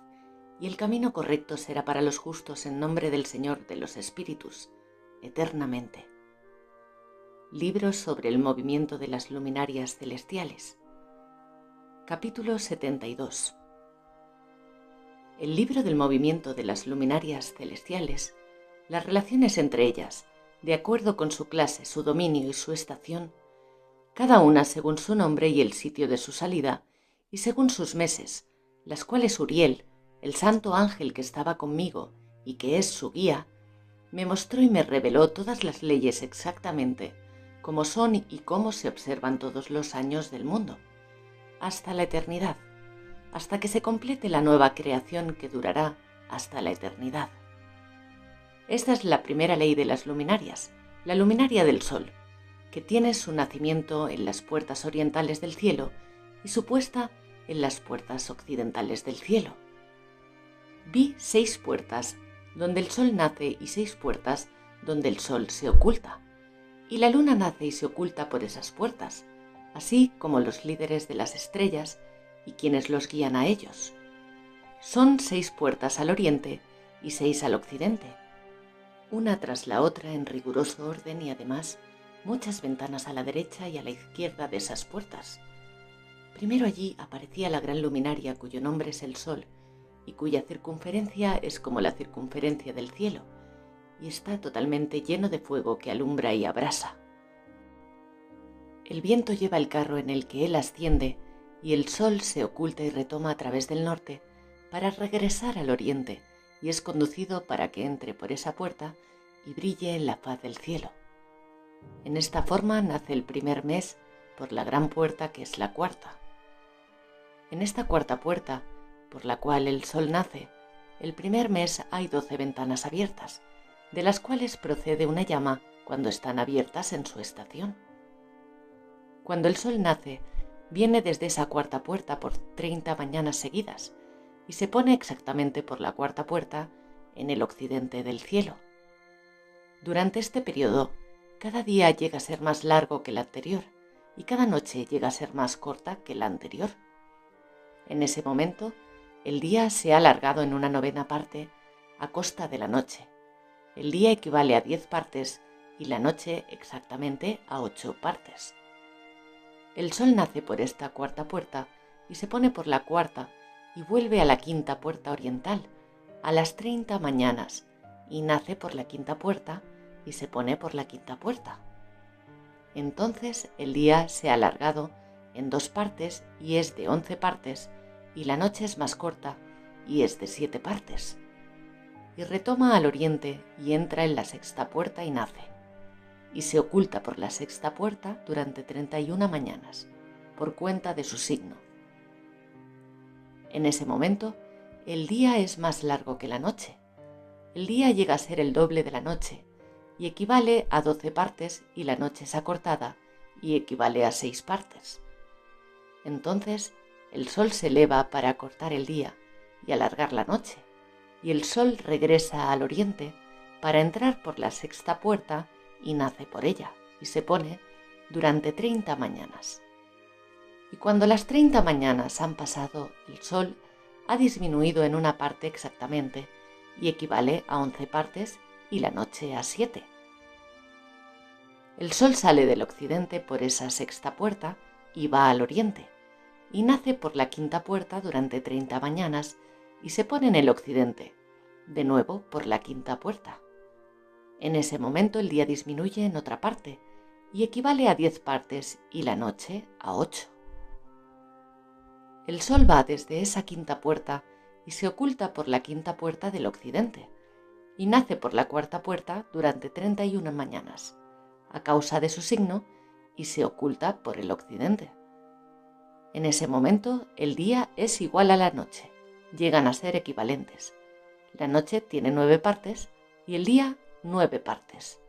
y el camino correcto será para los justos en nombre del Señor de los Espíritus, eternamente. Libros sobre el movimiento de las luminarias celestiales. Capítulo 72. El libro del movimiento de las luminarias celestiales, las relaciones entre ellas, de acuerdo con su clase, su dominio y su estación, cada una según su nombre y el sitio de su salida, y según sus meses, las cuales Uriel, el santo ángel que estaba conmigo y que es su guía, me mostró y me reveló todas las leyes exactamente, como son y cómo se observan todos los años del mundo, hasta la eternidad, hasta que se complete la nueva creación que durará hasta la eternidad. Esta es la primera ley de las luminarias, la luminaria del sol, que tiene su nacimiento en las puertas orientales del cielo y su puesta en las puertas occidentales del cielo. Vi 6 puertas donde el sol nace y 6 puertas donde el sol se oculta, y la luna nace y se oculta por esas puertas, así como los líderes de las estrellas y quienes los guían a ellos. Son 6 puertas al oriente y 6 al occidente, una tras la otra en riguroso orden y además muchas ventanas a la derecha y a la izquierda de esas puertas. Primero allí aparecía la gran luminaria cuyo nombre es el sol y cuya circunferencia es como la circunferencia del cielo, y está totalmente lleno de fuego que alumbra y abrasa. El viento lleva el carro en el que él asciende y el sol se oculta y retoma a través del norte para regresar al oriente y es conducido para que entre por esa puerta y brille en la faz del cielo. En esta forma nace el primer mes por la gran puerta que es la cuarta. En esta cuarta puerta, por la cual el sol nace, el primer mes hay 12 ventanas abiertas, de las cuales procede una llama cuando están abiertas en su estación. Cuando el sol nace, viene desde esa cuarta puerta por 30 mañanas seguidas y se pone exactamente por la cuarta puerta en el occidente del cielo. Durante este periodo, cada día llega a ser más largo que el anterior y cada noche llega a ser más corta que la anterior. En ese momento, el día se ha alargado en una novena parte a costa de la noche. El día equivale a 10 partes y la noche exactamente a 8 partes. El sol nace por esta cuarta puerta y se pone por la cuarta y vuelve a la quinta puerta oriental a las 30 mañanas y nace por la quinta puerta y se pone por la quinta puerta. Entonces el día se ha alargado en 2 partes y es de 11 partes y la noche es más corta y es de 7 partes. Y retoma al oriente y entra en la sexta puerta y nace. Y se oculta por la sexta puerta durante 31 mañanas, por cuenta de su signo. En ese momento, el día es más largo que la noche. El día llega a ser el doble de la noche y equivale a 12 partes y la noche es acortada y equivale a 6 partes. Entonces, el sol se eleva para acortar el día y alargar la noche, y el sol regresa al oriente para entrar por la sexta puerta y nace por ella, y se pone durante 30 mañanas. Y cuando las 30 mañanas han pasado, el sol ha disminuido en una parte exactamente, y equivale a 11 partes y la noche a 7. El sol sale del occidente por esa sexta puerta y va al oriente, y nace por la quinta puerta durante 30 mañanas y se pone en el occidente, de nuevo por la quinta puerta. En ese momento el día disminuye en otra parte y equivale a 10 partes y la noche a 8. El sol va desde esa quinta puerta y se oculta por la quinta puerta del occidente y nace por la cuarta puerta durante 31 mañanas, a causa de su signo, y se oculta por el occidente. En ese momento el día es igual a la noche, llegan a ser equivalentes. La noche tiene 9 partes y el día 9 partes.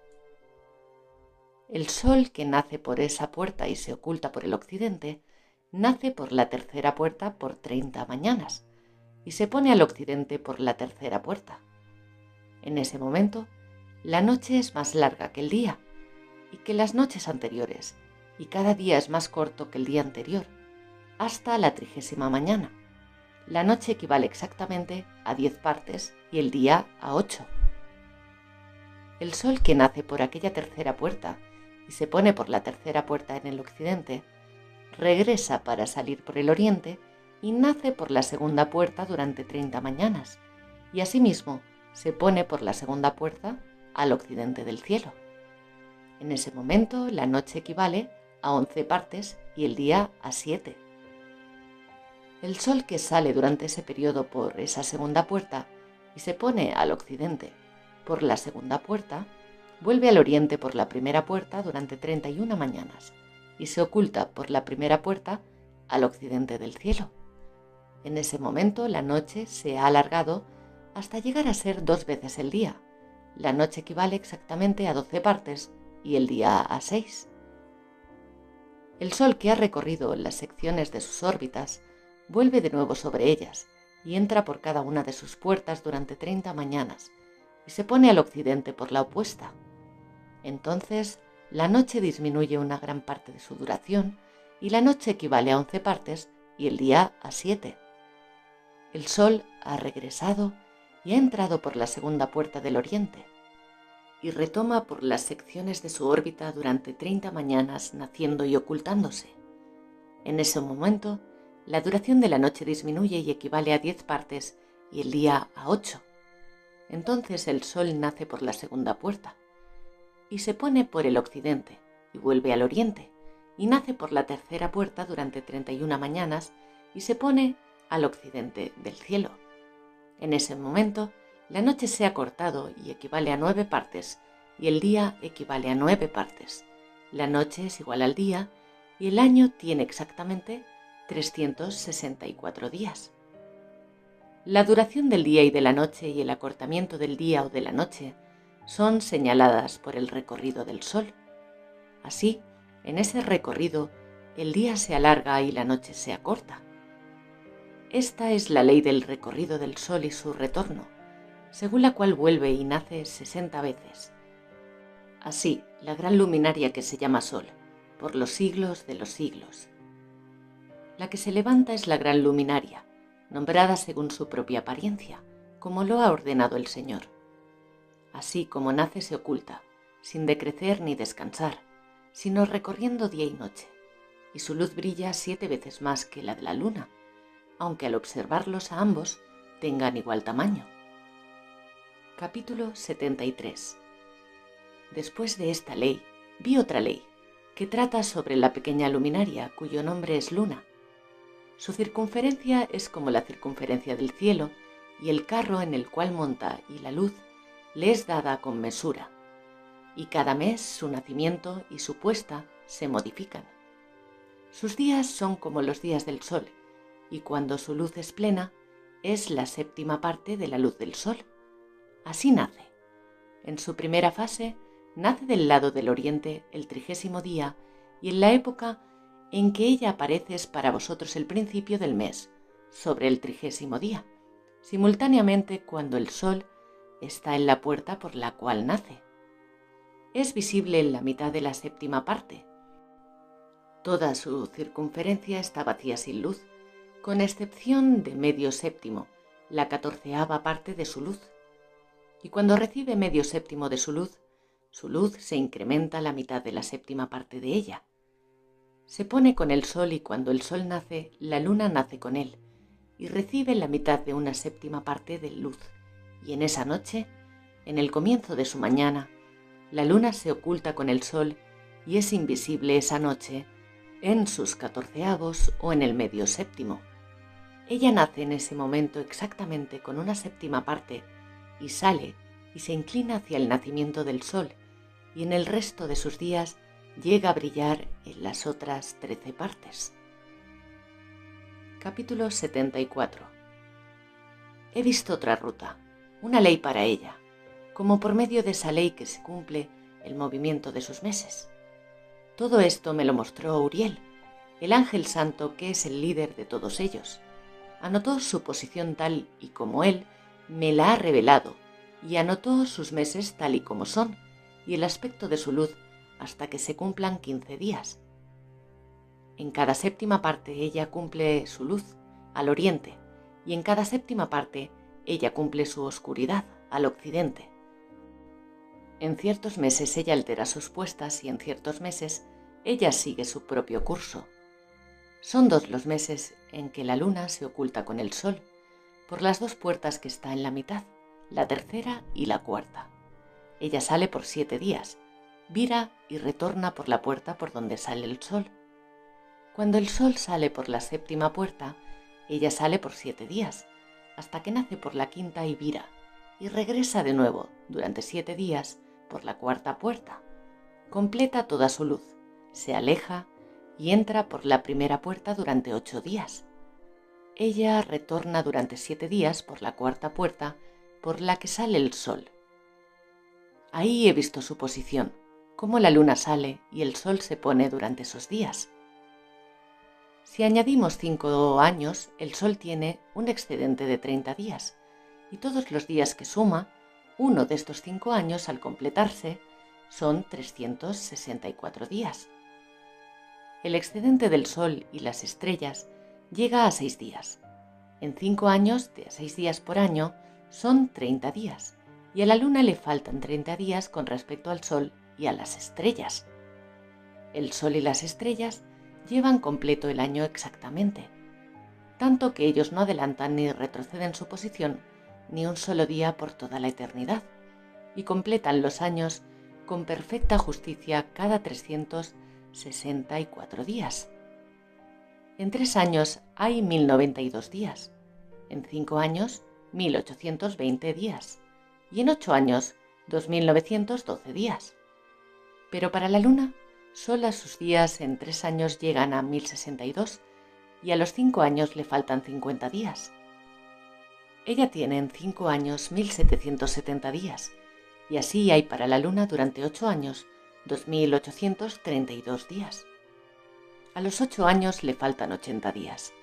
El sol que nace por esa puerta y se oculta por el occidente, nace por la tercera puerta por 30 mañanas y se pone al occidente por la tercera puerta. En ese momento, la noche es más larga que el día y que las noches anteriores, y cada día es más corto que el día anterior, hasta la 30ª mañana. La noche equivale exactamente a 10 partes y el día a 8. El sol que nace por aquella tercera puerta y se pone por la tercera puerta en el occidente, regresa para salir por el oriente y nace por la segunda puerta durante 30 mañanas, y asimismo se pone por la segunda puerta al occidente del cielo. En ese momento la noche equivale a 11 partes y el día a 7. El sol que sale durante ese periodo por esa segunda puerta y se pone al occidente por la segunda puerta, vuelve al oriente por la primera puerta durante 31 mañanas y se oculta por la primera puerta al occidente del cielo. En ese momento la noche se ha alargado hasta llegar a ser 2 veces el día. La noche equivale exactamente a 12 partes y el día a 6. El sol que ha recorrido las secciones de sus órbitas vuelve de nuevo sobre ellas y entra por cada una de sus puertas durante 30 mañanas y se pone al occidente por la opuesta. Entonces, la noche disminuye una gran parte de su duración y la noche equivale a 11 partes y el día a 7. El sol ha regresado y ha entrado por la segunda puerta del oriente y retoma por las secciones de su órbita durante 30 mañanas naciendo y ocultándose. En ese momento, la duración de la noche disminuye y equivale a 10 partes y el día a 8. Entonces el sol nace por la segunda puerta y se pone por el occidente y vuelve al oriente y nace por la tercera puerta durante 31 mañanas y se pone al occidente del cielo. En ese momento, la noche se ha cortado y equivale a 9 partes, y el día equivale a 9 partes. La noche es igual al día y el año tiene exactamente 364 días. La duración del día y de la noche y el acortamiento del día o de la noche son señaladas por el recorrido del Sol. Así, en ese recorrido, el día se alarga y la noche se acorta. Esta es la ley del recorrido del Sol y su retorno, según la cual vuelve y nace 60 veces. Así, la gran luminaria que se llama Sol, por los siglos de los siglos. La que se levanta es la gran luminaria, nombrada según su propia apariencia, como lo ha ordenado el Señor. Así como nace se oculta, sin decrecer ni descansar, sino recorriendo día y noche, y su luz brilla 7 veces más que la de la luna, aunque al observarlos a ambos tengan igual tamaño. Capítulo 73. Después de esta ley, vi otra ley, que trata sobre la pequeña luminaria, cuyo nombre es luna. Su circunferencia es como la circunferencia del cielo, y el carro en el cual monta y la luz le es dada con mesura, y cada mes su nacimiento y su puesta se modifican. Sus días son como los días del sol, y cuando su luz es plena, es la séptima parte de la luz del sol. Así nace. En su primera fase, nace del lado del oriente el 30º día, y en la época en que ella aparece es para vosotros el principio del mes, sobre el 30º día, simultáneamente cuando el sol está en la puerta por la cual nace. Es visible en la mitad de la séptima parte. Toda su circunferencia está vacía sin luz, con excepción de medio séptimo, la 14ª parte de su luz. Y cuando recibe medio séptimo de su luz se incrementa a la mitad de la séptima parte de ella. Se pone con el sol y cuando el sol nace, la luna nace con él y recibe la mitad de una séptima parte de luz. Y en esa noche, en el comienzo de su mañana, la luna se oculta con el sol y es invisible esa noche en sus 14avos o en el medio séptimo. Ella nace en ese momento exactamente con una séptima parte y sale y se inclina hacia el nacimiento del sol, y en el resto de sus días llega a brillar en las otras 13 partes. Capítulo 74. He visto otra ruta, una ley para ella, como por medio de esa ley que se cumple el movimiento de sus meses. Todo esto me lo mostró Uriel, el ángel santo que es el líder de todos ellos. Anotó su posición tal y como él me la ha revelado, y anotó sus meses tal y como son, y el aspecto de su luz hasta que se cumplan 15 días. En cada séptima parte ella cumple su luz, al oriente, y en cada séptima parte ella cumple su oscuridad, al occidente. En ciertos meses ella altera sus puestas y en ciertos meses ella sigue su propio curso. Son 2 los meses en que la luna se oculta con el sol, por las 2 puertas que está en la mitad, la tercera y la cuarta. Ella sale por 7 días, vira y retorna por la puerta por donde sale el sol. Cuando el sol sale por la séptima puerta, ella sale por 7 días, hasta que nace por la quinta y vira, y regresa de nuevo durante 7 días por la cuarta puerta. Completa toda su luz, se aleja y entra por la primera puerta durante 8 días. Ella retorna durante 7 días por la cuarta puerta por la que sale el sol. Ahí he visto su posición, cómo la luna sale y el sol se pone durante esos días. Si añadimos 5 años, el sol tiene un excedente de 30 días, y todos los días que suma, uno de estos 5 años al completarse, son 364 días. El excedente del sol y las estrellas llega a 6 días. En 5 años, de a 6 días por año, son 30 días, y a la luna le faltan 30 días con respecto al sol y a las estrellas. El sol y las estrellas llevan completo el año exactamente, tanto que ellos no adelantan ni retroceden su posición ni un solo día por toda la eternidad, y completan los años con perfecta justicia cada 64 días. En 3 años hay 1092 días, en 5 años 1820 días y en 8 años 2912 días. Pero para la Luna, solo sus días en 3 años llegan a 1062 y a los 5 años le faltan 50 días. Ella tiene en 5 años 1770 días y así hay para la Luna durante 8 años 2832 días. A los 8 años le faltan 80 días.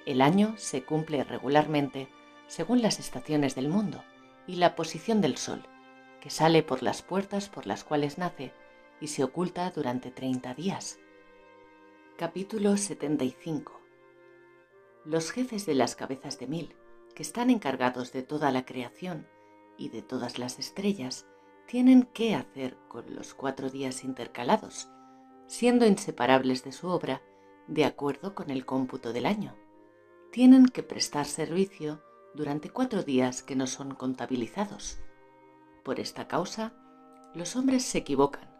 El año se cumple regularmente según las estaciones del mundo y la posición del Sol, que sale por las puertas por las cuales nace y se oculta durante 30 días. Capítulo 75. Los jefes de las cabezas de 1000, que están encargados de toda la creación y de todas las estrellas, tienen que hacer con los 4 días intercalados, siendo inseparables de su obra de acuerdo con el cómputo del año. Tienen que prestar servicio durante 4 días que no son contabilizados. Por esta causa, los hombres se equivocan,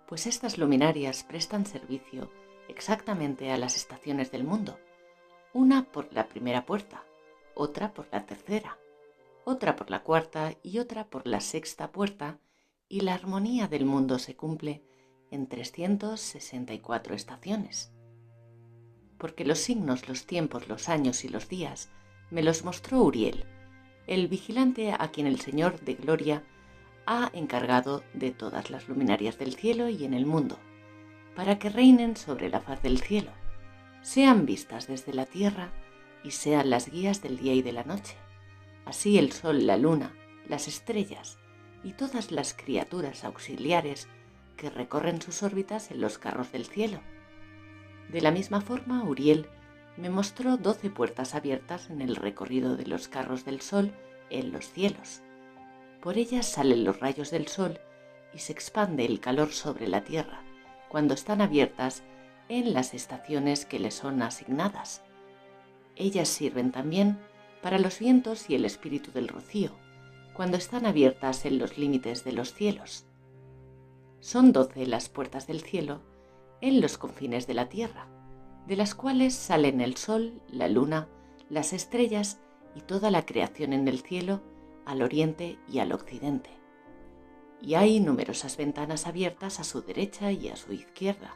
pues estas luminarias prestan servicio exactamente a las estaciones del mundo, una por la primera puerta, otra por la tercera, otra por la cuarta y otra por la sexta puerta, y la armonía del mundo se cumple en 364 estaciones. Porque los signos, los tiempos, los años y los días me los mostró Uriel, el vigilante a quien el Señor de Gloria ha encargado de todas las luminarias del cielo y en el mundo, para que reinen sobre la faz del cielo, sean vistas desde la tierra y sean las guías del día y de la noche. Así el sol, la luna, las estrellas y todas las criaturas auxiliares que recorren sus órbitas en los carros del cielo. De la misma forma, Uriel me mostró 12 puertas abiertas en el recorrido de los carros del sol en los cielos. Por ellas salen los rayos del sol y se expande el calor sobre la tierra cuando están abiertas en las estaciones que les son asignadas. Ellas sirven también para los vientos y el espíritu del rocío, cuando están abiertas en los límites de los cielos. Son 12 las puertas del cielo en los confines de la tierra, de las cuales salen el sol, la luna, las estrellas y toda la creación en el cielo, al oriente y al occidente. Y hay numerosas ventanas abiertas a su derecha y a su izquierda,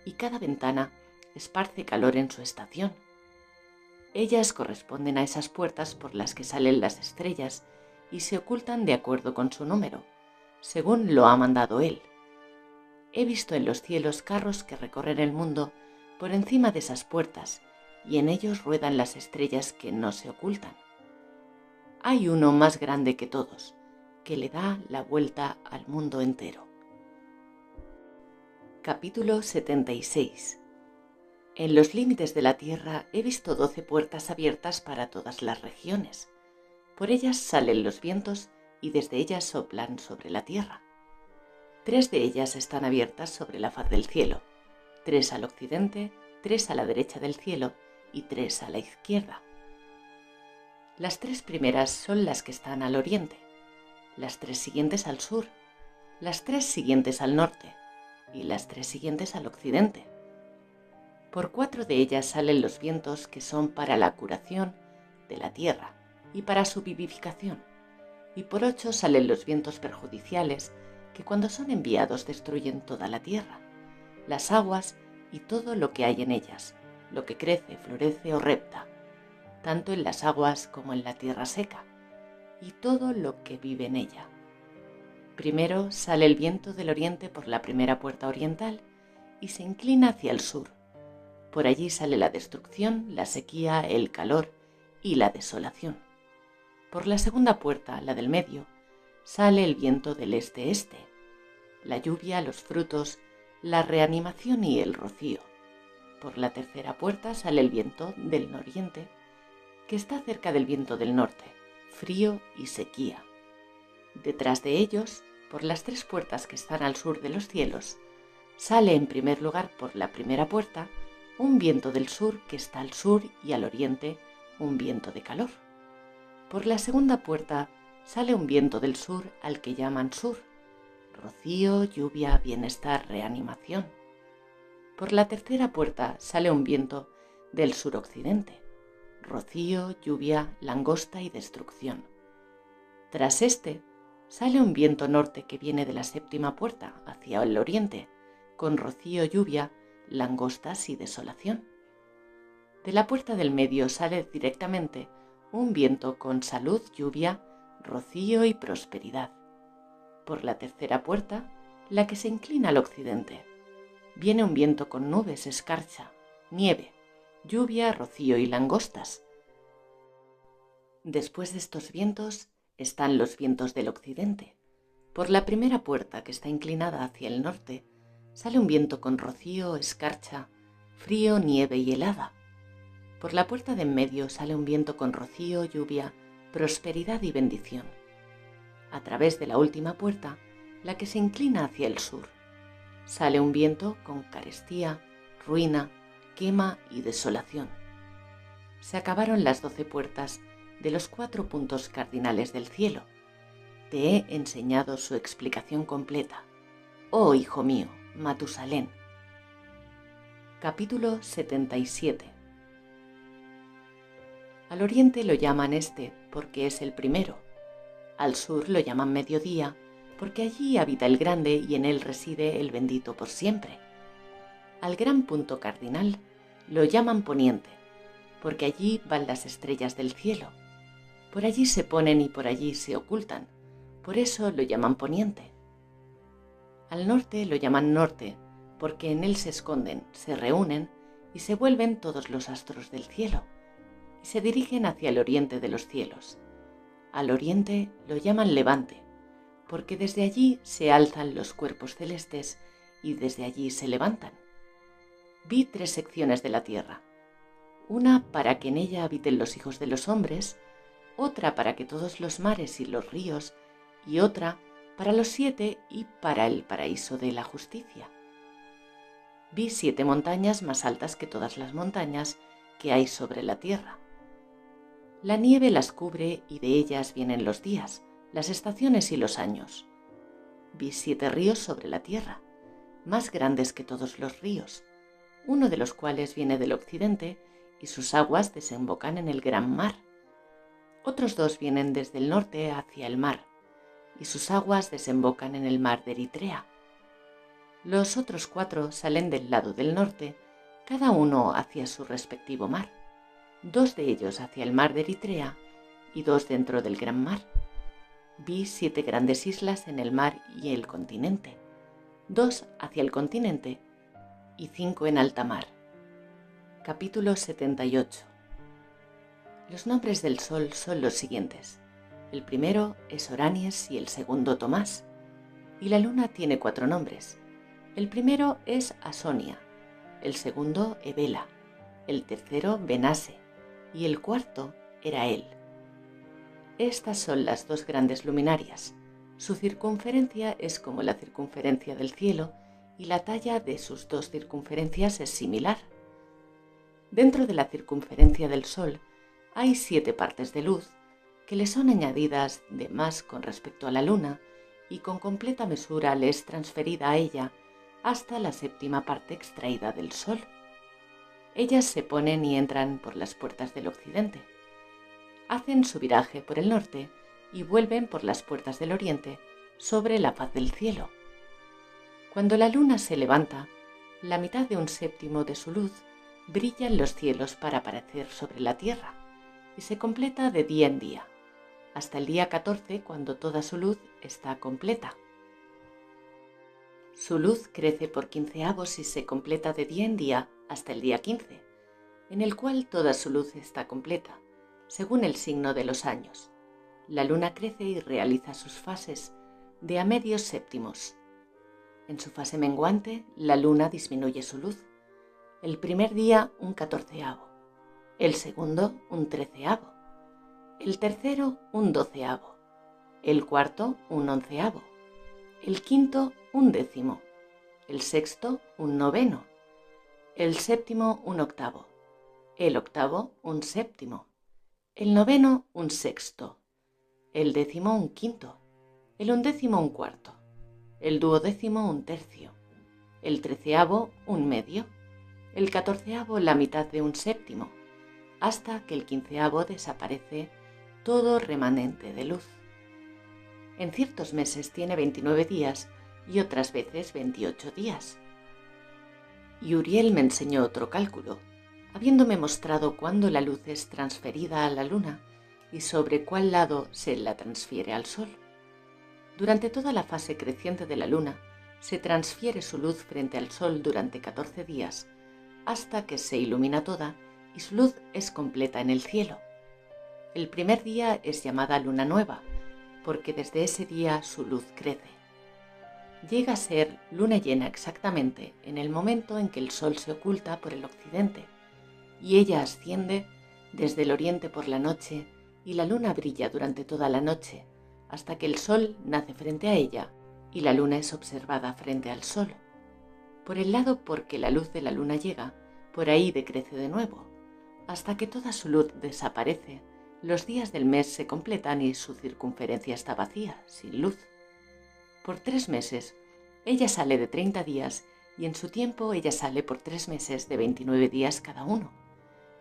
y cada ventana esparce calor en su estación. Ellas corresponden a esas puertas por las que salen las estrellas y se ocultan de acuerdo con su número, según lo ha mandado él. He visto en los cielos carros que recorren el mundo por encima de esas puertas, y en ellos ruedan las estrellas que no se ocultan. Hay uno más grande que todos, que le da la vuelta al mundo entero. Capítulo 76. En los límites de la tierra he visto 12 puertas abiertas para todas las regiones. Por ellas salen los vientos y desde ellas soplan sobre la tierra. 3 de ellas están abiertas sobre la faz del cielo, 3 al occidente, 3 a la derecha del cielo y 3 a la izquierda. Las 3 primeras son las que están al oriente, las 3 siguientes al sur, las 3 siguientes al norte y las 3 siguientes al occidente. Por 4 de ellas salen los vientos que son para la curación de la tierra y para su vivificación, y por 8 salen los vientos perjudiciales que cuando son enviados destruyen toda la tierra, las aguas y todo lo que hay en ellas, lo que crece, florece o repta, tanto en las aguas como en la tierra seca, y todo lo que vive en ella. Primero sale el viento del oriente por la primera puerta oriental y se inclina hacia el sur. Por allí sale la destrucción, la sequía, el calor y la desolación. Por la segunda puerta, la del medio, sale el viento del este-este, la lluvia, los frutos, la reanimación y el rocío. Por la tercera puerta sale el viento del noriente, que está cerca del viento del norte, frío y sequía. Detrás de ellos, por las 3 puertas que están al sur de los cielos, sale en primer lugar por la primera puerta un viento del sur que está al sur y al oriente un viento de calor. Por la segunda puerta sale un viento del sur al que llaman sur, rocío, lluvia, bienestar, reanimación. Por la tercera puerta sale un viento del suroccidente, rocío, lluvia, langosta y destrucción. Tras este sale un viento norte que viene de la séptima puerta hacia el oriente, con rocío, lluvia, langostas y desolación. De la puerta del medio sale directamente un viento con salud, lluvia, rocío y prosperidad. Por la tercera puerta, la que se inclina al occidente, viene un viento con nubes, escarcha, nieve, lluvia, rocío y langostas. Después de estos vientos están los vientos del occidente. Por la primera puerta, que está inclinada hacia el norte, sale un viento con rocío, escarcha, frío, nieve y helada. Por la puerta de en medio sale un viento con rocío, lluvia, prosperidad y bendición. A través de la última puerta, la que se inclina hacia el sur, sale un viento con carestía, ruina, quema y desolación. Se acabaron las 12 puertas de los 4 puntos cardinales del cielo. Te he enseñado su explicación completa. Oh, hijo mío, Matusalén. Capítulo 77. Al oriente lo llaman este porque es el primero. Al sur lo llaman mediodía porque allí habita el grande y en él reside el bendito por siempre. Al gran punto cardinal lo llaman poniente porque allí van las estrellas del cielo. Por allí se ponen y por allí se ocultan, por eso lo llaman poniente. Al norte lo llaman norte porque en él se esconden, se reúnen y se vuelven todos los astros del cielo y se dirigen hacia el oriente de los cielos. Al oriente lo llaman levante, porque desde allí se alzan los cuerpos celestes y desde allí se levantan. Vi 3 secciones de la tierra, una para que en ella habiten los hijos de los hombres, otra para que todos los mares y los ríos, y otra para los 7 y para el paraíso de la justicia. Vi 7 montañas más altas que todas las montañas que hay sobre la tierra. La nieve las cubre y de ellas vienen los días, las estaciones y los años. Vi 7 ríos sobre la tierra, más grandes que todos los ríos, uno de los cuales viene del occidente y sus aguas desembocan en el gran mar. Otros 2 vienen desde el norte hacia el mar y sus aguas desembocan en el mar de Eritrea. Los otros 4 salen del lado del norte, cada uno hacia su respectivo mar. 2 de ellos hacia el mar de Eritrea y 2 dentro del gran mar. Vi 7 grandes islas en el mar y el continente, 2 hacia el continente y 5 en alta mar. Capítulo 78. Los nombres del sol son los siguientes. El primero es Oranies y el segundo Tomás. Y la luna tiene 4 nombres. El primero es Asonia, el segundo Ebela, el tercero Benase y el cuarto era él. Estas son las 2 grandes luminarias. Su circunferencia es como la circunferencia del cielo y la talla de sus 2 circunferencias es similar. Dentro de la circunferencia del Sol hay 7 partes de luz que le son añadidas de más con respecto a la Luna y con completa mesura le es transferida a ella hasta la 7ª parte extraída del Sol. Ellas se ponen y entran por las puertas del occidente. Hacen su viraje por el norte y vuelven por las puertas del oriente sobre la faz del cielo. Cuando la luna se levanta, la mitad de un séptimo de su luz brilla en los cielos para aparecer sobre la tierra y se completa de día en día, hasta el día 14 cuando toda su luz está completa. Su luz crece por 15avos y se completa de día en día hasta el día 15, en el cual toda su luz está completa, según el signo de los años. La luna crece y realiza sus fases de a medios séptimos. En su fase menguante, la luna disminuye su luz. El primer día un 14avo, el segundo un 13avo, el tercero un 12avo, el cuarto un 11avo, el quinto un 10º, el sexto un 9º, el séptimo un 8avo, el octavo un 7º, el 9º un 6º, el 10º un 5º, el 11º un 4º, el 12º un 3º, el 13º un medio, el 14º la mitad de un séptimo, hasta que el 15º desaparece todo remanente de luz. En ciertos meses tiene 29 días y otras veces 28 días. Y Uriel me enseñó otro cálculo, habiéndome mostrado cuándo la luz es transferida a la luna y sobre cuál lado se la transfiere al sol. Durante toda la fase creciente de la luna se transfiere su luz frente al sol durante 14 días, hasta que se ilumina toda y su luz es completa en el cielo. El primer día es llamada luna nueva, porque desde ese día su luz crece. Llega a ser luna llena exactamente en el momento en que el sol se oculta por el occidente, y ella asciende desde el oriente por la noche, y la luna brilla durante toda la noche, hasta que el sol nace frente a ella y la luna es observada frente al sol. Por el lado por que la luz de la luna llega, por ahí decrece de nuevo, hasta que toda su luz desaparece. Los días del mes se completan y su circunferencia está vacía, sin luz. Por 3 meses, ella sale de 30 días y en su tiempo ella sale por 3 meses de 29 días cada uno,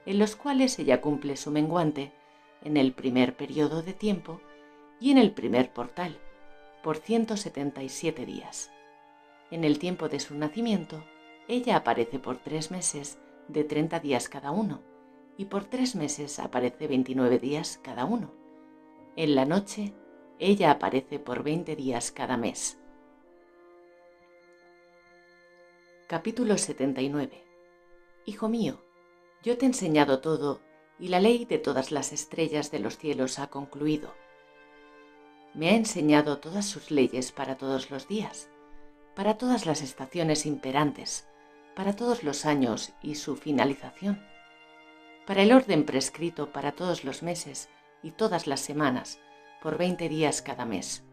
en los cuales ella cumple su menguante en el primer periodo de tiempo y en el primer portal, por 177 días. En el tiempo de su nacimiento, ella aparece por 3 meses de 30 días cada uno, y por 3 meses aparece 29 días cada uno. En la noche, ella aparece por 20 días cada mes. Capítulo 79. Hijo mío, yo te he enseñado todo, y la ley de todas las estrellas de los cielos ha concluido. Me ha enseñado todas sus leyes para todos los días, para todas las estaciones imperantes, para todos los años y su finalización, para el orden prescrito para todos los meses y todas las semanas, por 20 días cada mes,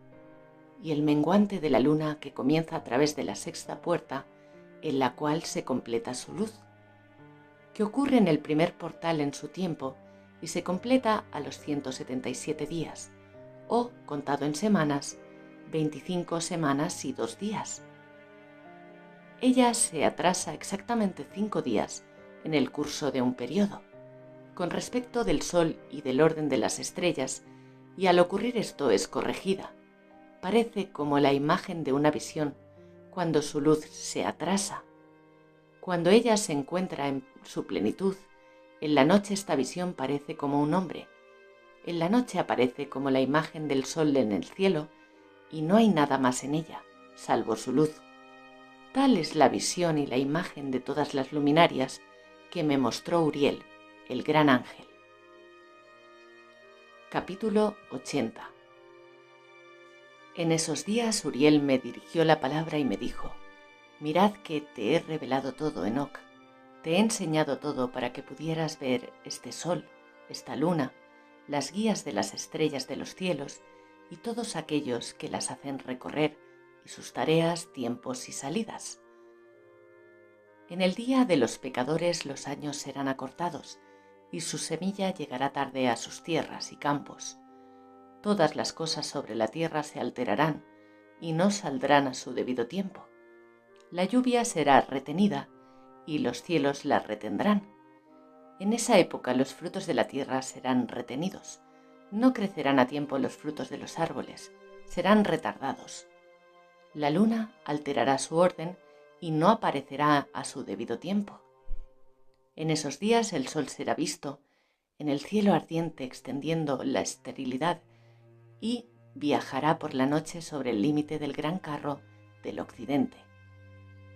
y el menguante de la luna que comienza a través de la 6ª puerta, en la cual se completa su luz, que ocurre en el primer portal en su tiempo y se completa a los 177 días, o, contado en semanas, 25 semanas y 2 días. Ella se atrasa exactamente 5 días en el curso de un periodo, con respecto del Sol y del orden de las estrellas, y al ocurrir esto es corregida. Parece como la imagen de una visión cuando su luz se atrasa. Cuando ella se encuentra en su plenitud, en la noche esta visión parece como un hombre. En la noche aparece como la imagen del sol en el cielo y no hay nada más en ella, salvo su luz. Tal es la visión y la imagen de todas las luminarias que me mostró Uriel, el gran ángel. Capítulo 80. En esos días Uriel me dirigió la palabra y me dijo: Mirad que te he revelado todo, Enoc. Te he enseñado todo para que pudieras ver este sol, esta luna, las guías de las estrellas de los cielos y todos aquellos que las hacen recorrer y sus tareas, tiempos y salidas. En el día de los pecadores los años serán acortados y su semilla llegará tarde a sus tierras y campos. Todas las cosas sobre la tierra se alterarán y no saldrán a su debido tiempo. La lluvia será retenida y los cielos la retendrán. En esa época los frutos de la tierra serán retenidos. No crecerán a tiempo los frutos de los árboles, serán retardados. La luna alterará su orden y no aparecerá a su debido tiempo. En esos días el sol será visto en el cielo ardiente extendiendo la esterilidad y viajará por la noche sobre el límite del gran carro del occidente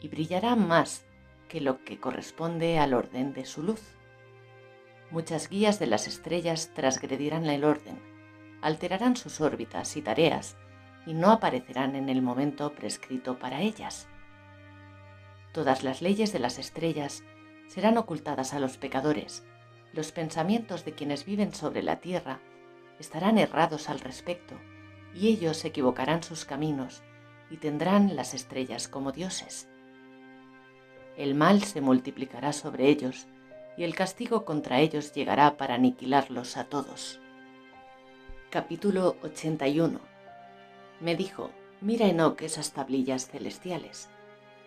y brillará más que lo que corresponde al orden de su luz. Muchas guías de las estrellas transgredirán el orden, alterarán sus órbitas y tareas y no aparecerán en el momento prescrito para ellas. Todas las leyes de las estrellas serán ocultadas a los pecadores. Los pensamientos de quienes viven sobre la tierra estarán errados al respecto, y ellos equivocarán sus caminos y tendrán las estrellas como dioses. El mal se multiplicará sobre ellos, y el castigo contra ellos llegará para aniquilarlos a todos. Capítulo 81. Me dijo: Mira, Enoc, esas tablillas celestiales.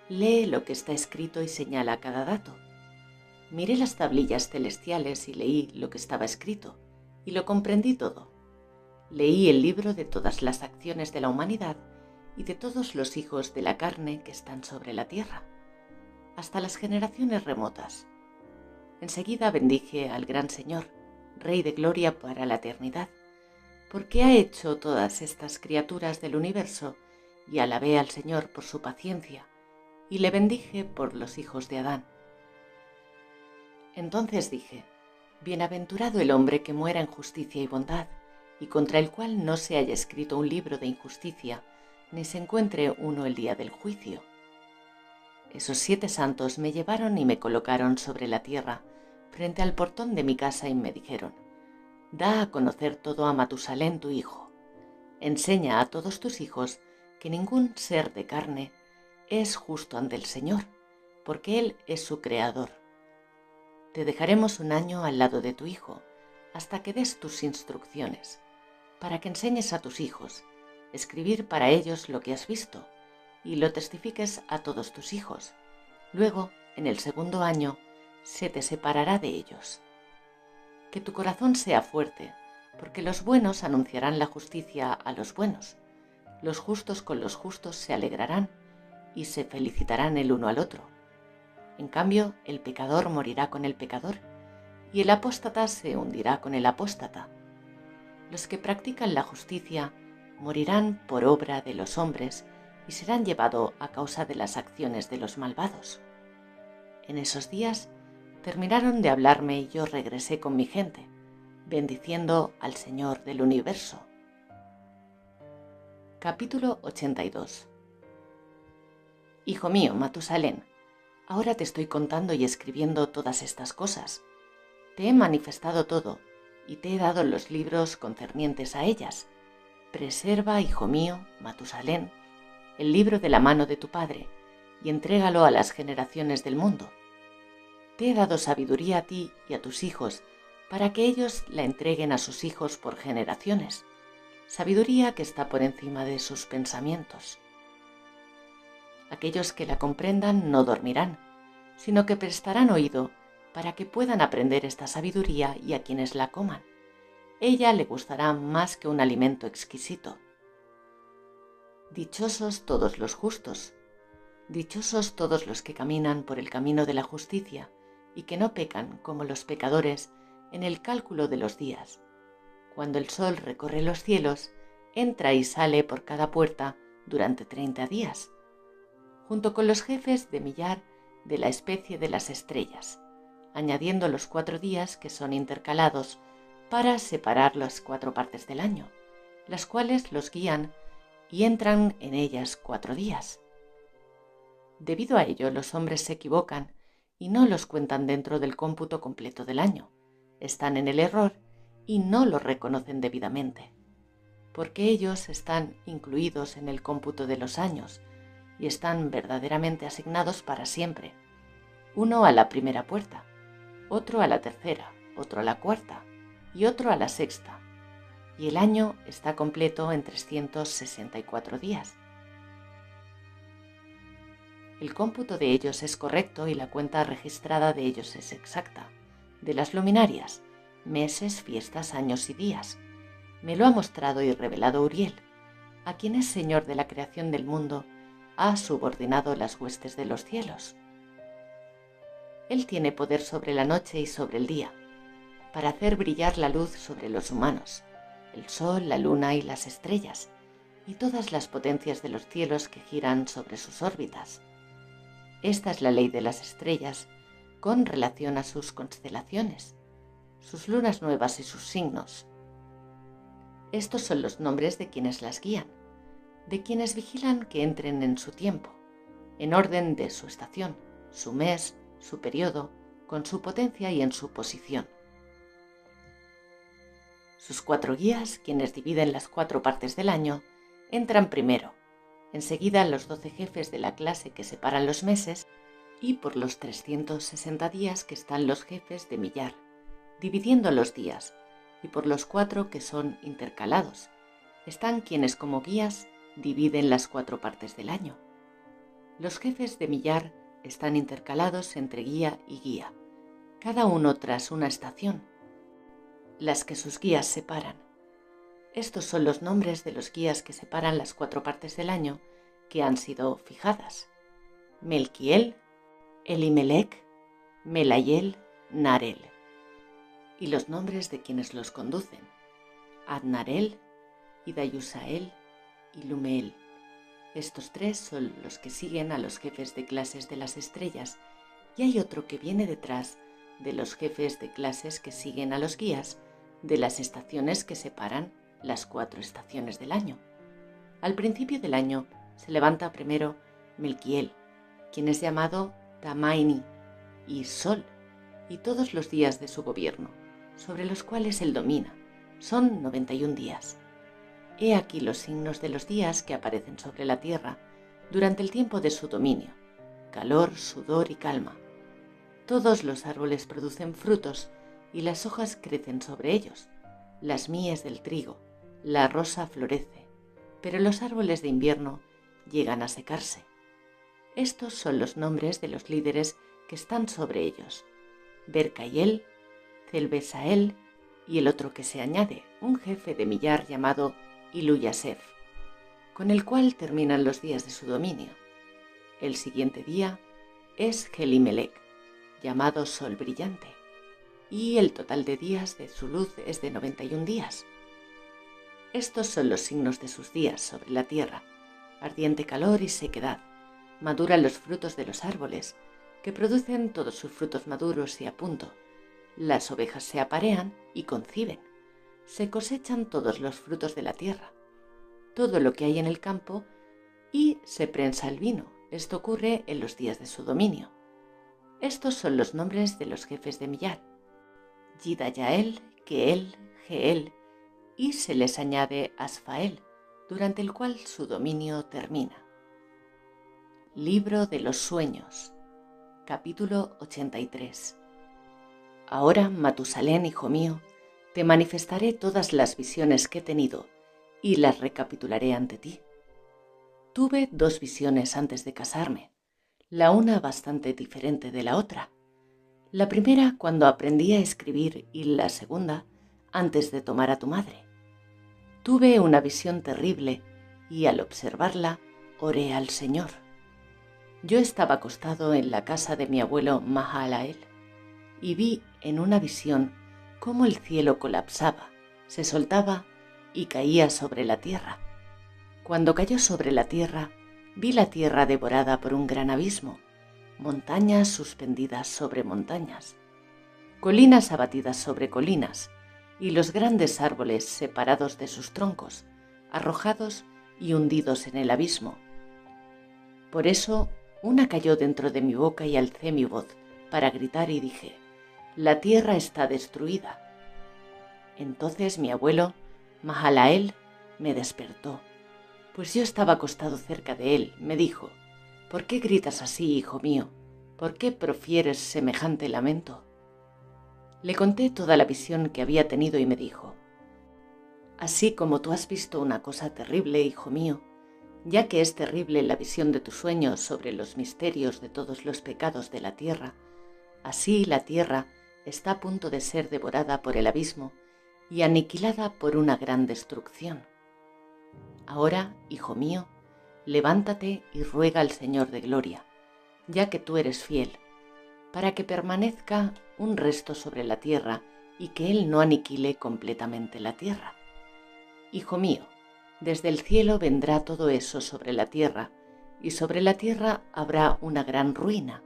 Lee lo que está escrito y señala cada dato. Miré las tablillas celestiales y leí lo que estaba escrito, y lo comprendí todo. Leí el libro de todas las acciones de la humanidad y de todos los hijos de la carne que están sobre la tierra, hasta las generaciones remotas. Enseguida bendije al gran Señor, Rey de gloria para la eternidad, porque ha hecho todas estas criaturas del universo, y alabé al Señor por su paciencia, y le bendije por los hijos de Adán. Entonces dije: bienaventurado el hombre que muera en justicia y bondad, y contra el cual no se haya escrito un libro de injusticia, ni se encuentre uno el día del juicio. Esos 7 santos me llevaron y me colocaron sobre la tierra, frente al portón de mi casa, y me dijeron: da a conocer todo a Matusalén tu hijo. Enseña a todos tus hijos que ningún ser de carne es justo ante el Señor, porque Él es su creador. Te dejaremos 1 año al lado de tu hijo, hasta que des tus instrucciones, para que enseñes a tus hijos, escribir para ellos lo que has visto, y lo testifiques a todos tus hijos. Luego, en el 2.º año, se te separará de ellos. Que tu corazón sea fuerte, porque los buenos anunciarán la justicia a los buenos, los justos con los justos se alegrarán, y se felicitarán el uno al otro. En cambio, el pecador morirá con el pecador, y el apóstata se hundirá con el apóstata. Los que practican la justicia morirán por obra de los hombres y serán llevados a causa de las acciones de los malvados. En esos días terminaron de hablarme y yo regresé con mi gente, bendiciendo al Señor del universo. Capítulo 82. Hijo mío, Matusalén, ahora te estoy contando y escribiendo todas estas cosas. Te he manifestado todo y te he dado los libros concernientes a ellas. Preserva, hijo mío, Matusalén, el libro de la mano de tu padre y entrégalo a las generaciones del mundo. Te he dado sabiduría a ti y a tus hijos para que ellos la entreguen a sus hijos por generaciones, sabiduría que está por encima de sus pensamientos. Aquellos que la comprendan no dormirán, sino que prestarán oído para que puedan aprender esta sabiduría, y a quienes la coman, ella le gustará más que un alimento exquisito. Dichosos todos los justos, dichosos todos los que caminan por el camino de la justicia y que no pecan como los pecadores en el cálculo de los días. Cuando el sol recorre los cielos, entra y sale por cada puerta durante 30 días, junto con los jefes de millar de la especie de las estrellas, añadiendo los 4 días que son intercalados para separar las 4 partes del año, las cuales los guían y entran en ellas 4 días. Debido a ello, los hombres se equivocan y no los cuentan dentro del cómputo completo del año. Están en el error y no los reconocen debidamente, porque ellos están incluidos en el cómputo de los años y están verdaderamente asignados para siempre. Uno a la primera puerta, otro a la tercera, otro a la cuarta y otro a la sexta, y el año está completo en 364 días. El cómputo de ellos es correcto y la cuenta registrada de ellos es exacta, de las luminarias, meses, fiestas, años y días. Me lo ha mostrado y revelado Uriel, a quien es Señor de la creación del mundo, ha subordinado las huestes de los cielos. Él tiene poder sobre la noche y sobre el día, para hacer brillar la luz sobre los humanos, el sol, la luna y las estrellas, y todas las potencias de los cielos que giran sobre sus órbitas. Esta es la ley de las estrellas con relación a sus constelaciones, sus lunas nuevas y sus signos. Estos son los nombres de quienes las guían, de quienes vigilan que entren en su tiempo, en orden de su estación, su mes, su periodo, con su potencia y en su posición. Sus 4 guías, quienes dividen las 4 partes del año, entran primero, enseguida los 12 jefes de la clase que separan los meses, y por los 360 días que están los jefes de millar, dividiendo los días, y por los 4 que son intercalados, están quienes como guías dividen las 4 partes del año. Los jefes de millar están intercalados entre guía y guía, cada uno tras una estación, las que sus guías separan. Estos son los nombres de los guías que separan las 4 partes del año que han sido fijadas: Melquiel, Elimelec, Melayel, Narel. Y los nombres de quienes los conducen: Adnarel, Idayusael y Lumeel. Estos 3 son los que siguen a los jefes de clases de las estrellas, y hay otro que viene detrás de los jefes de clases que siguen a los guías de las estaciones que separan las 4 estaciones del año. Al principio del año se levanta primero Melquiel, quien es llamado Tamaini y Sol, y todos los días de su gobierno, sobre los cuales él domina, son 91 días. He aquí los signos de los días que aparecen sobre la tierra durante el tiempo de su dominio: calor, sudor y calma. Todos los árboles producen frutos y las hojas crecen sobre ellos. Las mies del trigo, la rosa florece, pero los árboles de invierno llegan a secarse. Estos son los nombres de los líderes que están sobre ellos: Bercayel, Celbesael y el otro que se añade, un jefe de millar llamado Iluyasef, con el cual terminan los días de su dominio. El siguiente día es Gelimelec, llamado Sol brillante, y el total de días de su luz es de 91 días. Estos son los signos de sus días sobre la tierra: ardiente calor y sequedad. Maduran los frutos de los árboles, que producen todos sus frutos maduros y a punto. Las ovejas se aparean y conciben. Se cosechan todos los frutos de la tierra, todo lo que hay en el campo, y se prensa el vino. Esto ocurre en los días de su dominio. Estos son los nombres de los jefes de millar: Yidayael, Keel, Geel, y se les añade Asfael, durante el cual su dominio termina. Libro de los sueños, capítulo 83. Ahora, Matusalén, hijo mío, te manifestaré todas las visiones que he tenido y las recapitularé ante ti. Tuve 2 visiones antes de casarme, la una bastante diferente de la otra. La primera cuando aprendí a escribir y la segunda antes de tomar a tu madre. Tuve una visión terrible y al observarla oré al Señor. Yo estaba acostado en la casa de mi abuelo Mahalael y vi en una visión cómo el cielo colapsaba, se soltaba y caía sobre la tierra. Cuando cayó sobre la tierra, vi la tierra devorada por un gran abismo, montañas suspendidas sobre montañas, colinas abatidas sobre colinas, y los grandes árboles separados de sus troncos, arrojados y hundidos en el abismo. Por eso una cayó dentro de mi boca y alcé mi voz para gritar y dije: la tierra está destruida. Entonces mi abuelo, Mahalael, me despertó, pues yo estaba acostado cerca de él. Me dijo: ¿por qué gritas así, hijo mío? ¿Por qué profieres semejante lamento? Le conté toda la visión que había tenido y me dijo: así como tú has visto una cosa terrible, hijo mío, ya que es terrible la visión de tus sueños sobre los misterios de todos los pecados de la tierra, así la tierra está a punto de ser devorada por el abismo y aniquilada por una gran destrucción. Ahora, hijo mío, levántate y ruega al Señor de gloria, ya que tú eres fiel, para que permanezca un resto sobre la tierra y que Él no aniquile completamente la tierra. Hijo mío, desde el cielo vendrá todo eso sobre la tierra, y sobre la tierra habrá una gran ruina.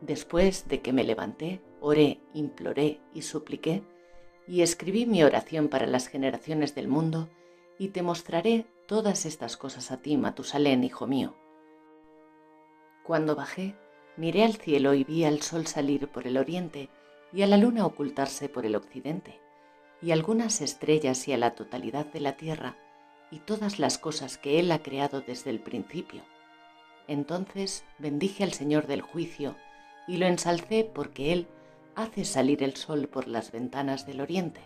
Después de que me levanté, oré, imploré y supliqué, y escribí mi oración para las generaciones del mundo, y te mostraré todas estas cosas a ti, Matusalén, hijo mío. Cuando bajé, miré al cielo y vi al sol salir por el oriente y a la luna ocultarse por el occidente, y algunas estrellas y a la totalidad de la tierra, y todas las cosas que Él ha creado desde el principio. Entonces bendije al Señor del juicio y lo ensalcé porque Él hace salir el sol por las ventanas del oriente,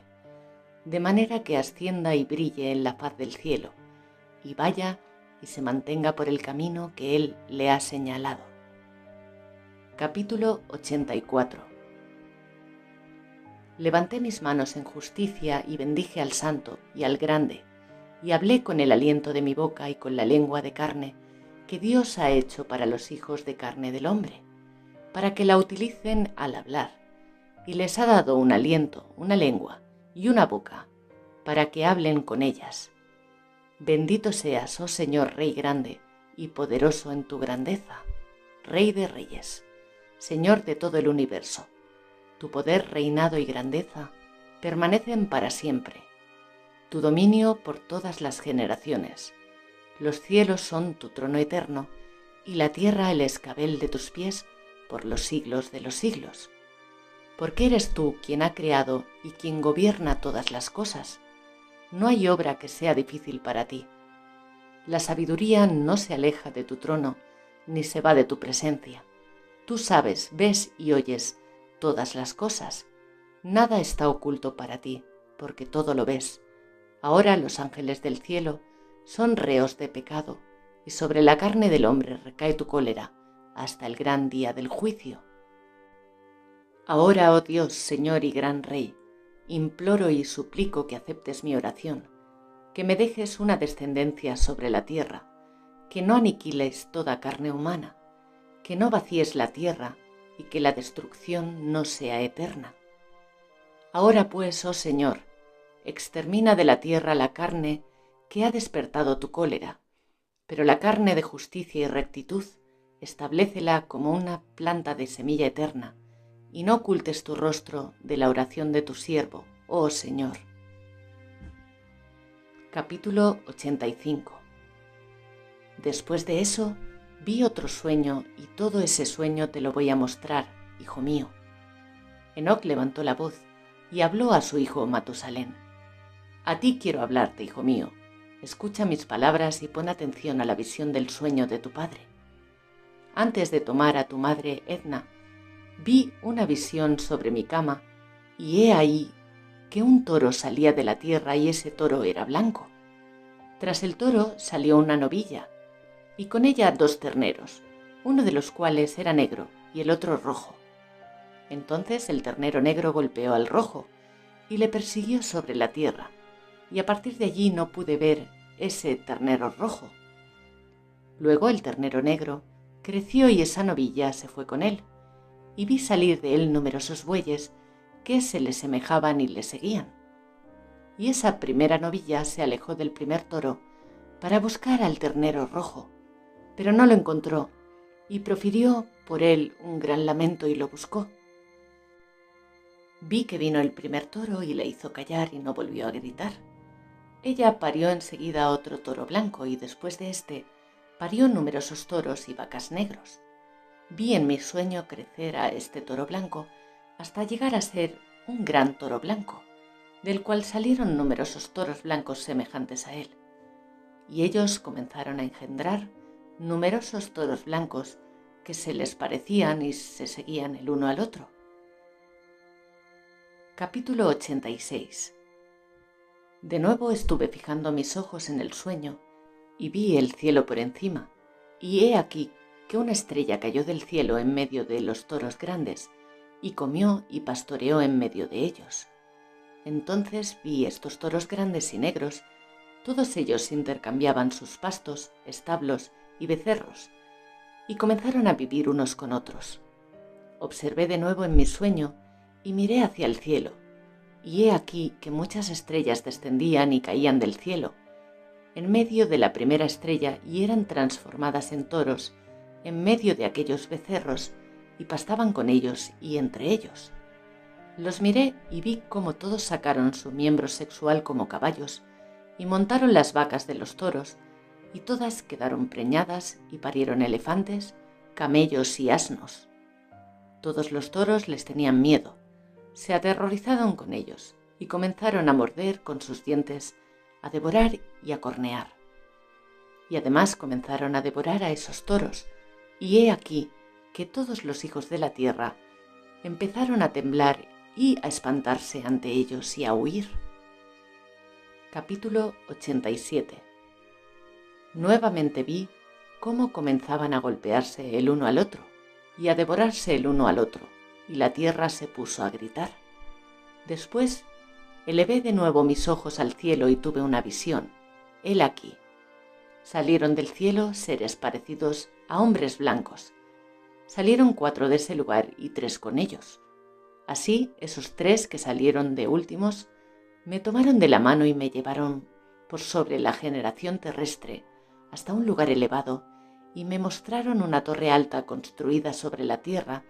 de manera que ascienda y brille en la faz del cielo, y vaya y se mantenga por el camino que Él le ha señalado. Capítulo 84. Levanté mis manos en justicia y bendije al Santo y al Grande, y hablé con el aliento de mi boca y con la lengua de carne que Dios ha hecho para los hijos de carne del hombre, para que la utilicen al hablar, y les ha dado un aliento, una lengua y una boca, para que hablen con ellas. Bendito seas, oh Señor Rey grande y poderoso en tu grandeza, Rey de reyes, Señor de todo el universo. Tu poder, reinado y grandeza permanecen para siempre. Tu dominio por todas las generaciones. Los cielos son tu trono eterno y la tierra el escabel de tus pies por los siglos de los siglos. Porque eres tú quien ha creado y quien gobierna todas las cosas. No hay obra que sea difícil para ti. La sabiduría no se aleja de tu trono, ni se va de tu presencia. Tú sabes, ves y oyes todas las cosas. Nada está oculto para ti, porque todo lo ves. Ahora los ángeles del cielo son reos de pecado, y sobre la carne del hombre recae tu cólera, hasta el gran día del juicio. Ahora, oh Dios, Señor y gran Rey, imploro y suplico que aceptes mi oración, que me dejes una descendencia sobre la tierra, que no aniquiles toda carne humana, que no vacíes la tierra y que la destrucción no sea eterna. Ahora pues, oh Señor, extermina de la tierra la carne que ha despertado tu cólera, pero la carne de justicia y rectitud establécela como una planta de semilla eterna, y no ocultes tu rostro de la oración de tu siervo, oh Señor. Capítulo 85. Después de eso, vi otro sueño, y todo ese sueño te lo voy a mostrar, hijo mío. Enoc levantó la voz y habló a su hijo Matusalén. A ti quiero hablarte, hijo mío. Escucha mis palabras y pon atención a la visión del sueño de tu padre. Antes de tomar a tu madre Edna, vi una visión sobre mi cama, y he ahí que un toro salía de la tierra y ese toro era blanco. Tras el toro salió una novilla, y con ella 2 terneros, uno de los cuales era negro y el otro rojo. Entonces el ternero negro golpeó al rojo y le persiguió sobre la tierra, y a partir de allí no pude ver ese ternero rojo. Luego el ternero negro creció y esa novilla se fue con él, y vi salir de él numerosos bueyes que se le semejaban y le seguían. Y esa primera novilla se alejó del primer toro para buscar al ternero rojo, pero no lo encontró, y profirió por él un gran lamento y lo buscó. Vi que vino el primer toro y le hizo callar y no volvió a gritar. Ella parió enseguida otro toro blanco y después de este parió numerosos toros y vacas negros. Vi en mi sueño crecer a este toro blanco hasta llegar a ser un gran toro blanco, del cual salieron numerosos toros blancos semejantes a él. Y ellos comenzaron a engendrar numerosos toros blancos que se les parecían y se seguían el uno al otro. Capítulo 86. De nuevo estuve fijando mis ojos en el sueño y vi el cielo por encima, y he aquí que una estrella cayó del cielo en medio de los toros grandes y comió y pastoreó en medio de ellos. Entonces vi estos toros grandes y negros, todos ellos intercambiaban sus pastos, establos y becerros, y comenzaron a vivir unos con otros. Observé de nuevo en mi sueño y miré hacia el cielo, y he aquí que muchas estrellas descendían y caían del cielo, en medio de la primera estrella, y eran transformadas en toros, en medio de aquellos becerros, y pastaban con ellos y entre ellos. Los miré y vi cómo todos sacaron su miembro sexual como caballos, y montaron las vacas de los toros, y todas quedaron preñadas y parieron elefantes, camellos y asnos. Todos los toros les tenían miedo, se aterrorizaron con ellos y comenzaron a morder con sus dientes, a devorar y a cornear. Y además comenzaron a devorar a esos toros, y he aquí que todos los hijos de la tierra empezaron a temblar y a espantarse ante ellos y a huir. Capítulo 87. Nuevamente vi cómo comenzaban a golpearse el uno al otro y a devorarse el uno al otro, y la tierra se puso a gritar. Después elevé de nuevo mis ojos al cielo y tuve una visión. He aquí. Salieron del cielo seres parecidos a hombres blancos. Salieron 4 de ese lugar y 3 con ellos. Así, esos 3 que salieron de últimos me tomaron de la mano y me llevaron por sobre la generación terrestre hasta un lugar elevado y me mostraron una torre alta construida sobre la tierra,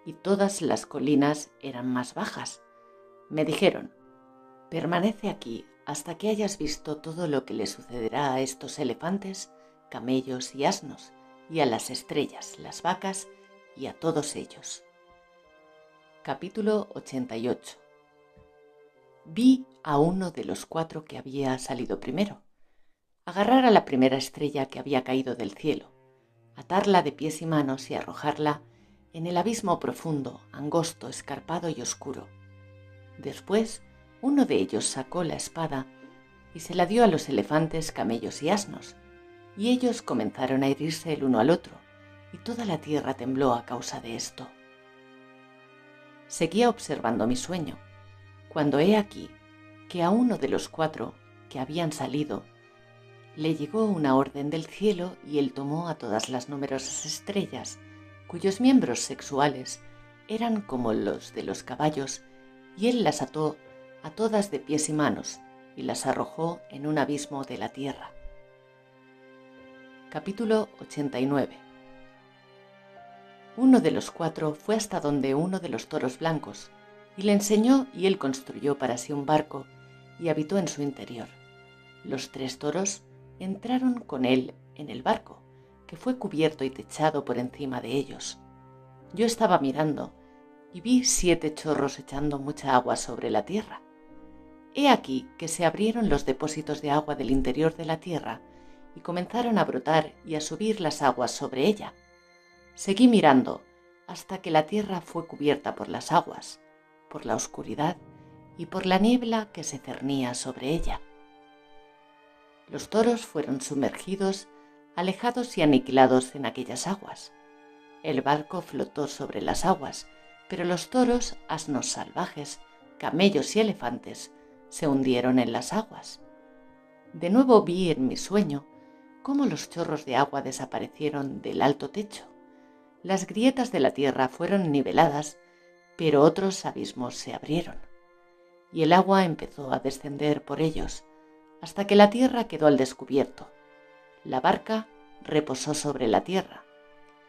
y todas las colinas eran más bajas. Me dijeron: permanece aquí hasta que hayas visto todo lo que le sucederá a estos elefantes, camellos y asnos, y a las estrellas, las vacas y a todos ellos. Capítulo 88. Vi a uno de los 4 que había salido primero agarrar a la primera estrella que había caído del cielo, atarla de pies y manos y arrojarla en el abismo profundo, angosto, escarpado y oscuro. Después, uno de ellos sacó la espada y se la dio a los elefantes, camellos y asnos, y ellos comenzaron a herirse el uno al otro, y toda la tierra tembló a causa de esto. Seguía observando mi sueño, cuando he aquí que a uno de los 4 que habían salido le llegó una orden del cielo, y él tomó a todas las numerosas estrellas, cuyos miembros sexuales eran como los de los caballos, y él las ató a todas de pies y manos, y las arrojó en un abismo de la tierra. Capítulo 89. Uno de los 4 fue hasta donde uno de los toros blancos, y le enseñó, y él construyó para sí un barco, y habitó en su interior. Los 3 toros entraron con él en el barco, que fue cubierto y techado por encima de ellos. Yo estaba mirando, y vi 7 chorros echando mucha agua sobre la tierra. He aquí que se abrieron los depósitos de agua del interior de la tierra, y comenzaron a brotar y a subir las aguas sobre ella. Seguí mirando hasta que la tierra fue cubierta por las aguas, por la oscuridad y por la niebla que se cernía sobre ella. Los toros fueron sumergidos, alejados y aniquilados en aquellas aguas. El barco flotó sobre las aguas, pero los toros, asnos salvajes, camellos y elefantes se hundieron en las aguas. De nuevo vi en mi sueño cómo los chorros de agua desaparecieron del alto techo. Las grietas de la tierra fueron niveladas, pero otros abismos se abrieron, y el agua empezó a descender por ellos, hasta que la tierra quedó al descubierto. La barca reposó sobre la tierra.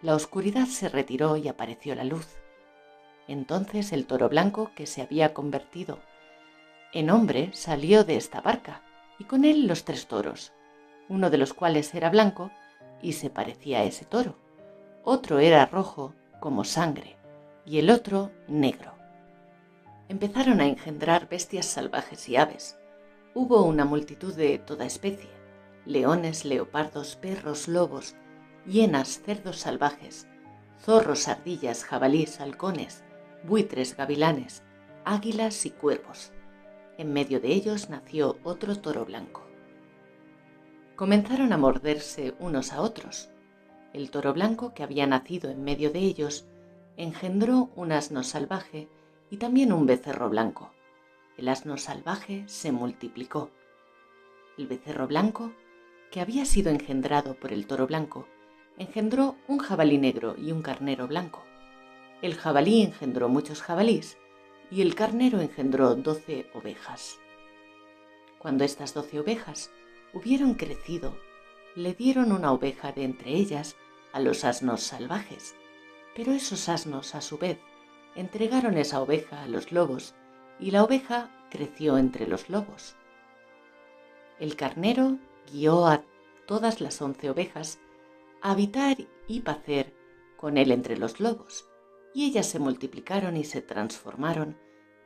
La oscuridad se retiró y apareció la luz. Entonces el toro blanco, que se había convertido en hombre, salió de esta barca, y con él los 3 toros, uno de los cuales era blanco y se parecía a ese toro. Otro era rojo como sangre, y el otro negro. Empezaron a engendrar bestias salvajes y aves. Hubo una multitud de toda especie: leones, leopardos, perros, lobos, hienas, cerdos salvajes, zorros, ardillas, jabalíes, halcones, buitres, gavilanes, águilas y cuervos. En medio de ellos nació otro toro blanco. Comenzaron a morderse unos a otros. El toro blanco, que había nacido en medio de ellos, engendró un asno salvaje y también un becerro blanco. El asno salvaje se multiplicó. El becerro blanco, que había sido engendrado por el toro blanco, engendró un jabalí negro y un carnero blanco. El jabalí engendró muchos jabalís y el carnero engendró 12 ovejas. Cuando estas 12 ovejas hubieron crecido, le dieron una oveja de entre ellas a los asnos salvajes, pero esos asnos, a su vez, entregaron esa oveja a los lobos, y la oveja creció entre los lobos. El carnero guió a todas las 11 ovejas a habitar y pacer con él entre los lobos, y ellas se multiplicaron y se transformaron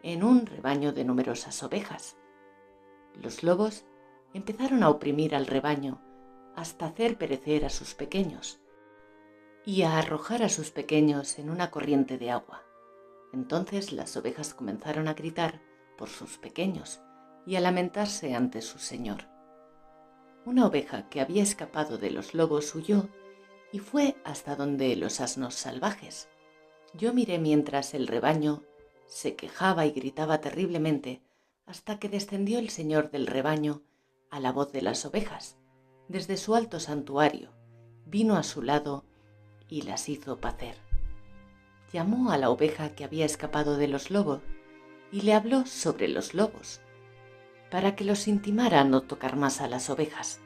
en un rebaño de numerosas ovejas. Los lobos empezaron a oprimir al rebaño hasta hacer perecer a sus pequeños y a arrojar a sus pequeños en una corriente de agua. Entonces las ovejas comenzaron a gritar por sus pequeños y a lamentarse ante su señor. Una oveja que había escapado de los lobos huyó y fue hasta donde los asnos salvajes. Yo miré mientras el rebaño se quejaba y gritaba terriblemente hasta que descendió el señor del rebaño a la voz de las ovejas. Desde su alto santuario vino a su lado y las hizo pacer. Llamó a la oveja que había escapado de los lobos y le habló sobre los lobos, para que los intimara a no tocar más a las ovejas.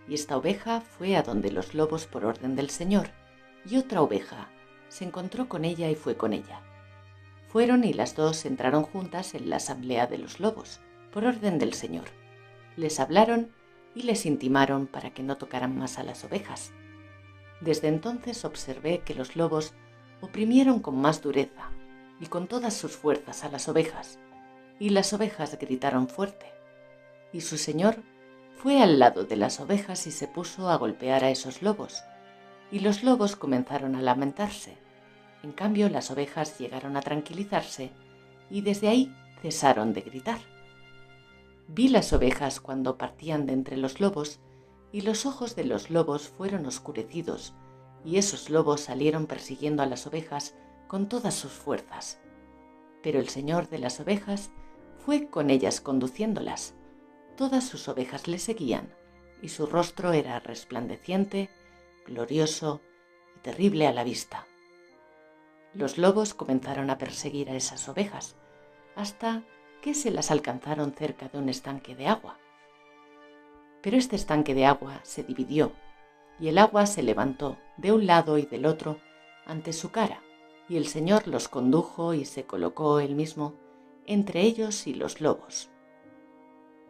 Y esta oveja fue a donde los lobos por orden del Señor, y otra oveja se encontró con ella y fue con ella. Fueron y las dos entraron juntas en la asamblea de los lobos, por orden del Señor. Les hablaron y les intimaron para que no tocaran más a las ovejas. Desde entonces observé que los lobos oprimieron con más dureza y con todas sus fuerzas a las ovejas, y las ovejas gritaron fuerte. Y su señor fue al lado de las ovejas y se puso a golpear a esos lobos, y los lobos comenzaron a lamentarse. En cambio, las ovejas llegaron a tranquilizarse y desde ahí cesaron de gritar. Vi las ovejas cuando partían de entre los lobos, y los ojos de los lobos fueron oscurecidos, y esos lobos salieron persiguiendo a las ovejas con todas sus fuerzas. Pero el señor de las ovejas fue con ellas conduciéndolas. Todas sus ovejas le seguían, y su rostro era resplandeciente, glorioso y terrible a la vista. Los lobos comenzaron a perseguir a esas ovejas, hasta que se las alcanzaron cerca de un estanque de agua. Pero este estanque de agua se dividió, y el agua se levantó de un lado y del otro ante su cara, y el Señor los condujo y se colocó él mismo entre ellos y los lobos.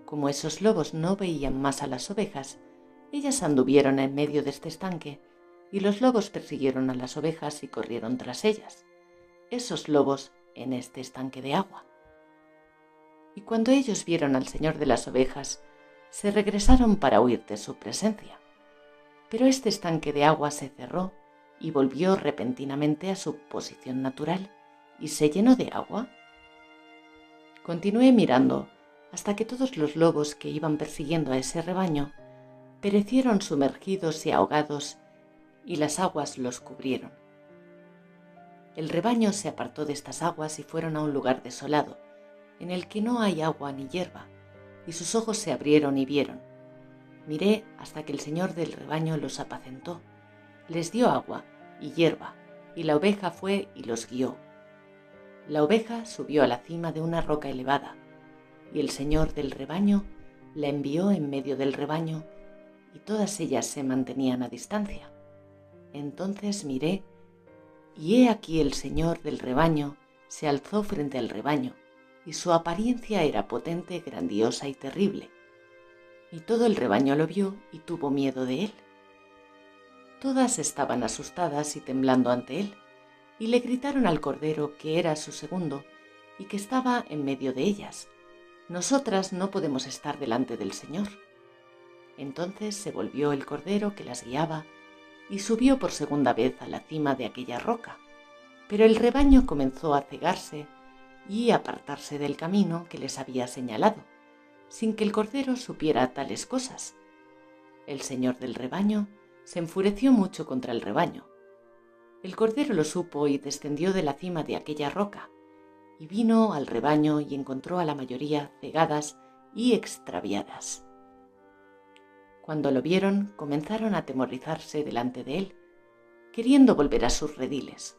Como esos lobos no veían más a las ovejas, ellas anduvieron en medio de este estanque, y los lobos persiguieron a las ovejas y corrieron tras ellas, esos lobos en este estanque de agua. Y cuando ellos vieron al Señor de las ovejas, se regresaron para huir de su presencia. Pero este estanque de agua se cerró y volvió repentinamente a su posición natural y se llenó de agua. Continué mirando hasta que todos los lobos que iban persiguiendo a ese rebaño perecieron sumergidos y ahogados y las aguas los cubrieron. El rebaño se apartó de estas aguas y fueron a un lugar desolado, en el que no hay agua ni hierba, y sus ojos se abrieron y vieron. Miré hasta que el señor del rebaño los apacentó, les dio agua y hierba, y la oveja fue y los guió. La oveja subió a la cima de una roca elevada, y el señor del rebaño la envió en medio del rebaño, y todas ellas se mantenían a distancia. Entonces miré, y he aquí el señor del rebaño se alzó frente al rebaño, y su apariencia era potente, grandiosa y terrible. Y todo el rebaño lo vio y tuvo miedo de él. Todas estaban asustadas y temblando ante él, y le gritaron al cordero que era su segundo y que estaba en medio de ellas: «Nosotras no podemos estar delante del Señor». Entonces se volvió el cordero que las guiaba y subió por segunda vez a la cima de aquella roca. Pero el rebaño comenzó a cegarse y apartarse del camino que les había señalado, sin que el cordero supiera tales cosas. El señor del rebaño se enfureció mucho contra el rebaño. El cordero lo supo y descendió de la cima de aquella roca, y vino al rebaño y encontró a la mayoría cegadas y extraviadas. Cuando lo vieron, comenzaron a atemorizarse delante de él, queriendo volver a sus rediles.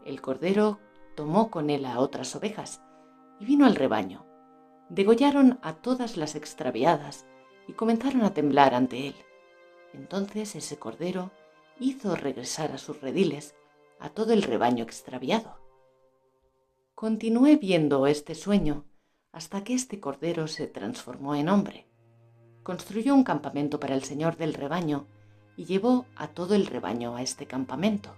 El cordero tomó con él a otras ovejas y vino al rebaño. Degollaron a todas las extraviadas y comenzaron a temblar ante él. Entonces ese cordero hizo regresar a sus rediles a todo el rebaño extraviado. Continué viendo este sueño hasta que este cordero se transformó en hombre. Construyó un campamento para el señor del rebaño y llevó a todo el rebaño a este campamento.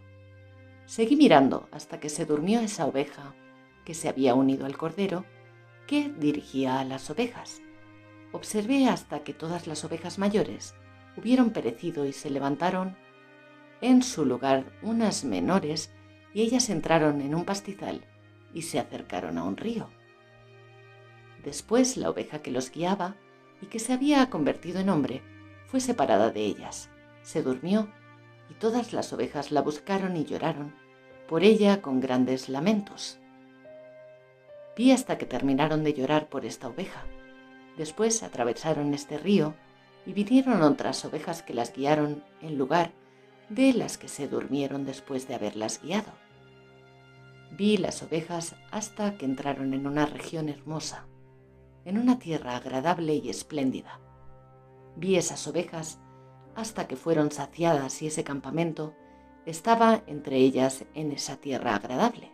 Seguí mirando hasta que se durmió esa oveja que se había unido al cordero, que dirigía a las ovejas. Observé hasta que todas las ovejas mayores hubieron perecido y se levantaron en su lugar unas menores, y ellas entraron en un pastizal y se acercaron a un río. Después la oveja que los guiaba y que se había convertido en hombre fue separada de ellas, se durmió y todas las ovejas la buscaron y lloraron por ella con grandes lamentos. Vi hasta que terminaron de llorar por esta oveja. Después atravesaron este río y vinieron otras ovejas que las guiaron en lugar de las que se durmieron después de haberlas guiado. Vi las ovejas hasta que entraron en una región hermosa, en una tierra agradable y espléndida. Vi esas ovejas hasta que fueron saciadas y ese campamento estaba entre ellas en esa tierra agradable.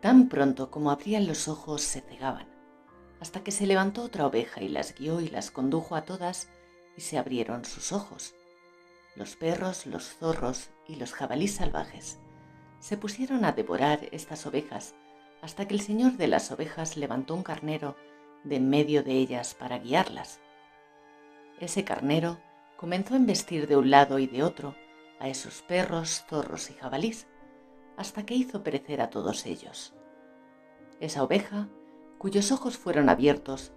Tan pronto como abrían los ojos se cegaban, hasta que se levantó otra oveja y las guió y las condujo a todas y se abrieron sus ojos. Los perros, los zorros y los jabalíes salvajes se pusieron a devorar estas ovejas hasta que el señor de las ovejas levantó un carnero de en medio de ellas para guiarlas. Ese carnero comenzó a embestir de un lado y de otro a esos perros, zorros y jabalíes, hasta que hizo perecer a todos ellos. Esa oveja, cuyos ojos fueron abiertos,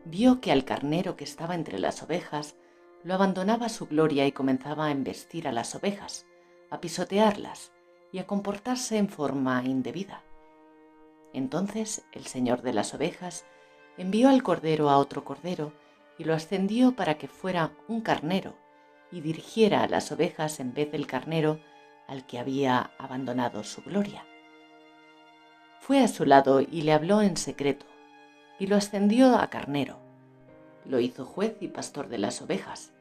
vio que al carnero que estaba entre las ovejas lo abandonaba su gloria y comenzaba a embestir a las ovejas, a pisotearlas y a comportarse en forma indebida. Entonces el señor de las ovejas envió al cordero a otro cordero y lo ascendió para que fuera un carnero y dirigiera a las ovejas en vez del carnero al que había abandonado su gloria. Fue a su lado y le habló en secreto, y lo ascendió a carnero. Lo hizo juez y pastor de las ovejas,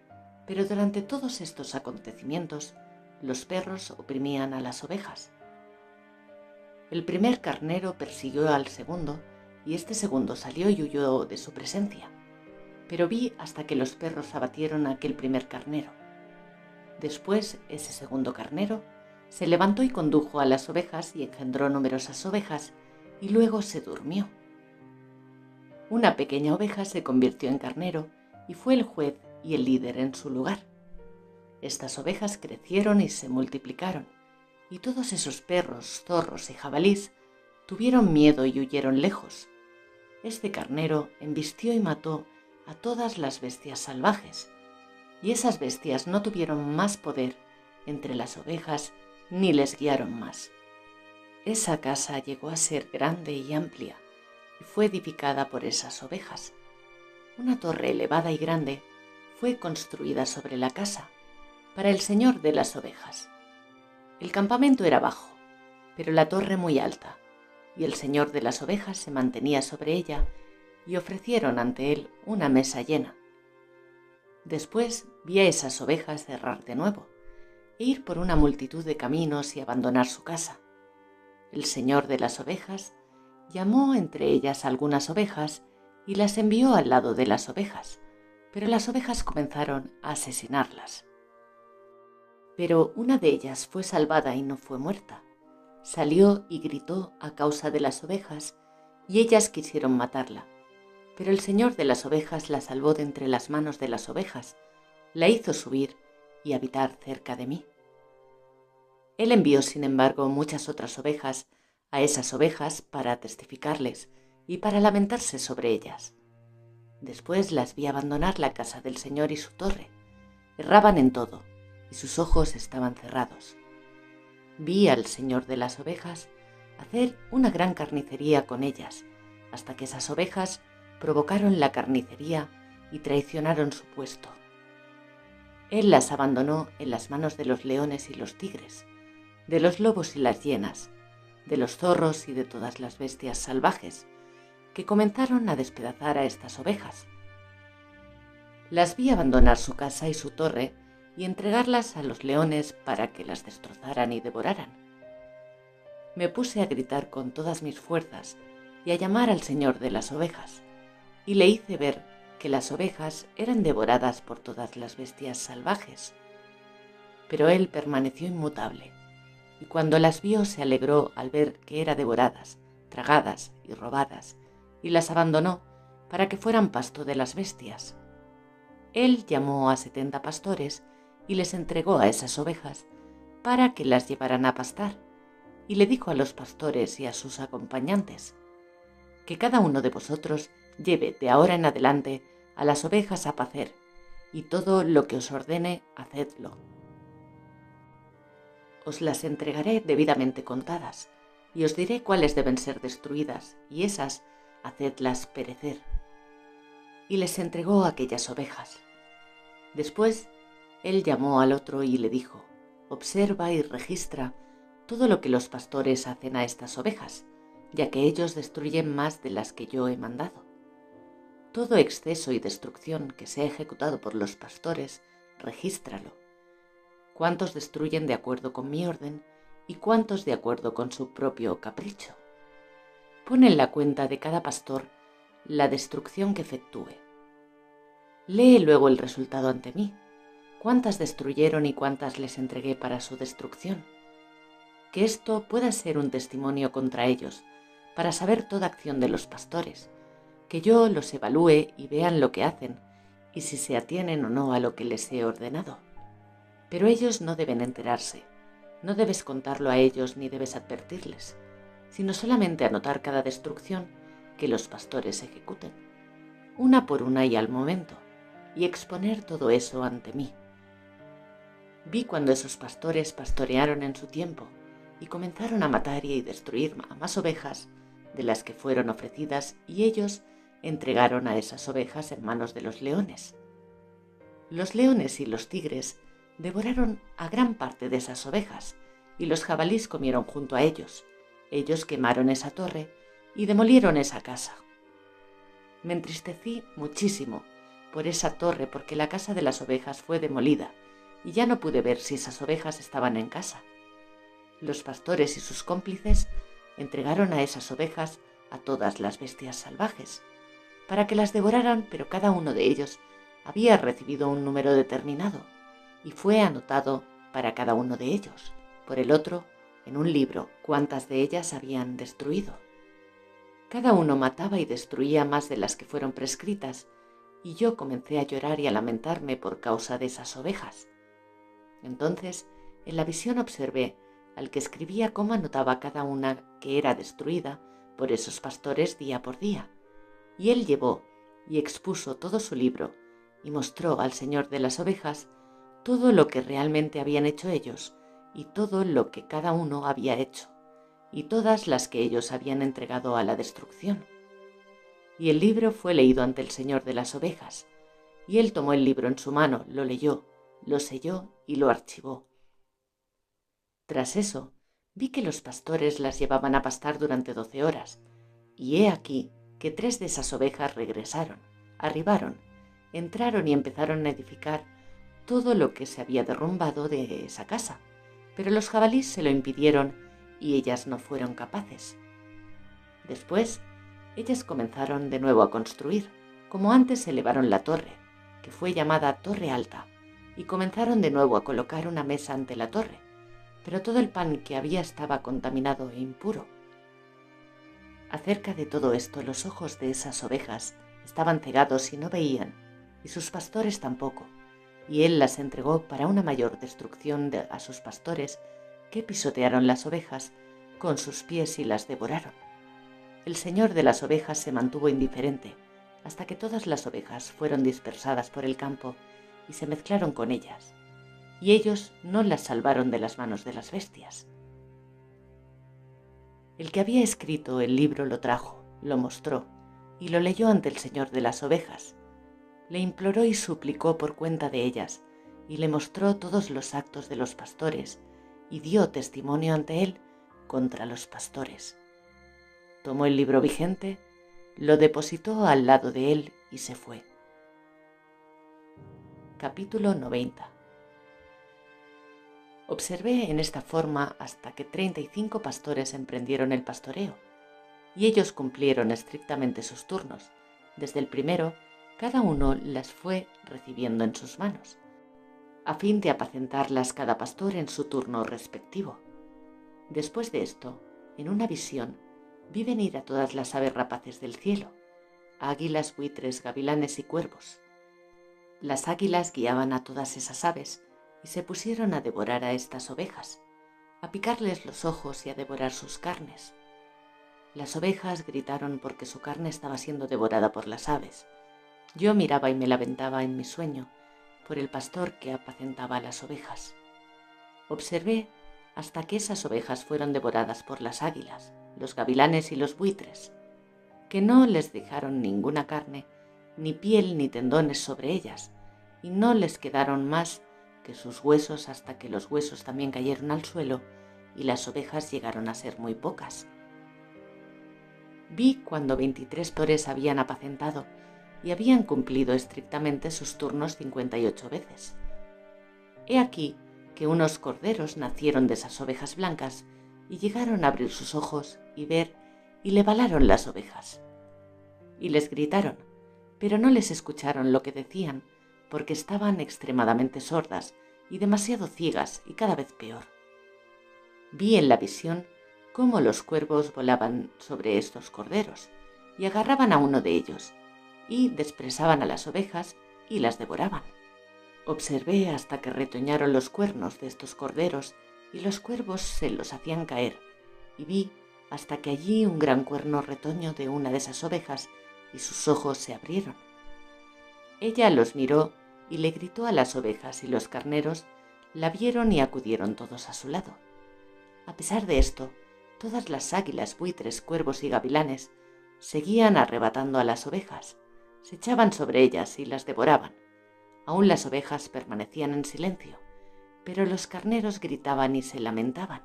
pero durante todos estos acontecimientos los perros oprimían a las ovejas. El primer carnero persiguió al segundo, y este segundo salió y huyó de su presencia. Pero vi hasta que los perros abatieron a aquel primer carnero. Después, ese segundo carnero se levantó y condujo a las ovejas y engendró numerosas ovejas, y luego se durmió. Una pequeña oveja se convirtió en carnero y fue el juez y el líder en su lugar. Estas ovejas crecieron y se multiplicaron, y todos esos perros, zorros y jabalíes tuvieron miedo y huyeron lejos. Este carnero embistió y mató a todas las bestias salvajes, y esas bestias no tuvieron más poder entre las ovejas ni les guiaron más. Esa casa llegó a ser grande y amplia, y fue edificada por esas ovejas. Una torre elevada y grande fue construida sobre la casa, para el señor de las ovejas. El campamento era bajo, pero la torre muy alta, y el señor de las ovejas se mantenía sobre ella, y ofrecieron ante él una mesa llena. Después vi a esas ovejas cerrar de nuevo, e ir por una multitud de caminos y abandonar su casa. El señor de las ovejas llamó entre ellas algunas ovejas y las envió al lado de las ovejas, pero las ovejas comenzaron a asesinarlas. Pero una de ellas fue salvada y no fue muerta. Salió y gritó a causa de las ovejas, y ellas quisieron matarla. Pero el señor de las ovejas la salvó de entre las manos de las ovejas, la hizo subir y habitar cerca de mí. Él envió, sin embargo, muchas otras ovejas a esas ovejas para testificarles y para lamentarse sobre ellas. Después las vi abandonar la casa del Señor y su torre. Erraban en todo, y sus ojos estaban cerrados. Vi al Señor de las ovejas hacer una gran carnicería con ellas, hasta que esas ovejas provocaron la carnicería y traicionaron su puesto. Él las abandonó en las manos de los leones y los tigres, de los lobos y las hienas, de los zorros y de todas las bestias salvajes, que comenzaron a despedazar a estas ovejas. Las vi abandonar su casa y su torre y entregarlas a los leones para que las destrozaran y devoraran. Me puse a gritar con todas mis fuerzas y a llamar al Señor de las ovejas, y le hice ver que las ovejas eran devoradas por todas las bestias salvajes. Pero él permaneció inmutable, y cuando las vio se alegró al ver que eran devoradas, tragadas y robadas, y las abandonó para que fueran pasto de las bestias. Él llamó a 70 pastores y les entregó a esas ovejas para que las llevaran a pastar, y le dijo a los pastores y a sus acompañantes: que cada uno de vosotros lleve de ahora en adelante a las ovejas a pacer, y todo lo que os ordene, hacedlo. Os las entregaré debidamente contadas, y os diré cuáles deben ser destruidas, y esas hacedlas perecer. Y les entregó aquellas ovejas. Después, él llamó al otro y le dijo: observa y registra todo lo que los pastores hacen a estas ovejas, ya que ellos destruyen más de las que yo he mandado. Todo exceso y destrucción que sea ejecutado por los pastores, regístralo. Cuántos destruyen de acuerdo con mi orden y cuántos de acuerdo con su propio capricho. Pon en la cuenta de cada pastor la destrucción que efectúe. Lee luego el resultado ante mí. ¿Cuántas destruyeron y cuántas les entregué para su destrucción? Que esto pueda ser un testimonio contra ellos, para saber toda acción de los pastores, que yo los evalúe y vean lo que hacen, y si se atienen o no a lo que les he ordenado. Pero ellos no deben enterarse, no debes contarlo a ellos ni debes advertirles, sino solamente anotar cada destrucción que los pastores ejecuten, una por una y al momento, y exponer todo eso ante mí. Vi cuando esos pastores pastorearon en su tiempo y comenzaron a matar y destruir a más ovejas de las que fueron ofrecidas, y ellos entregaron a esas ovejas en manos de los leones. Los leones y los tigres devoraron a gran parte de esas ovejas, y los jabalíes comieron junto a ellos. Ellos quemaron esa torre y demolieron esa casa. Me entristecí muchísimo por esa torre, porque la casa de las ovejas fue demolida, y ya no pude ver si esas ovejas estaban en casa. Los pastores y sus cómplices entregaron a esas ovejas a todas las bestias salvajes, para que las devoraran, pero cada uno de ellos había recibido un número determinado, y fue anotado para cada uno de ellos, por el otro, en un libro, cuántas de ellas habían destruido. Cada uno mataba y destruía más de las que fueron prescritas, y yo comencé a llorar y a lamentarme por causa de esas ovejas. Entonces, en la visión observé al que escribía cómo anotaba cada una que era destruida por esos pastores día por día, y él llevó y expuso todo su libro y mostró al Señor de las ovejas todo lo que realmente habían hecho ellos y todo lo que cada uno había hecho, y todas las que ellos habían entregado a la destrucción. Y el libro fue leído ante el Señor de las ovejas, y él tomó el libro en su mano, lo leyó, lo selló y lo archivó. Tras eso, vi que los pastores las llevaban a pastar durante 12 horas, y he aquí que 3 de esas ovejas regresaron, arribaron, entraron y empezaron a edificar todo lo que se había derrumbado de esa casa, pero los jabalíes se lo impidieron y ellas no fueron capaces. Después, ellas comenzaron de nuevo a construir, como antes elevaron la torre, que fue llamada Torre Alta, y comenzaron de nuevo a colocar una mesa ante la torre, pero todo el pan que había estaba contaminado e impuro. Acerca de todo esto, los ojos de esas ovejas estaban cegados y no veían, y sus pastores tampoco, y él las entregó para una mayor destrucción a sus pastores, que pisotearon las ovejas con sus pies y las devoraron. El Señor de las ovejas se mantuvo indiferente, hasta que todas las ovejas fueron dispersadas por el campo y se mezclaron con ellas, y ellos no las salvaron de las manos de las bestias. El que había escrito el libro lo trajo, lo mostró, y lo leyó ante el Señor de las ovejas. Le imploró y suplicó por cuenta de ellas, y le mostró todos los actos de los pastores, y dio testimonio ante él contra los pastores. Tomó el libro vigente, lo depositó al lado de él y se fue. Capítulo 90. Observé en esta forma hasta que 35 pastores emprendieron el pastoreo, y ellos cumplieron estrictamente sus turnos. Desde el primero, cada uno las fue recibiendo en sus manos, a fin de apacentarlas cada pastor en su turno respectivo. Después de esto, en una visión, vi venir a todas las aves rapaces del cielo, águilas, buitres, gavilanes y cuervos. Las águilas guiaban a todas esas aves y se pusieron a devorar a estas ovejas, a picarles los ojos y a devorar sus carnes. Las ovejas gritaron porque su carne estaba siendo devorada por las aves. Yo miraba y me lamentaba en mi sueño, por el pastor que apacentaba las ovejas. Observé hasta que esas ovejas fueron devoradas por las águilas, los gavilanes y los buitres, que no les dejaron ninguna carne, ni piel ni tendones sobre ellas, y no les quedaron más que sus huesos hasta que los huesos también cayeron al suelo y las ovejas llegaron a ser muy pocas. Vi cuando 23 pastores habían apacentado y habían cumplido estrictamente sus turnos 58 veces. He aquí que unos corderos nacieron de esas ovejas blancas y llegaron a abrir sus ojos y ver, y le balaron las ovejas. Y les gritaron, pero no les escucharon lo que decían, porque estaban extremadamente sordas y demasiado ciegas y cada vez peor. Vi en la visión cómo los cuervos volaban sobre estos corderos y agarraban a uno de ellos y despresaban a las ovejas y las devoraban. Observé hasta que retoñaron los cuernos de estos corderos y los cuervos se los hacían caer, y vi hasta que allí un gran cuerno retoño de una de esas ovejas y sus ojos se abrieron. Ella los miró y le gritó a las ovejas, y los carneros la vieron y acudieron todos a su lado. A pesar de esto, todas las águilas, buitres, cuervos y gavilanes seguían arrebatando a las ovejas, se echaban sobre ellas y las devoraban. Aún las ovejas permanecían en silencio, pero los carneros gritaban y se lamentaban.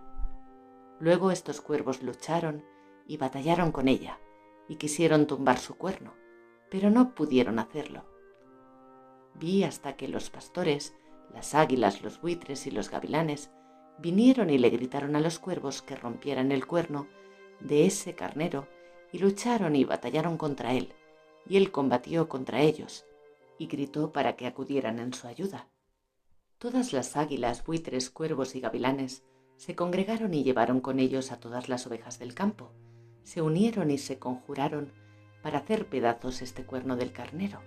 Luego estos cuervos lucharon y batallaron con ella, y quisieron tumbar su cuerno, pero no pudieron hacerlo. Vi hasta que los pastores, las águilas, los buitres y los gavilanes vinieron y le gritaron a los cuervos que rompieran el cuerno de ese carnero, y lucharon y batallaron contra él, y él combatió contra ellos, y gritó para que acudieran en su ayuda. Todas las águilas, buitres, cuervos y gavilanes se congregaron y llevaron con ellos a todas las ovejas del campo, se unieron y se conjuraron para hacer pedazos este cuerno del carnero.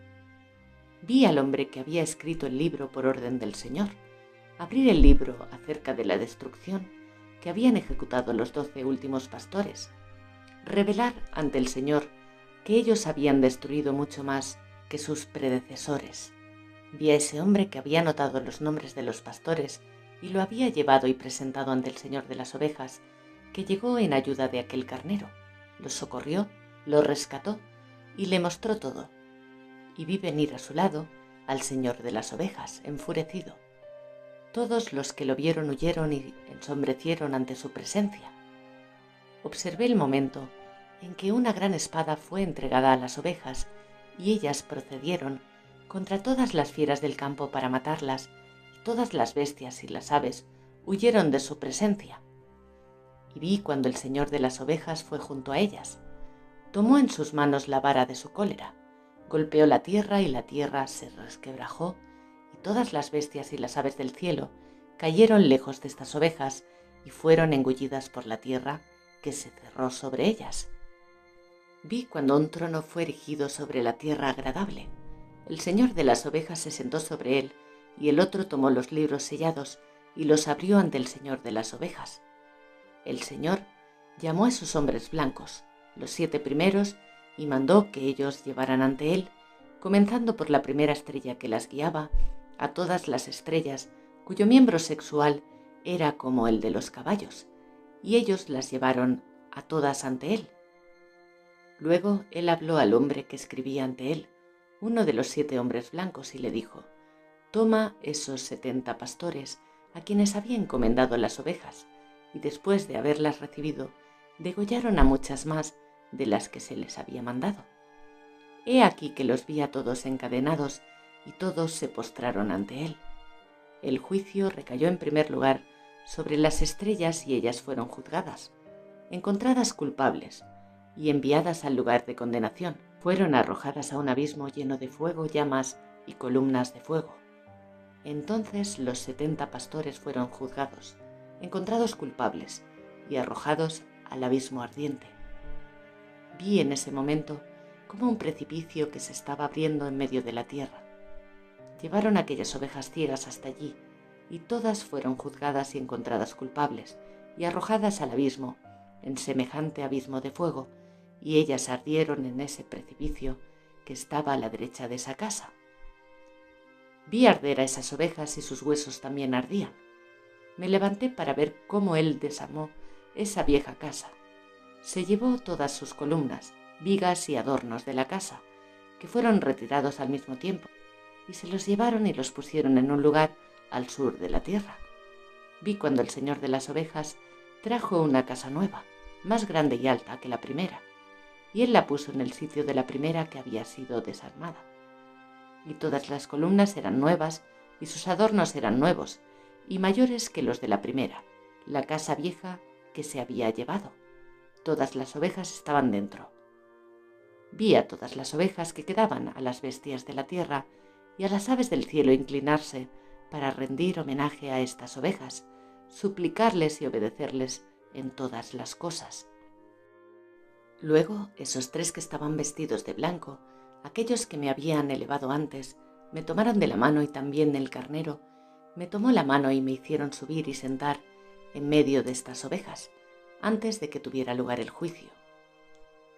Vi al hombre que había escrito el libro por orden del Señor abrir el libro acerca de la destrucción que habían ejecutado los 12 últimos pastores, revelar ante el Señor que ellos habían destruido mucho más que sus predecesores. Vi a ese hombre que había anotado los nombres de los pastores y lo había llevado y presentado ante el Señor de las ovejas, que llegó en ayuda de aquel carnero, lo socorrió, lo rescató y le mostró todo. Y vi venir a su lado al Señor de las ovejas, enfurecido. Todos los que lo vieron huyeron y ensombrecieron ante su presencia. Observé el momento en que una gran espada fue entregada a las ovejas y ellas procedieron contra todas las fieras del campo para matarlas, y todas las bestias y las aves huyeron de su presencia. Y vi cuando el Señor de las ovejas fue junto a ellas. Tomó en sus manos la vara de su cólera, golpeó la tierra y la tierra se resquebrajó, y todas las bestias y las aves del cielo cayeron lejos de estas ovejas y fueron engullidas por la tierra que se cerró sobre ellas. Vi cuando un trono fue erigido sobre la tierra agradable. El Señor de las ovejas se sentó sobre él, y el otro tomó los libros sellados y los abrió ante el Señor de las ovejas. El Señor llamó a esos hombres blancos, los 7 primeros, y mandó que ellos llevaran ante él, comenzando por la primera estrella que las guiaba, a todas las estrellas cuyo miembro sexual era como el de los caballos, y ellos las llevaron a todas ante él. Luego él habló al hombre que escribía ante él, uno de los 7 hombres blancos, y le dijo: «Toma esos 70 pastores a quienes había encomendado las ovejas, y después de haberlas recibido, degollaron a muchas más de las que se les había mandado. He aquí que los vi a todos encadenados, y todos se postraron ante él. El juicio recayó en primer lugar sobre las estrellas, y ellas fueron juzgadas, encontradas culpables, y enviadas al lugar de condenación. Fueron arrojadas a un abismo lleno de fuego, llamas y columnas de fuego. Entonces los 70 pastores fueron juzgados, encontrados culpables, y arrojados al abismo ardiente. Vi en ese momento como un precipicio que se estaba abriendo en medio de la tierra. Llevaron aquellas ovejas ciegas hasta allí, y todas fueron juzgadas y encontradas culpables, y arrojadas al abismo, en semejante abismo de fuego, y ellas ardieron en ese precipicio que estaba a la derecha de esa casa. Vi arder a esas ovejas y sus huesos también ardían. Me levanté para ver cómo él desarmó esa vieja casa. Se llevó todas sus columnas, vigas y adornos de la casa, que fueron retirados al mismo tiempo, y se los llevaron y los pusieron en un lugar al sur de la tierra. Vi cuando el señor de las ovejas trajo una casa nueva, más grande y alta que la primera, y él la puso en el sitio de la primera que había sido desarmada. Y todas las columnas eran nuevas, y sus adornos eran nuevos, y mayores que los de la primera, la casa vieja que se había llevado. Todas las ovejas estaban dentro. Vi a todas las ovejas que quedaban, a las bestias de la tierra y a las aves del cielo inclinarse para rendir homenaje a estas ovejas, suplicarles y obedecerles en todas las cosas. Luego, esos 3 que estaban vestidos de blanco, aquellos que me habían elevado antes, me tomaron de la mano, y también el carnero me tomó la mano y me hicieron subir y sentar en medio de estas ovejas, antes de que tuviera lugar el juicio.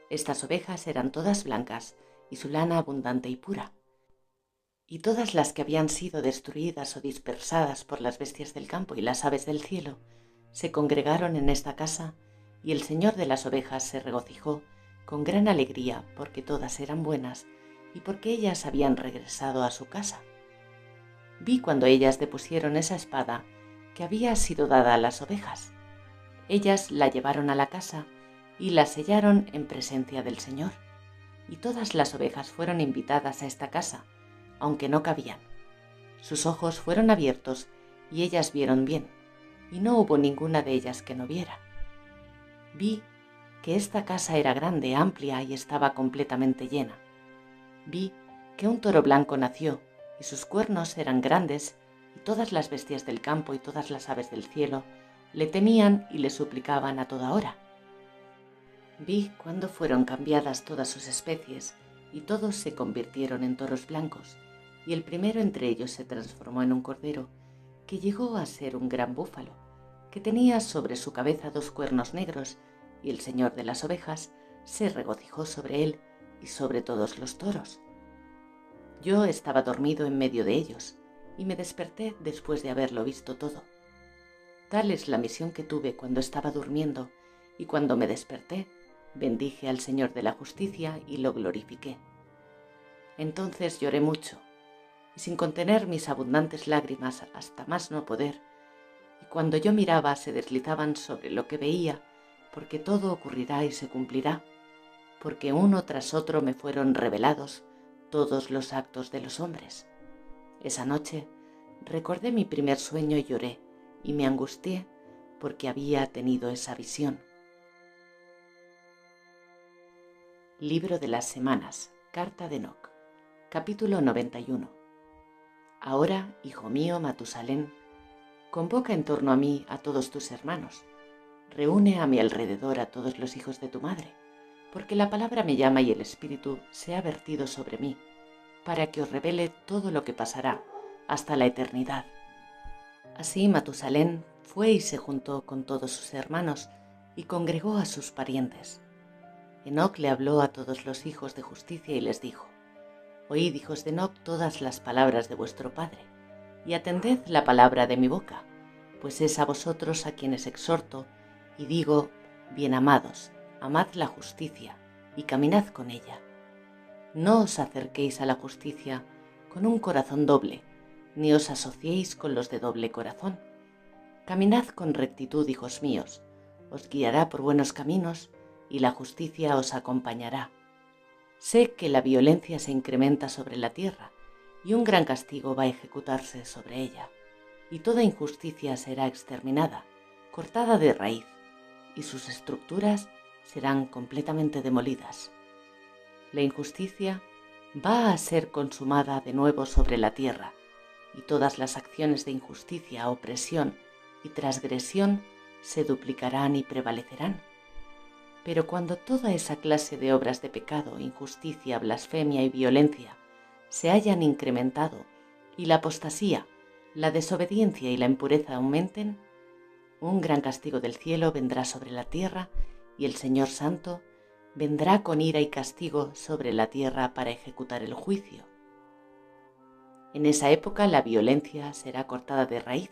Estas ovejas eran todas blancas y su lana abundante y pura. Y todas las que habían sido destruidas o dispersadas por las bestias del campo y las aves del cielo se congregaron en esta casa, y el señor de las ovejas se regocijó con gran alegría porque todas eran buenas y porque ellas habían regresado a su casa. Vi cuando ellas depusieron esa espada que había sido dada a las ovejas. Ellas la llevaron a la casa y la sellaron en presencia del Señor, y todas las ovejas fueron invitadas a esta casa, aunque no cabían. Sus ojos fueron abiertos y ellas vieron bien, y no hubo ninguna de ellas que no viera. Vi que esta casa era grande, amplia y estaba completamente llena. Vi que un toro blanco nació, y sus cuernos eran grandes, y todas las bestias del campo y todas las aves del cielo le temían y le suplicaban a toda hora. Vi cuando fueron cambiadas todas sus especies, y todos se convirtieron en toros blancos, y el primero entre ellos se transformó en un cordero, que llegó a ser un gran búfalo, que tenía sobre su cabeza 2 cuernos negros, y el señor de las ovejas se regocijó sobre él y sobre todos los toros. Yo estaba dormido en medio de ellos, y me desperté después de haberlo visto todo. Tal es la misión que tuve cuando estaba durmiendo, y cuando me desperté, bendije al Señor de la justicia y lo glorifiqué. Entonces lloré mucho, y sin contener mis abundantes lágrimas hasta más no poder, y cuando yo miraba se deslizaban sobre lo que veía, porque todo ocurrirá y se cumplirá, porque uno tras otro me fueron revelados todos los actos de los hombres. Esa noche recordé mi primer sueño y lloré, y me angustié porque había tenido esa visión. Libro de las Semanas, Carta de Enoc, capítulo 91. Ahora, hijo mío Matusalén, convoca en torno a mí a todos tus hermanos, reúne a mi alrededor a todos los hijos de tu madre, porque la palabra me llama y el Espíritu se ha vertido sobre mí, para que os revele todo lo que pasará hasta la eternidad. Así Matusalén fue y se juntó con todos sus hermanos y congregó a sus parientes. Enoc le habló a todos los hijos de justicia y les dijo: Oíd, hijos de Enoc, todas las palabras de vuestro padre, y atended la palabra de mi boca, pues es a vosotros a quienes exhorto y digo: bien amados, amad la justicia y caminad con ella. No os acerquéis a la justicia con un corazón doble, ni os asociéis con los de doble corazón. Caminad con rectitud, hijos míos, os guiará por buenos caminos y la justicia os acompañará. Sé que la violencia se incrementa sobre la tierra y un gran castigo va a ejecutarse sobre ella, y toda injusticia será exterminada, cortada de raíz, y sus estructuras serán completamente demolidas. La injusticia va a ser consumada de nuevo sobre la tierra, y todas las acciones de injusticia, opresión y transgresión se duplicarán y prevalecerán. Pero cuando toda esa clase de obras de pecado, injusticia, blasfemia y violencia se hayan incrementado y la apostasía, la desobediencia y la impureza aumenten, un gran castigo del cielo vendrá sobre la tierra y el Señor Santo vendrá con ira y castigo sobre la tierra para ejecutar el juicio. En esa época la violencia será cortada de raíz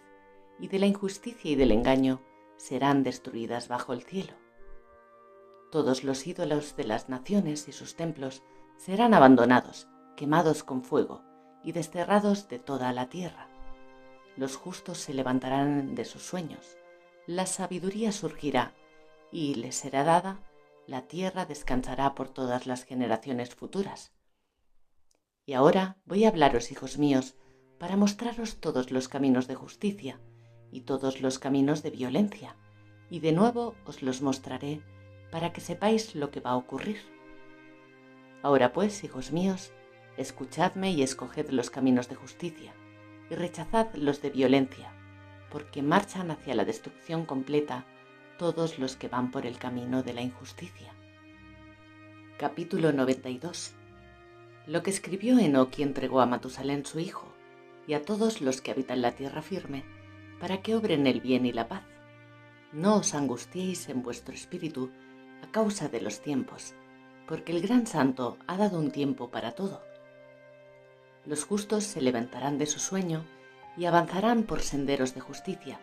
y de la injusticia y del engaño serán destruidas bajo el cielo. Todos los ídolos de las naciones y sus templos serán abandonados, quemados con fuego y desterrados de toda la tierra. Los justos se levantarán de sus sueños, la sabiduría surgirá y les será dada, la tierra descansará por todas las generaciones futuras. Y ahora voy a hablaros, hijos míos, para mostraros todos los caminos de justicia y todos los caminos de violencia, y de nuevo os los mostraré para que sepáis lo que va a ocurrir. Ahora pues, hijos míos, escuchadme y escoged los caminos de justicia, y rechazad los de violencia, porque marchan hacia la destrucción completa todos los que van por el camino de la injusticia. Capítulo 92. Lo que escribió Enoc y entregó a Matusalén su hijo, y a todos los que habitan la tierra firme, para que obren el bien y la paz. No os angustiéis en vuestro espíritu a causa de los tiempos, porque el gran santo ha dado un tiempo para todo. Los justos se levantarán de su sueño y avanzarán por senderos de justicia,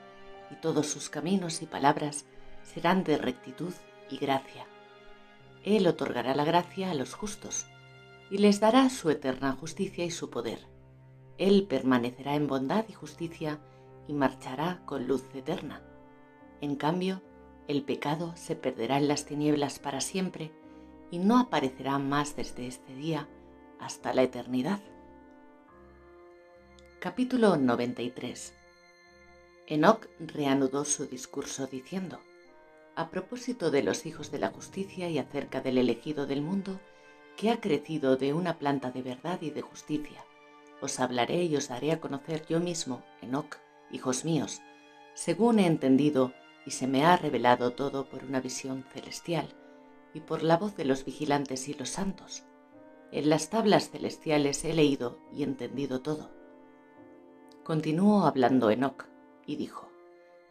y todos sus caminos y palabras serán de rectitud y gracia. Él otorgará la gracia a los justos, y les dará su eterna justicia y su poder. Él permanecerá en bondad y justicia y marchará con luz eterna. En cambio, el pecado se perderá en las tinieblas para siempre y no aparecerá más desde este día hasta la eternidad. Capítulo 93. Enoc reanudó su discurso diciendo: a propósito de los hijos de la justicia y acerca del elegido del mundo, que ha crecido de una planta de verdad y de justicia, os hablaré y os daré a conocer yo mismo, Enoc, hijos míos, según he entendido y se me ha revelado todo por una visión celestial y por la voz de los vigilantes y los santos. En las tablas celestiales he leído y entendido todo. Continuó hablando Enoc y dijo: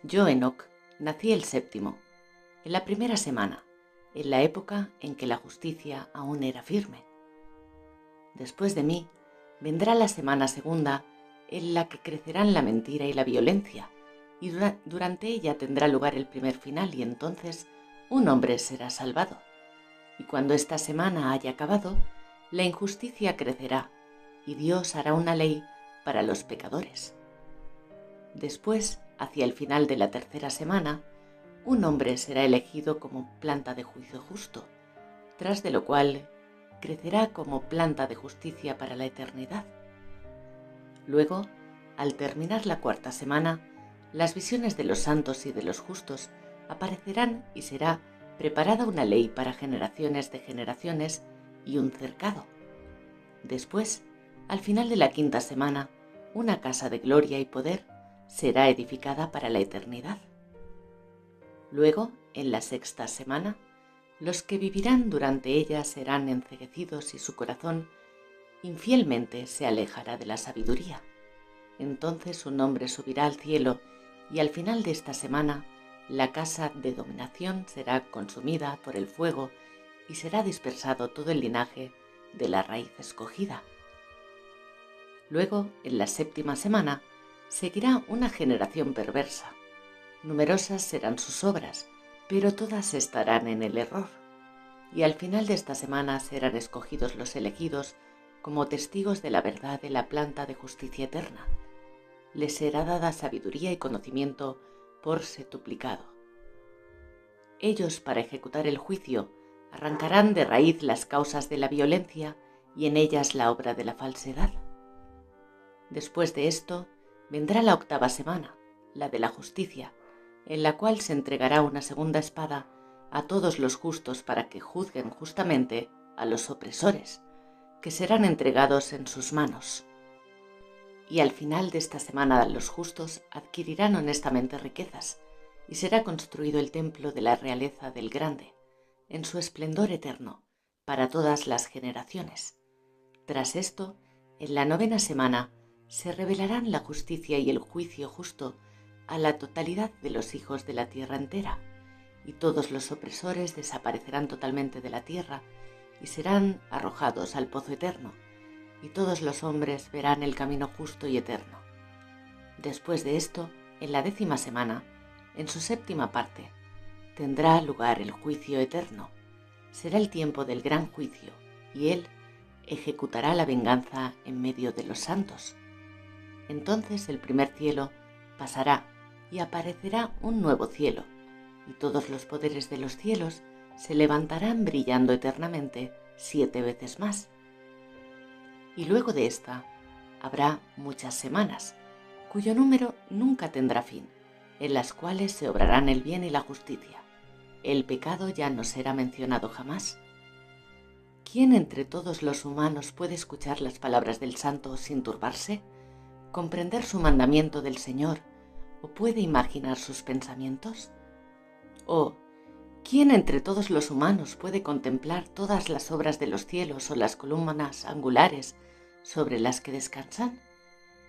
yo, Enoc, nací el séptimo, en la primera semana, en la época en que la justicia aún era firme. Después de mí vendrá la semana segunda, en la que crecerán la mentira y la violencia, y durante ella tendrá lugar el primer final, y entonces un hombre será salvado. Y cuando esta semana haya acabado, la injusticia crecerá, y Dios hará una ley para los pecadores. Después, hacia el final de la tercera semana, un hombre será elegido como planta de juicio justo, tras de lo cual crecerá como planta de justicia para la eternidad. Luego, al terminar la cuarta semana, las visiones de los santos y de los justos aparecerán y será preparada una ley para generaciones de generaciones y un cercado. Después, al final de la quinta semana, una casa de gloria y poder será edificada para la eternidad. Luego, en la sexta semana, los que vivirán durante ella serán enceguecidos y su corazón infielmente se alejará de la sabiduría. Entonces un hombre subirá al cielo y al final de esta semana la casa de dominación será consumida por el fuego y será dispersado todo el linaje de la raíz escogida. Luego, en la séptima semana, seguirá una generación perversa. Numerosas serán sus obras, pero todas estarán en el error. Y al final de esta semana serán escogidos los elegidos como testigos de la verdad de la planta de justicia eterna. Les será dada sabiduría y conocimiento por septuplicado. Ellos, para ejecutar el juicio, arrancarán de raíz las causas de la violencia y en ellas la obra de la falsedad. Después de esto, vendrá la octava semana, la de la justicia, en la cual se entregará una segunda espada a todos los justos para que juzguen justamente a los opresores, que serán entregados en sus manos. Y al final de esta semana los justos adquirirán honestamente riquezas, y será construido el templo de la realeza del Grande, en su esplendor eterno, para todas las generaciones. Tras esto, en la novena semana, se revelarán la justicia y el juicio justo a la totalidad de los hijos de la tierra entera, y todos los opresores desaparecerán totalmente de la tierra y serán arrojados al pozo eterno, y todos los hombres verán el camino justo y eterno. Después de esto, en la 10ª semana, en su 7ª parte, tendrá lugar el juicio eterno. Será el tiempo del gran juicio, y Él ejecutará la venganza en medio de los santos. Entonces el primer cielo pasará y aparecerá un nuevo cielo, y todos los poderes de los cielos se levantarán brillando eternamente 7 veces más. Y luego de esta habrá muchas semanas, cuyo número nunca tendrá fin, en las cuales se obrarán el bien y la justicia. El pecado ya no será mencionado jamás. ¿Quién entre todos los humanos puede escuchar las palabras del Santo sin turbarse, comprender su mandamiento del Señor, o puede imaginar sus pensamientos? ¿O quién entre todos los humanos puede contemplar todas las obras de los cielos o las columnas angulares sobre las que descansan?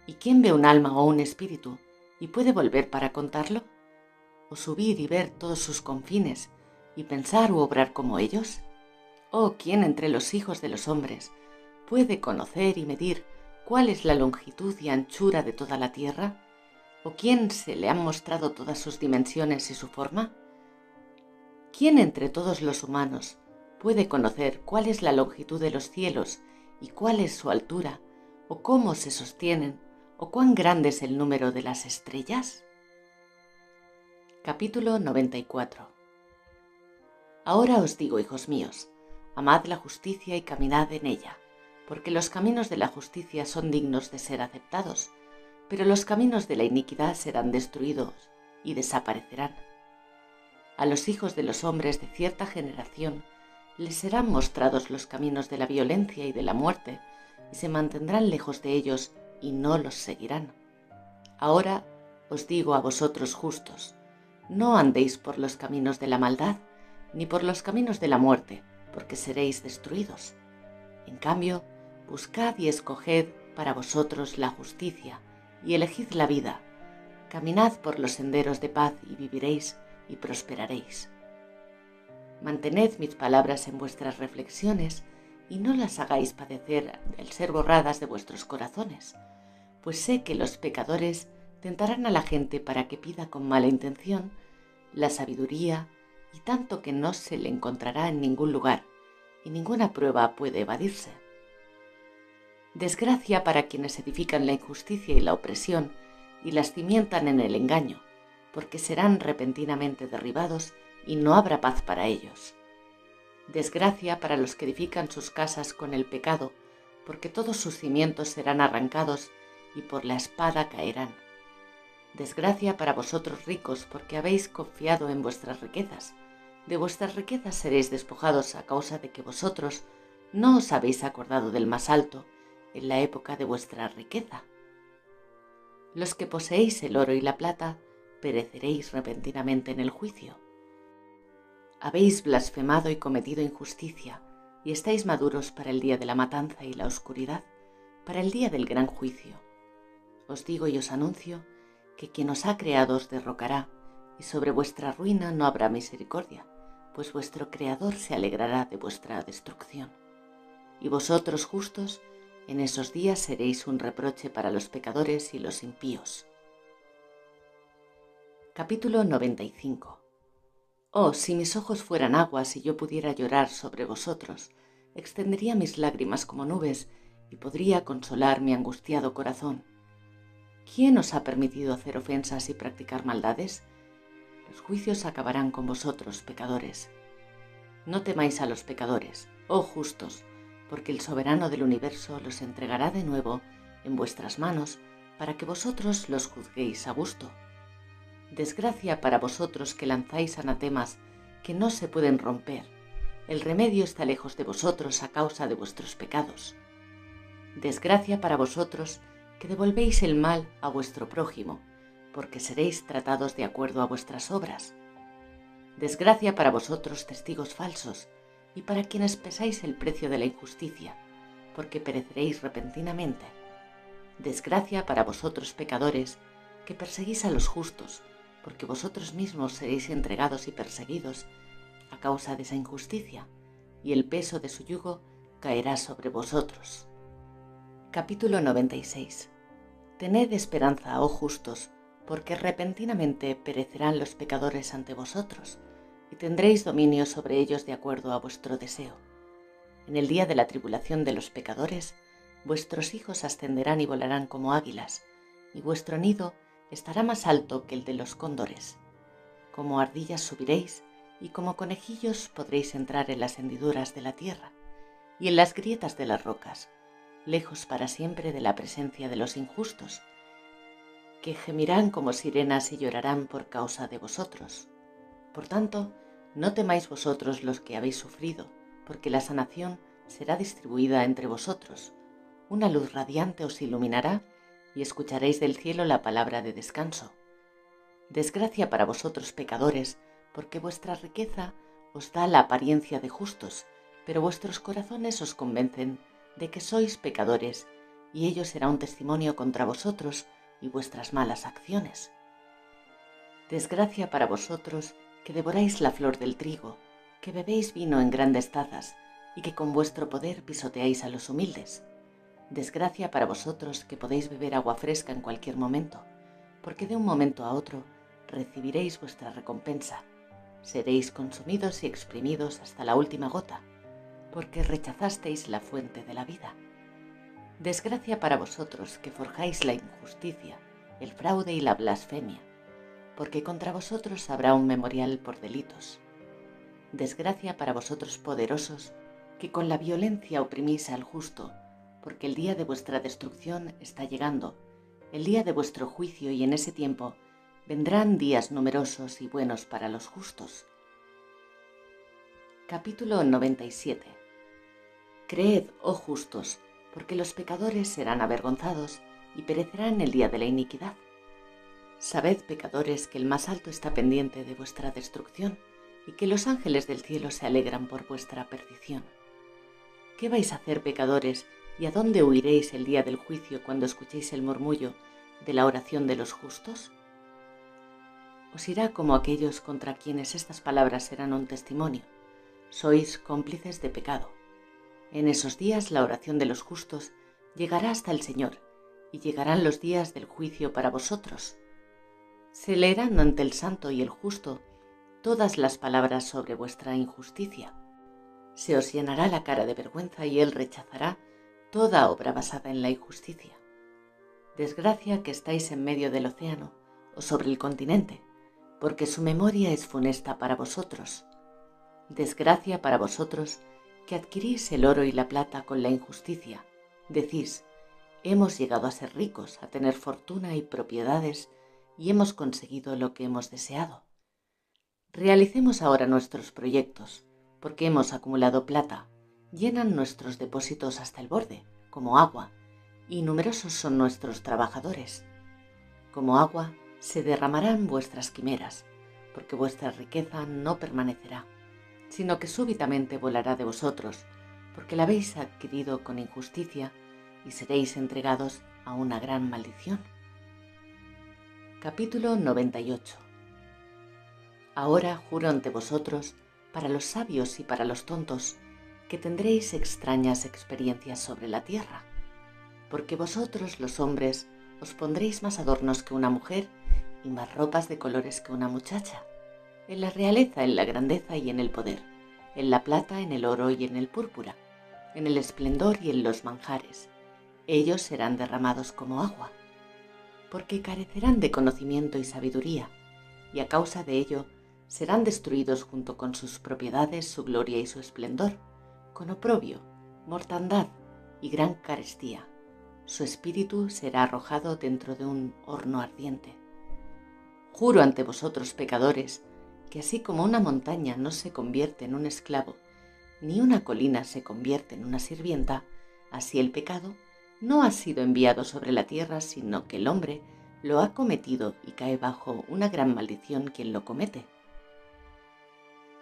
¿Y quién ve un alma o un espíritu y puede volver para contarlo? ¿O subir y ver todos sus confines y pensar u obrar como ellos? ¿O quién entre los hijos de los hombres puede conocer y medir cuál es la longitud y anchura de toda la tierra? ¿O quién se le han mostrado todas sus dimensiones y su forma? ¿Quién entre todos los humanos puede conocer cuál es la longitud de los cielos y cuál es su altura, o cómo se sostienen, o cuán grande es el número de las estrellas? Capítulo 94. Ahora os digo, hijos míos, amad la justicia y caminad en ella, porque los caminos de la justicia son dignos de ser aceptados, pero los caminos de la iniquidad serán destruidos y desaparecerán. A los hijos de los hombres de cierta generación les serán mostrados los caminos de la violencia y de la muerte, y se mantendrán lejos de ellos y no los seguirán. Ahora os digo a vosotros justos, no andéis por los caminos de la maldad, ni por los caminos de la muerte, porque seréis destruidos. En cambio, buscad y escoged para vosotros la justicia, y elegid la vida. Caminad por los senderos de paz y viviréis y prosperaréis. Mantened mis palabras en vuestras reflexiones y no las hagáis padecer el ser borradas de vuestros corazones, pues sé que los pecadores tentarán a la gente para que pida con mala intención la sabiduría, y tanto que no se le encontrará en ningún lugar, y ninguna prueba puede evadirse. Desgracia para quienes edifican la injusticia y la opresión y las cimientan en el engaño, porque serán repentinamente derribados y no habrá paz para ellos. Desgracia para los que edifican sus casas con el pecado, porque todos sus cimientos serán arrancados y por la espada caerán. Desgracia para vosotros ricos, porque habéis confiado en vuestras riquezas. De vuestras riquezas seréis despojados a causa de que vosotros no os habéis acordado del más alto en la época de vuestra riqueza. Los que poseéis el oro y la plata, pereceréis repentinamente en el juicio. Habéis blasfemado y cometido injusticia, y estáis maduros para el día de la matanza y la oscuridad, para el día del gran juicio. Os digo y os anuncio que quien os ha creado os derrocará, y sobre vuestra ruina no habrá misericordia, pues vuestro Creador se alegrará de vuestra destrucción. Y vosotros justos, en esos días seréis un reproche para los pecadores y los impíos. Capítulo 95. Oh, si mis ojos fueran aguas y yo pudiera llorar sobre vosotros, extendería mis lágrimas como nubes y podría consolar mi angustiado corazón. ¿Quién os ha permitido hacer ofensas y practicar maldades? Los juicios acabarán con vosotros, pecadores. No temáis a los pecadores, oh justos, porque el soberano del universo los entregará de nuevo en vuestras manos para que vosotros los juzguéis a gusto. Desgracia para vosotros que lanzáis anatemas que no se pueden romper. El remedio está lejos de vosotros a causa de vuestros pecados. Desgracia para vosotros que devolvéis el mal a vuestro prójimo, porque seréis tratados de acuerdo a vuestras obras. Desgracia para vosotros, testigos falsos, y para quienes pesáis el precio de la injusticia, porque pereceréis repentinamente. Desgracia para vosotros, pecadores, que perseguís a los justos, porque vosotros mismos seréis entregados y perseguidos a causa de esa injusticia, y el peso de su yugo caerá sobre vosotros. Capítulo 96. Tened esperanza, oh justos, porque repentinamente perecerán los pecadores ante vosotros, y tendréis dominio sobre ellos de acuerdo a vuestro deseo. En el día de la tribulación de los pecadores, vuestros hijos ascenderán y volarán como águilas, y vuestro nido estará más alto que el de los cóndores. Como ardillas subiréis, y como conejillos podréis entrar en las hendiduras de la tierra, y en las grietas de las rocas, lejos para siempre de la presencia de los injustos, que gemirán como sirenas y llorarán por causa de vosotros. Por tanto, no temáis vosotros los que habéis sufrido, porque la sanación será distribuida entre vosotros. Una luz radiante os iluminará y escucharéis del cielo la palabra de descanso. Desgracia para vosotros pecadores, porque vuestra riqueza os da la apariencia de justos, pero vuestros corazones os convencen de que sois pecadores, y ello será un testimonio contra vosotros y vuestras malas acciones. Desgracia para vosotros que devoráis la flor del trigo, que bebéis vino en grandes tazas, y que con vuestro poder pisoteáis a los humildes. Desgracia para vosotros que podéis beber agua fresca en cualquier momento, porque de un momento a otro recibiréis vuestra recompensa. Seréis consumidos y exprimidos hasta la última gota, porque rechazasteis la fuente de la vida. Desgracia para vosotros que forjáis la injusticia, el fraude y la blasfemia, porque contra vosotros habrá un memorial por delitos. Desgracia para vosotros poderosos que con la violencia oprimís al justo, porque el día de vuestra destrucción está llegando, el día de vuestro juicio, y en ese tiempo vendrán días numerosos y buenos para los justos. Capítulo 97. Creed, oh justos, porque los pecadores serán avergonzados y perecerán el día de la iniquidad. Sabed, pecadores, que el más alto está pendiente de vuestra destrucción y que los ángeles del cielo se alegran por vuestra perdición. ¿Qué vais a hacer, pecadores, y a dónde huiréis el día del juicio cuando escuchéis el murmullo de la oración de los justos? Os irá como aquellos contra quienes estas palabras serán un testimonio. Sois cómplices de pecado. En esos días la oración de los justos llegará hasta el Señor, y llegarán los días del juicio para vosotros. Se leerán ante el santo y el justo todas las palabras sobre vuestra injusticia. Se os llenará la cara de vergüenza y él rechazará toda obra basada en la injusticia. Desgracia que estáis en medio del océano o sobre el continente, porque su memoria es funesta para vosotros. Desgracia para vosotros que adquirís el oro y la plata con la injusticia. Decís, hemos llegado a ser ricos, a tener fortuna y propiedades, y hemos conseguido lo que hemos deseado. Realicemos ahora nuestros proyectos, porque hemos acumulado plata, llenan nuestros depósitos hasta el borde, como agua, y numerosos son nuestros trabajadores. Como agua se derramarán vuestras quimeras, porque vuestra riqueza no permanecerá, sino que súbitamente volará de vosotros, porque la habéis adquirido con injusticia, y seréis entregados a una gran maldición. Capítulo 98. Ahora juro ante vosotros, para los sabios y para los tontos, que tendréis extrañas experiencias sobre la tierra, porque vosotros los hombres os pondréis más adornos que una mujer y más ropas de colores que una muchacha, en la realeza, en la grandeza y en el poder, en la plata, en el oro y en el púrpura, en el esplendor y en los manjares. Ellos serán derramados como agua, porque carecerán de conocimiento y sabiduría, y a causa de ello serán destruidos junto con sus propiedades, su gloria y su esplendor, con oprobio, mortandad y gran carestía. Su espíritu será arrojado dentro de un horno ardiente. Juro ante vosotros, pecadores, que así como una montaña no se convierte en un esclavo, ni una colina se convierte en una sirvienta, así el pecado no ha sido enviado sobre la tierra, sino que el hombre lo ha cometido y cae bajo una gran maldición quien lo comete.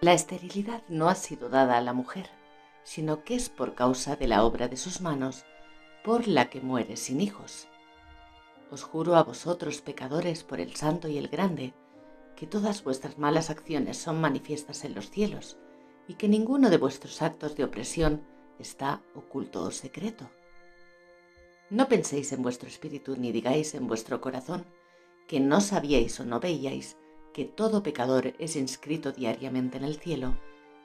La esterilidad no ha sido dada a la mujer, sino que es por causa de la obra de sus manos, por la que muere sin hijos. Os juro a vosotros, pecadores, por el Santo y el Grande, que todas vuestras malas acciones son manifiestas en los cielos, y que ninguno de vuestros actos de opresión está oculto o secreto. No penséis en vuestro espíritu ni digáis en vuestro corazón que no sabíais o no veíais que todo pecador es inscrito diariamente en el cielo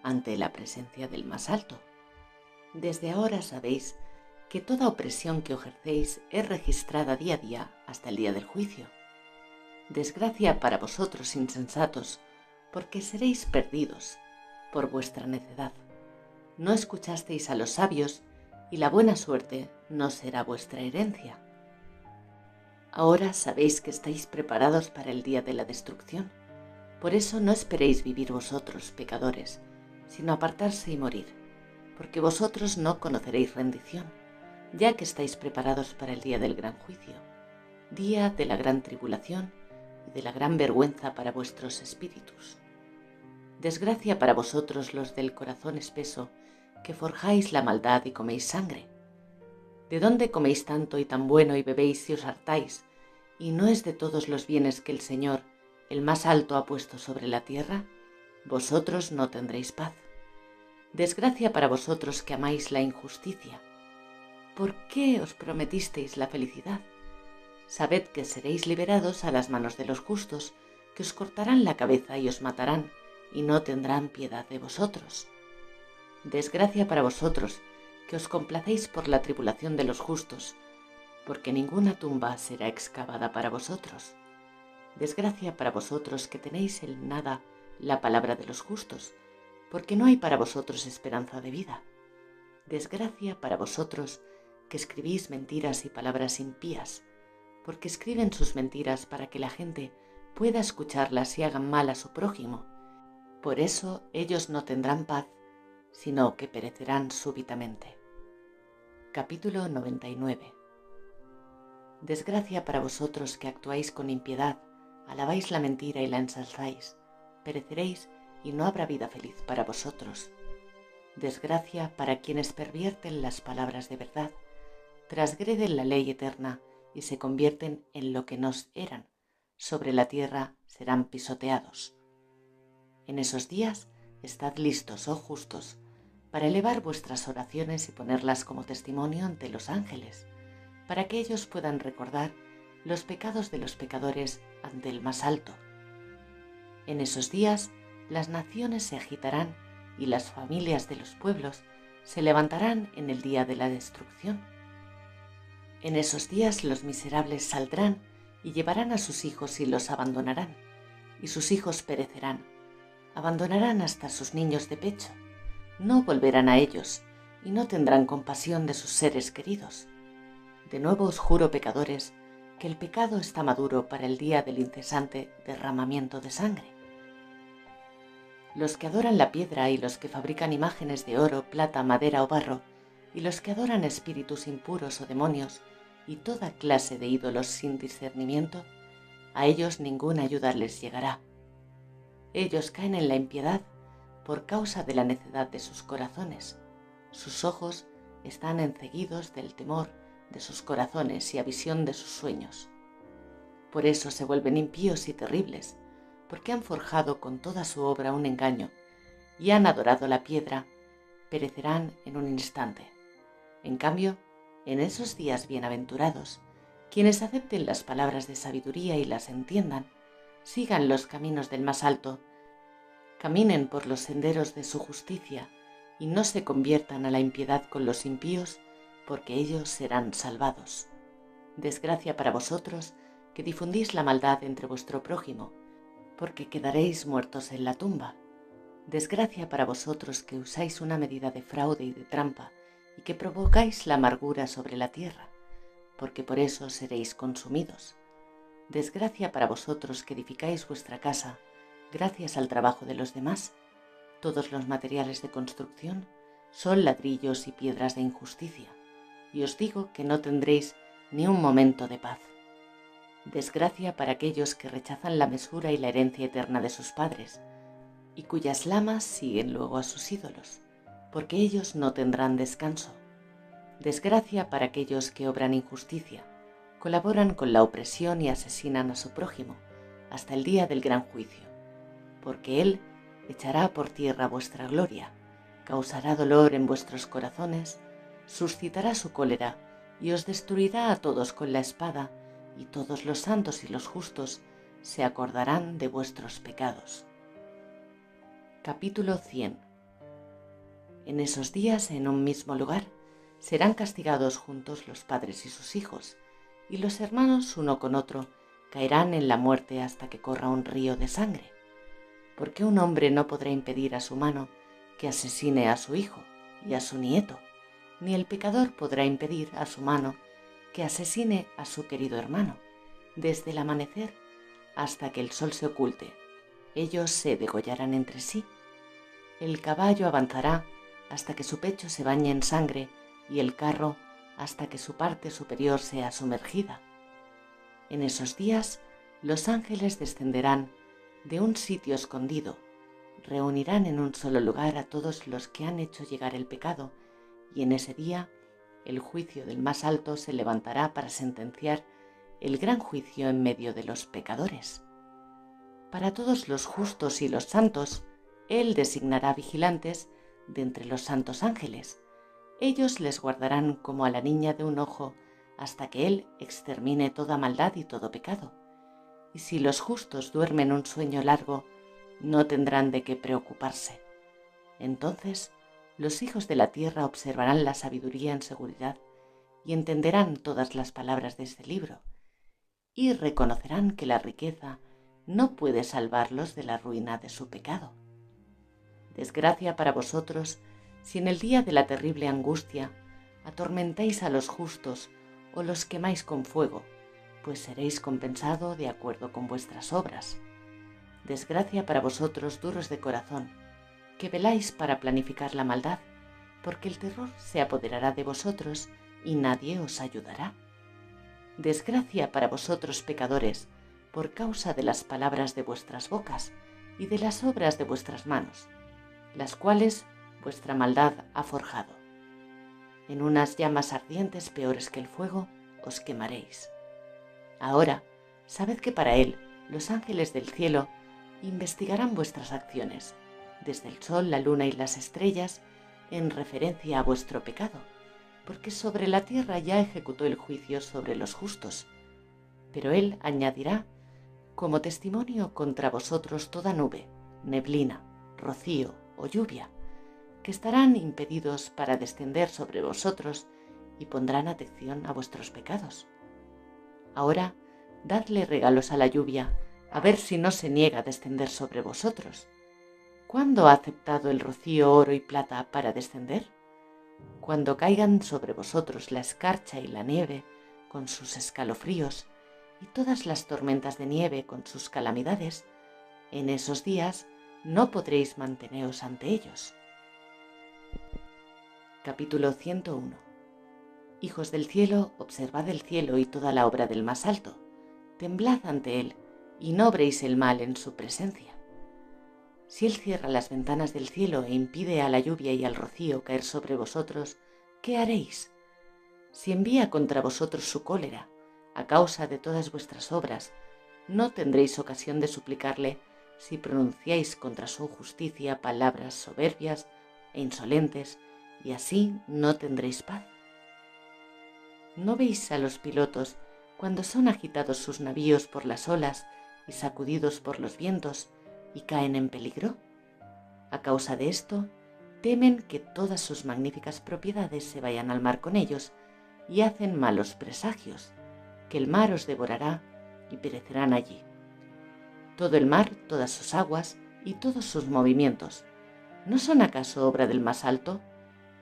ante la presencia del Más Alto. Desde ahora sabéis que toda opresión que ejercéis es registrada día a día hasta el día del juicio. Desgracia para vosotros, insensatos, porque seréis perdidos por vuestra necedad. No escuchasteis a los sabios y la buena suerte no será vuestra herencia. Ahora sabéis que estáis preparados para el día de la destrucción. Por eso no esperéis vivir vosotros, pecadores, sino apartarse y morir, porque vosotros no conoceréis rendición, ya que estáis preparados para el día del gran juicio, día de la gran tribulación y de la gran vergüenza para vuestros espíritus. Desgracia para vosotros los del corazón espeso, que forjáis la maldad y coméis sangre. ¿De dónde coméis tanto y tan bueno y bebéis y os hartáis? ¿Y no es de todos los bienes que el Señor, el Más Alto, ha puesto sobre la tierra? Vosotros no tendréis paz. Desgracia para vosotros que amáis la injusticia. ¿Por qué os prometisteis la felicidad? Sabed que seréis liberados a las manos de los justos, que os cortarán la cabeza y os matarán, y no tendrán piedad de vosotros. Desgracia para vosotros, que os complacéis por la tribulación de los justos, porque ninguna tumba será excavada para vosotros. Desgracia para vosotros que tenéis en nada la palabra de los justos, porque no hay para vosotros esperanza de vida. Desgracia para vosotros que escribís mentiras y palabras impías, porque escriben sus mentiras para que la gente pueda escucharlas y hagan mal a su prójimo. Por eso ellos no tendrán paz, sino que perecerán súbitamente. Capítulo 99. Desgracia para vosotros que actuáis con impiedad, alabáis la mentira y la ensalzáis, pereceréis y no habrá vida feliz para vosotros. Desgracia para quienes pervierten las palabras de verdad, transgreden la ley eterna y se convierten en lo que nos eran, sobre la tierra serán pisoteados. En esos días estad listos, oh justos, para elevar vuestras oraciones y ponerlas como testimonio ante los ángeles, para que ellos puedan recordar los pecados de los pecadores ante el Más Alto. En esos días las naciones se agitarán y las familias de los pueblos se levantarán en el día de la destrucción. En esos días los miserables saldrán y llevarán a sus hijos y los abandonarán, y sus hijos perecerán, abandonarán hasta sus niños de pecho, no volverán a ellos y no tendrán compasión de sus seres queridos. De nuevo os juro, pecadores, que el pecado está maduro para el día del incesante derramamiento de sangre. Los que adoran la piedra y los que fabrican imágenes de oro, plata, madera o barro, y los que adoran espíritus impuros o demonios y toda clase de ídolos sin discernimiento, a ellos ninguna ayuda les llegará. Ellos caen en la impiedad por causa de la necedad de sus corazones. Sus ojos están enceguidos del temor de sus corazones y a visión de sus sueños. Por eso se vuelven impíos y terribles, porque han forjado con toda su obra un engaño y han adorado la piedra, perecerán en un instante. En cambio, en esos días bienaventurados, quienes acepten las palabras de sabiduría y las entiendan, sigan los caminos del Más Alto, caminen por los senderos de su justicia y no se conviertan a la impiedad con los impíos, porque ellos serán salvados. Desgracia para vosotros que difundís la maldad entre vuestro prójimo, porque quedaréis muertos en la tumba. Desgracia para vosotros que usáis una medida de fraude y de trampa y que provocáis la amargura sobre la tierra, porque por eso seréis consumidos. Desgracia para vosotros que edificáis vuestra casa gracias al trabajo de los demás. Todos los materiales de construcción son ladrillos y piedras de injusticia, y os digo que no tendréis ni un momento de paz. Desgracia para aquellos que rechazan la mesura y la herencia eterna de sus padres, y cuyas lamas siguen luego a sus ídolos, porque ellos no tendrán descanso. Desgracia para aquellos que obran injusticia, colaboran con la opresión y asesinan a su prójimo, hasta el día del gran juicio, porque él echará por tierra vuestra gloria, causará dolor en vuestros corazones, suscitará su cólera y os destruirá a todos con la espada, y todos los santos y los justos se acordarán de vuestros pecados. Capítulo 100. En esos días, en un mismo lugar, serán castigados juntos los padres y sus hijos, y los hermanos uno con otro caerán en la muerte hasta que corra un río de sangre. Porque un hombre no podrá impedir a su mano que asesine a su hijo y a su nieto, ni el pecador podrá impedir a su mano que asesine a su querido hermano, desde el amanecer hasta que el sol se oculte. Ellos se degollarán entre sí. El caballo avanzará hasta que su pecho se bañe en sangre, y el carro hasta que su parte superior sea sumergida. En esos días los ángeles descenderán de un sitio escondido, reunirán en un solo lugar a todos los que han hecho llegar el pecado, y en ese día el juicio del más alto se levantará para sentenciar el gran juicio en medio de los pecadores. Para todos los justos y los santos, Él designará vigilantes de entre los santos ángeles. Ellos les guardarán como a la niña de un ojo hasta que Él extermine toda maldad y todo pecado. Y si los justos duermen un sueño largo, no tendrán de qué preocuparse. Entonces los hijos de la tierra observarán la sabiduría en seguridad y entenderán todas las palabras de este libro, y reconocerán que la riqueza no puede salvarlos de la ruina de su pecado. Desgracia para vosotros si en el día de la terrible angustia atormentáis a los justos o los quemáis con fuego, pues seréis compensado de acuerdo con vuestras obras. Desgracia para vosotros duros de corazón, que veláis para planificar la maldad, porque el terror se apoderará de vosotros y nadie os ayudará. Desgracia para vosotros pecadores, por causa de las palabras de vuestras bocas y de las obras de vuestras manos, las cuales vuestra maldad ha forjado. En unas llamas ardientes peores que el fuego os quemaréis. Ahora, sabed que para Él los ángeles del cielo investigarán vuestras acciones, desde el sol, la luna y las estrellas, en referencia a vuestro pecado, porque sobre la tierra ya ejecutó el juicio sobre los justos. Pero Él añadirá como testimonio contra vosotros toda nube, neblina, rocío o lluvia, que estarán impedidos para descender sobre vosotros y pondrán atención a vuestros pecados. Ahora, dadle regalos a la lluvia, a ver si no se niega a descender sobre vosotros. ¿Cuándo ha aceptado el rocío oro y plata para descender? Cuando caigan sobre vosotros la escarcha y la nieve con sus escalofríos y todas las tormentas de nieve con sus calamidades, en esos días no podréis manteneros ante ellos. Capítulo 101. Hijos del cielo, observad el cielo y toda la obra del más alto. Temblad ante él y no obréis el mal en su presencia. Si él cierra las ventanas del cielo e impide a la lluvia y al rocío caer sobre vosotros, ¿qué haréis? Si envía contra vosotros su cólera, a causa de todas vuestras obras, no tendréis ocasión de suplicarle si pronunciáis contra su justicia palabras soberbias e insolentes, y así no tendréis paz. ¿No veis a los pilotos cuando son agitados sus navíos por las olas y sacudidos por los vientos y caen en peligro? A causa de esto, temen que todas sus magníficas propiedades se vayan al mar con ellos y hacen malos presagios, que el mar os devorará y perecerán allí. Todo el mar, todas sus aguas y todos sus movimientos, ¿no son acaso obra del más alto?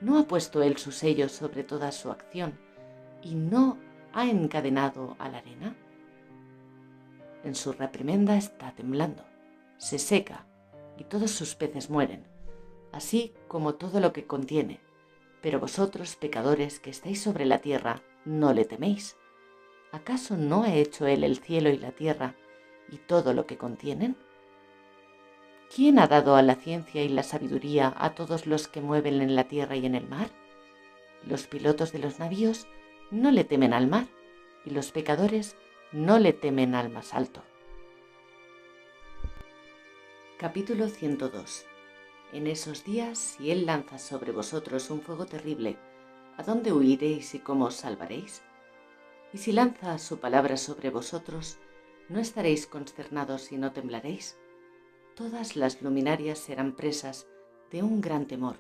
¿No ha puesto él su sello sobre toda su acción y no ha encadenado a la arena? En su reprimenda está temblando, se seca y todos sus peces mueren, así como todo lo que contiene. Pero vosotros, pecadores que estáis sobre la tierra, no le teméis. ¿Acaso no ha hecho él el cielo y la tierra y todo lo que contienen? ¿Quién ha dado a la ciencia y la sabiduría a todos los que mueven en la tierra y en el mar? Los pilotos de los navíos no le temen al mar, y los pecadores no le temen al más alto. Capítulo 102. En esos días, si él lanza sobre vosotros un fuego terrible, ¿a dónde huiréis y cómo os salvaréis? Y si lanza su palabra sobre vosotros, ¿no estaréis consternados y no temblaréis? Todas las luminarias serán presas de un gran temor,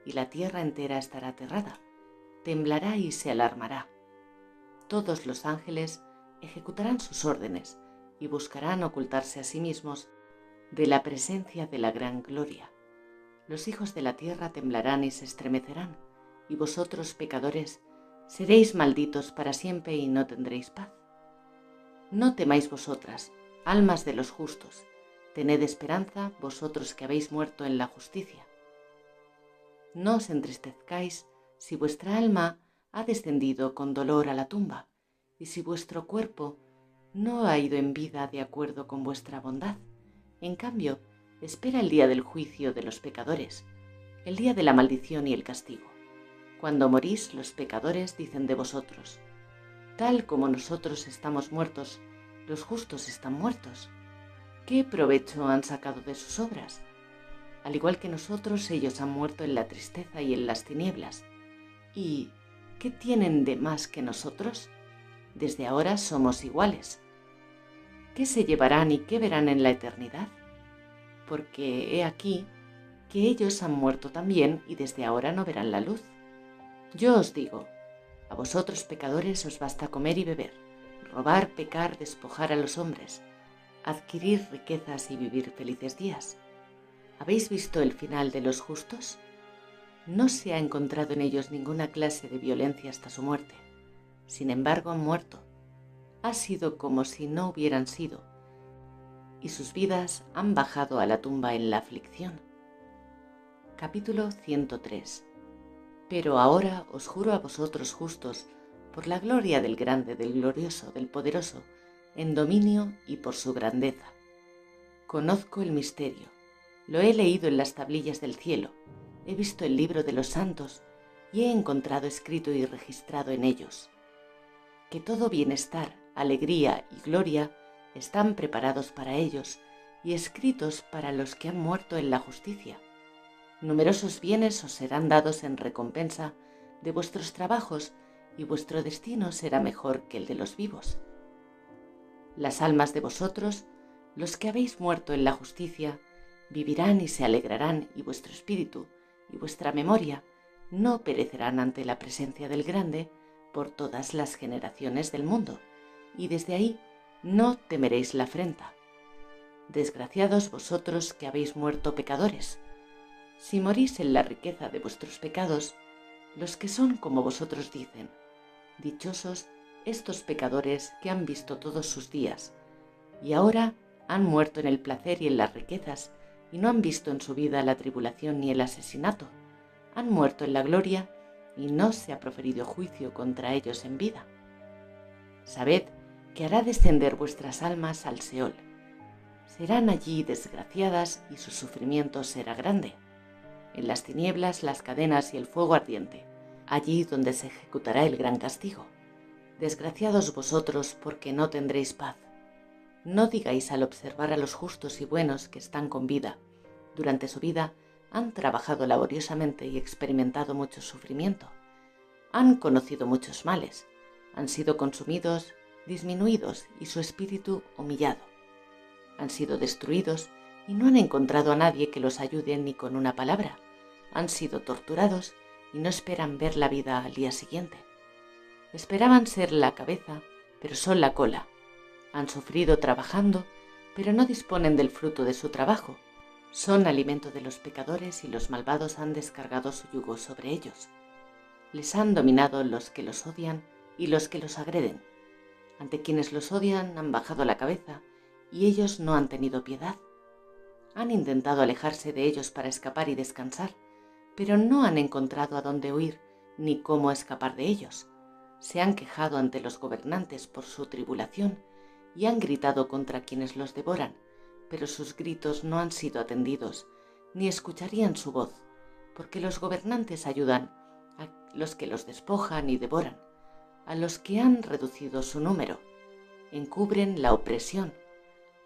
y la tierra entera estará aterrada, temblará y se alarmará. Todos los ángeles ejecutarán sus órdenes y buscarán ocultarse a sí mismos de la presencia de la gran gloria. Los hijos de la tierra temblarán y se estremecerán, y vosotros, pecadores, seréis malditos para siempre y no tendréis paz. No temáis vosotras, almas de los justos, tened esperanza vosotros que habéis muerto en la justicia. No os entristezcáis si vuestra alma ha descendido con dolor a la tumba, y si vuestro cuerpo no ha ido en vida de acuerdo con vuestra bondad. En cambio, espera el día del juicio de los pecadores, el día de la maldición y el castigo. Cuando morís, los pecadores dicen de vosotros: tal como nosotros estamos muertos, los justos están muertos. ¿Qué provecho han sacado de sus obras? Al igual que nosotros, ellos han muerto en la tristeza y en las tinieblas. ¿Y qué tienen de más que nosotros? Desde ahora somos iguales. ¿Qué se llevarán y qué verán en la eternidad? Porque he aquí que ellos han muerto también y desde ahora no verán la luz. Yo os digo, a vosotros pecadores os basta comer y beber, robar, pecar, despojar a los hombres, adquirir riquezas y vivir felices días. ¿Habéis visto el final de los justos? No se ha encontrado en ellos ninguna clase de violencia hasta su muerte. Sin embargo, han muerto. Ha sido como si no hubieran sido, y sus vidas han bajado a la tumba en la aflicción. Capítulo 103. Pero ahora os juro a vosotros justos, por la gloria del grande, del glorioso, del poderoso, en dominio y por su grandeza. Conozco el misterio, lo he leído en las tablillas del cielo, he visto el libro de los santos y he encontrado escrito y registrado en ellos que todo bienestar, alegría y gloria están preparados para ellos y escritos para los que han muerto en la justicia. Numerosos bienes os serán dados en recompensa de vuestros trabajos y vuestro destino será mejor que el de los vivos. Las almas de vosotros, los que habéis muerto en la justicia, vivirán y se alegrarán, y vuestro espíritu y vuestra memoria no perecerán ante la presencia del Grande por todas las generaciones del mundo, y desde ahí no temeréis la afrenta. Desgraciados vosotros que habéis muerto pecadores. Si morís en la riqueza de vuestros pecados, los que son como vosotros dicen: dichosos estos pecadores que han visto todos sus días, y ahora han muerto en el placer y en las riquezas, y no han visto en su vida la tribulación ni el asesinato. Han muerto en la gloria, y no se ha proferido juicio contra ellos en vida. Sabed que hará descender vuestras almas al Seol. Serán allí desgraciadas y su sufrimiento será grande. En las tinieblas, las cadenas y el fuego ardiente, allí donde se ejecutará el gran castigo. Desgraciados vosotros, porque no tendréis paz. No digáis al observar a los justos y buenos que están con vida. Durante su vida han trabajado laboriosamente y experimentado mucho sufrimiento. Han conocido muchos males, han sido consumidos, disminuidos y su espíritu humillado. Han sido destruidos y no han encontrado a nadie que los ayude ni con una palabra. Han sido torturados y no esperan ver la vida al día siguiente. Esperaban ser la cabeza, pero son la cola. Han sufrido trabajando, pero no disponen del fruto de su trabajo. Son alimento de los pecadores y los malvados han descargado su yugo sobre ellos. Les han dominado los que los odian y los que los agreden. Ante quienes los odian han bajado la cabeza y ellos no han tenido piedad. Han intentado alejarse de ellos para escapar y descansar, pero no han encontrado a dónde huir ni cómo escapar de ellos. Se han quejado ante los gobernantes por su tribulación y han gritado contra quienes los devoran, pero sus gritos no han sido atendidos, ni escucharían su voz, porque los gobernantes ayudan a los que los despojan y devoran, a los que han reducido su número, encubren la opresión,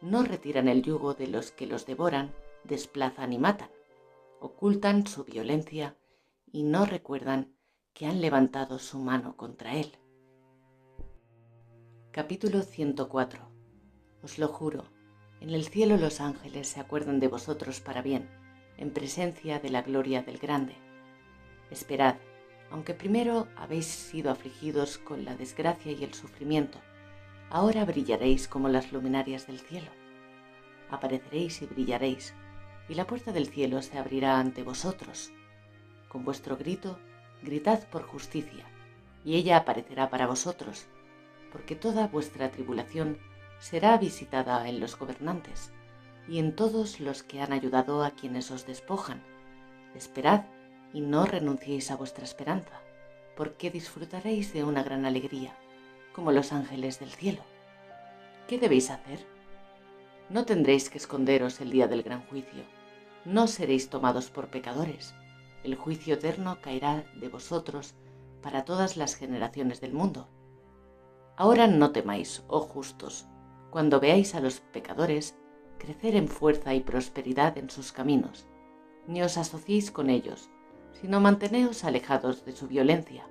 no retiran el yugo de los que los devoran, desplazan y matan, ocultan su violencia y no recuerdan que han levantado su mano contra él. Capítulo 104. Os lo juro, en el cielo los ángeles se acuerdan de vosotros para bien, en presencia de la gloria del Grande. Esperad, aunque primero habéis sido afligidos con la desgracia y el sufrimiento, ahora brillaréis como las luminarias del cielo. Apareceréis y brillaréis, y la puerta del cielo se abrirá ante vosotros. Con vuestro grito, gritad por justicia, y ella aparecerá para vosotros, porque toda vuestra tribulación será visitada en los gobernantes, y en todos los que han ayudado a quienes os despojan. Esperad y no renunciéis a vuestra esperanza, porque disfrutaréis de una gran alegría, como los ángeles del cielo. ¿Qué debéis hacer? No tendréis que esconderos el día del gran juicio, no seréis tomados por pecadores. El juicio eterno caerá de vosotros para todas las generaciones del mundo. Ahora no temáis, oh justos, cuando veáis a los pecadores crecer en fuerza y prosperidad en sus caminos. Ni os asociéis con ellos, sino manteneos alejados de su violencia,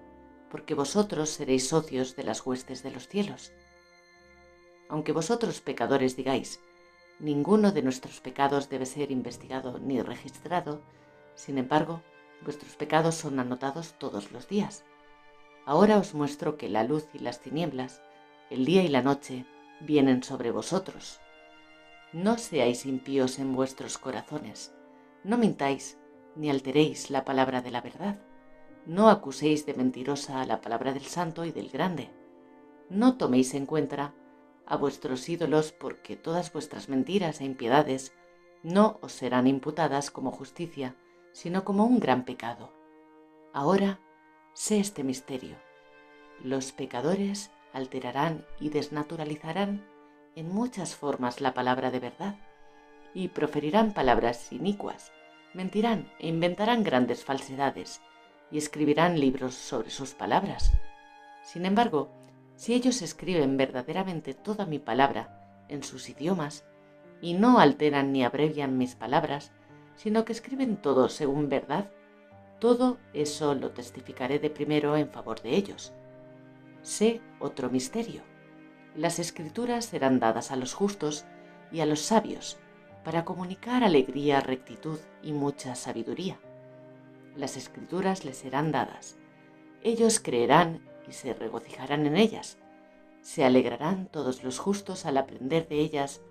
porque vosotros seréis socios de las huestes de los cielos. Aunque vosotros pecadores digáis, ninguno de nuestros pecados debe ser investigado ni registrado, sin embargo, vuestros pecados son anotados todos los días. Ahora os muestro que la luz y las tinieblas, el día y la noche, vienen sobre vosotros. No seáis impíos en vuestros corazones, no mintáis ni alteréis la palabra de la verdad. No acuséis de mentirosa a la palabra del Santo y del Grande. No toméis en cuenta a vuestros ídolos, porque todas vuestras mentiras e impiedades no os serán imputadas como justicia, sino como un gran pecado. Ahora sé este misterio. Los pecadores alterarán y desnaturalizarán en muchas formas la palabra de verdad, y proferirán palabras inicuas, mentirán e inventarán grandes falsedades, y escribirán libros sobre sus palabras. Sin embargo, si ellos escriben verdaderamente toda mi palabra en sus idiomas, y no alteran ni abrevian mis palabras, sino que escriben todo según verdad, todo eso lo testificaré de primero en favor de ellos. Sé otro misterio. Las escrituras serán dadas a los justos y a los sabios, para comunicar alegría, rectitud y mucha sabiduría. Las escrituras les serán dadas. Ellos creerán y se regocijarán en ellas. Se alegrarán todos los justos al aprender de ellas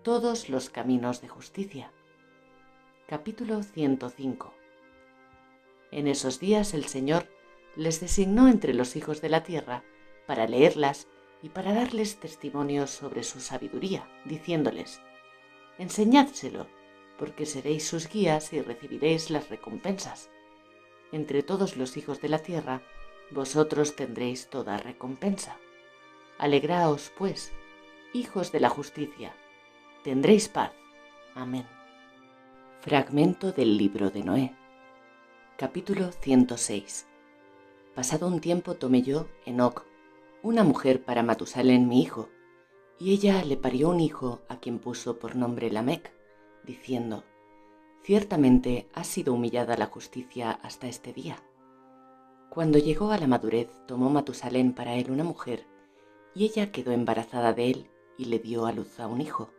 todos los caminos de justicia. Capítulo 105. En esos días el Señor les designó entre los hijos de la tierra para leerlas y para darles testimonio sobre su sabiduría, diciéndoles: enseñádselo, porque seréis sus guías y recibiréis las recompensas. Entre todos los hijos de la tierra, vosotros tendréis toda recompensa. Alegraos, pues, hijos de la justicia, tendréis paz. Amén. Fragmento del libro de Noé. Capítulo 106. Pasado un tiempo tomé yo, Enoc, una mujer para Matusalén mi hijo, y ella le parió un hijo a quien puso por nombre Lamec, diciendo: ciertamente ha sido humillada la justicia hasta este día. Cuando llegó a la madurez, tomó Matusalén para él una mujer, y ella quedó embarazada de él y le dio a luz a un hijo.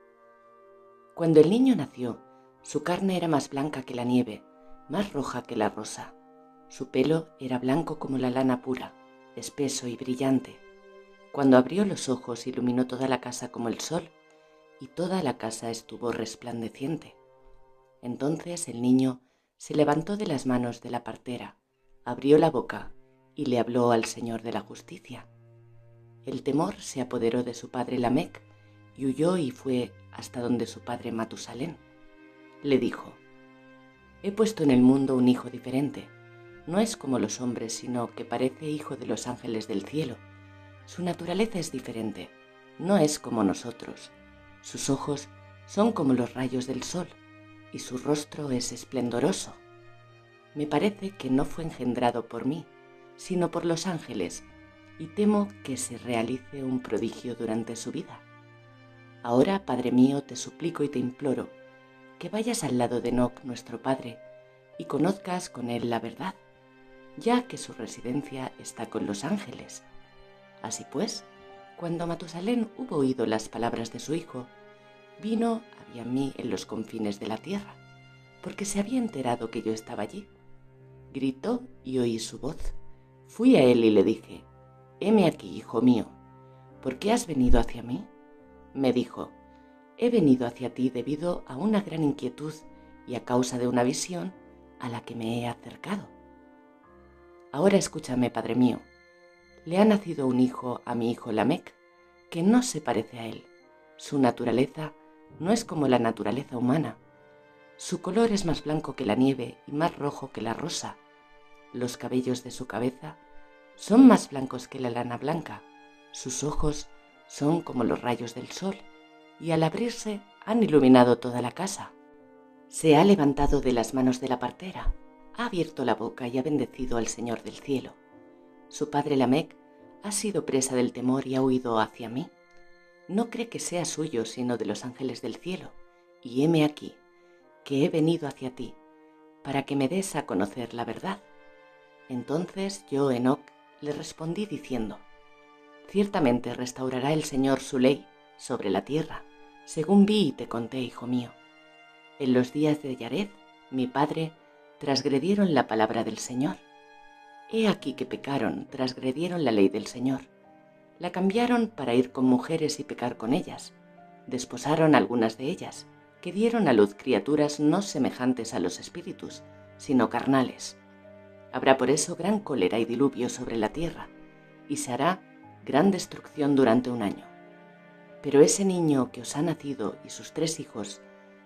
Cuando el niño nació, su carne era más blanca que la nieve, más roja que la rosa. Su pelo era blanco como la lana pura, espeso y brillante. Cuando abrió los ojos, iluminó toda la casa como el sol, y toda la casa estuvo resplandeciente. Entonces el niño se levantó de las manos de la partera, abrió la boca y le habló al Señor de la justicia. El temor se apoderó de su padre Lamec y huyó y fue hasta donde su padre Matusalén. Le dijo: he puesto en el mundo un hijo diferente. No es como los hombres, sino que parece hijo de los ángeles del cielo. Su naturaleza es diferente, no es como nosotros. Sus ojos son como los rayos del sol, y su rostro es esplendoroso. Me parece que no fue engendrado por mí, sino por los ángeles, y temo que se realice un prodigio durante su vida. Ahora, Padre mío, te suplico y te imploro que vayas al lado de Enoc, nuestro padre, y conozcas con él la verdad. ya que su residencia está con los ángeles. Así pues, cuando Matusalén hubo oído las palabras de su hijo, vino hacia mí en los confines de la tierra, porque se había enterado que yo estaba allí. Gritó y oí su voz. Fui a él y le dije: «Heme aquí, hijo mío. ¿Por qué has venido hacia mí?». Me dijo: «He venido hacia ti debido a una gran inquietud y a causa de una visión a la que me he acercado». Ahora escúchame, padre mío. Le ha nacido un hijo a mi hijo Lamec, que no se parece a él. Su naturaleza no es como la naturaleza humana. Su color es más blanco que la nieve y más rojo que la rosa. Los cabellos de su cabeza son más blancos que la lana blanca. Sus ojos son como los rayos del sol, y al abrirse han iluminado toda la casa. Se ha levantado de las manos de la partera, ha abierto la boca y ha bendecido al Señor del cielo. Su padre Lamec ha sido presa del temor y ha huido hacia mí. No cree que sea suyo, sino de los ángeles del cielo. Y heme aquí, que he venido hacia ti, para que me des a conocer la verdad. Entonces yo, Enoc, le respondí diciendo: «Ciertamente restaurará el Señor su ley sobre la tierra, según vi y te conté, hijo mío. En los días de Yared, mi padre, transgredieron la palabra del Señor. He aquí que pecaron, transgredieron la ley del Señor. La cambiaron para ir con mujeres y pecar con ellas. Desposaron algunas de ellas, que dieron a luz criaturas no semejantes a los espíritus, sino carnales. Habrá por eso gran cólera y diluvio sobre la tierra, y se hará gran destrucción durante un año. Pero ese niño que os ha nacido y sus 3 hijos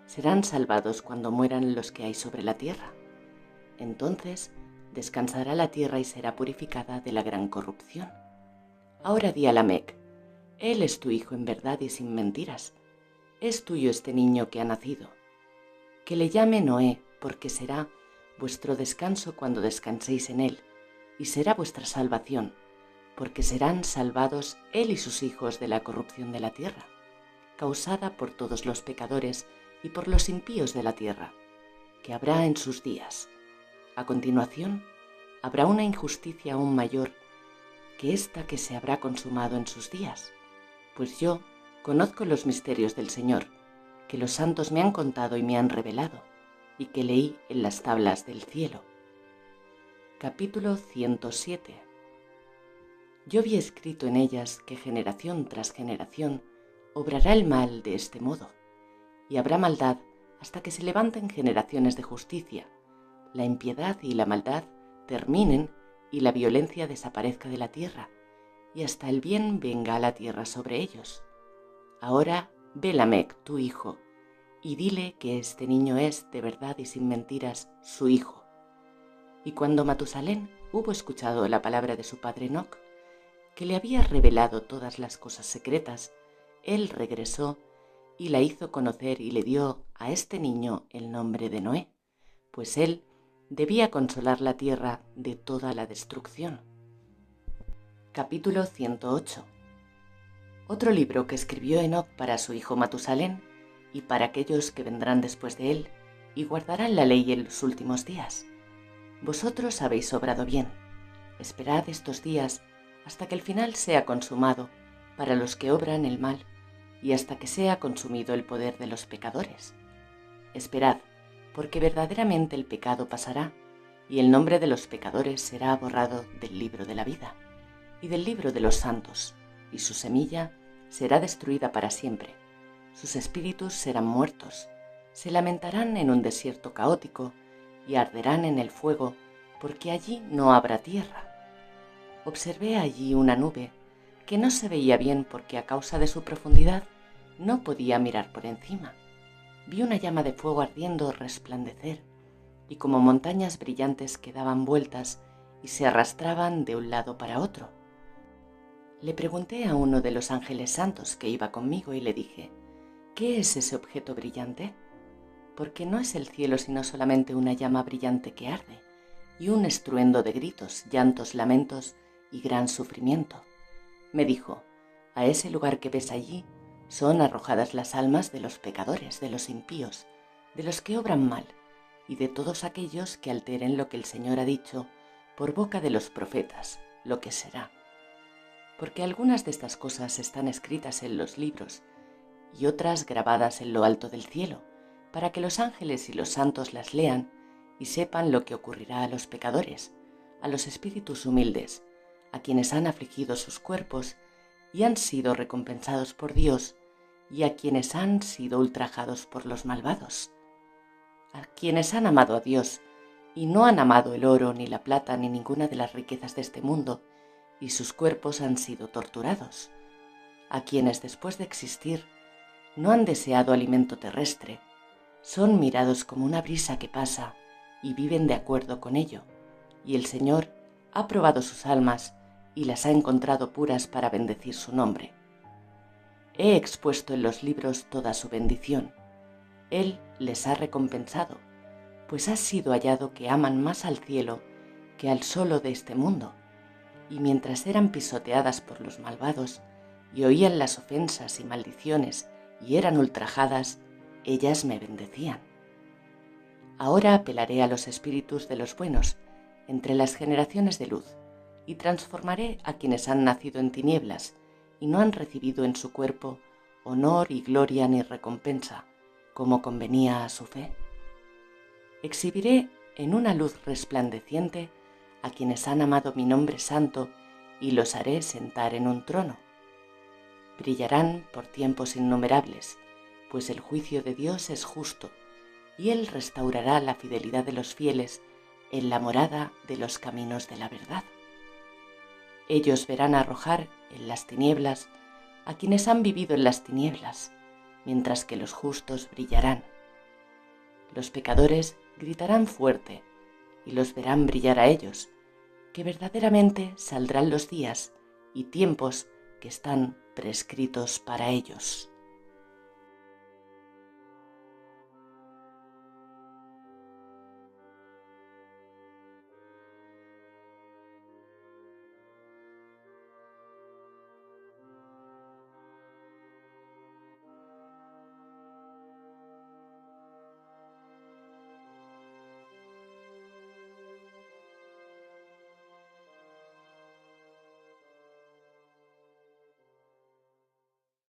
serán salvados cuando mueran los que hay sobre la tierra. Entonces descansará la tierra y será purificada de la gran corrupción. Ahora di a Lamec: él es tu hijo en verdad y sin mentiras. Es tuyo este niño que ha nacido. Que le llame Noé, porque será vuestro descanso cuando descanséis en él, y será vuestra salvación, porque serán salvados él y sus hijos de la corrupción de la tierra, causada por todos los pecadores y por los impíos de la tierra, que habrá en sus días. A continuación, habrá una injusticia aún mayor que esta que se habrá consumado en sus días, pues yo conozco los misterios del Señor, que los santos me han contado y me han revelado, y que leí en las tablas del cielo. Capítulo 107. Yo vi escrito en ellas que generación tras generación obrará el mal de este modo, y habrá maldad hasta que se levanten generaciones de justicia, la impiedad y la maldad terminen y la violencia desaparezca de la tierra, y hasta el bien venga a la tierra sobre ellos. Ahora ve Lamec, tu hijo, y dile que este niño es, de verdad y sin mentiras, su hijo». Y cuando Matusalén hubo escuchado la palabra de su padre Enoc, que le había revelado todas las cosas secretas, él regresó y la hizo conocer y le dio a este niño el nombre de Noé, pues él debía consolar la tierra de toda la destrucción. Capítulo 108. Otro libro que escribió Enoc para su hijo Matusalén y para aquellos que vendrán después de él y guardarán la ley en los últimos días. Vosotros habéis obrado bien. Esperad estos días hasta que el final sea consumado para los que obran el mal y hasta que sea consumido el poder de los pecadores. Esperad, porque verdaderamente el pecado pasará y el nombre de los pecadores será borrado del libro de la vida y del libro de los santos, y su semilla será destruida para siempre. Sus espíritus serán muertos, se lamentarán en un desierto caótico y arderán en el fuego, porque allí no habrá tierra. Observé allí una nube que no se veía bien porque a causa de su profundidad no podía mirar por encima. Vi una llama de fuego ardiendo resplandecer, y como montañas brillantes que daban vueltas y se arrastraban de un lado para otro. Le pregunté a uno de los ángeles santos que iba conmigo y le dije: «¿Qué es ese objeto brillante?». Porque no es el cielo sino solamente una llama brillante que arde, y un estruendo de gritos, llantos, lamentos y gran sufrimiento. Me dijo: «A ese lugar que ves allí son arrojadas las almas de los pecadores, de los impíos, de los que obran mal, y de todos aquellos que alteren lo que el Señor ha dicho por boca de los profetas lo que será. Porque algunas de estas cosas están escritas en los libros y otras grabadas en lo alto del cielo, para que los ángeles y los santos las lean y sepan lo que ocurrirá a los pecadores, a los espíritus humildes, a quienes han afligido sus cuerpos y han sido recompensados por Dios, y a quienes han sido ultrajados por los malvados, a quienes han amado a Dios y no han amado el oro, ni la plata, ni ninguna de las riquezas de este mundo, y sus cuerpos han sido torturados, a quienes después de existir no han deseado alimento terrestre, son mirados como una brisa que pasa y viven de acuerdo con ello, y el Señor ha probado sus almas y las ha encontrado puras para bendecir su nombre. He expuesto en los libros toda su bendición. Él les ha recompensado, pues ha sido hallado que aman más al cielo que al solo de este mundo, y mientras eran pisoteadas por los malvados y oían las ofensas y maldiciones y eran ultrajadas, ellas me bendecían. Ahora apelaré a los espíritus de los buenos entre las generaciones de luz, y transformaré a quienes han nacido en tinieblas y no han recibido en su cuerpo honor y gloria ni recompensa, como convenía a su fe. Exhibiré en una luz resplandeciente a quienes han amado mi nombre santo y los haré sentar en un trono. Brillarán por tiempos innumerables, pues el juicio de Dios es justo, y Él restaurará la fidelidad de los fieles en la morada de los caminos de la verdad. Ellos verán arrojar en las tinieblas a quienes han vivido en las tinieblas, mientras que los justos brillarán. Los pecadores gritarán fuerte y los verán brillar a ellos, que verdaderamente saldrán los días y tiempos que están prescritos para ellos.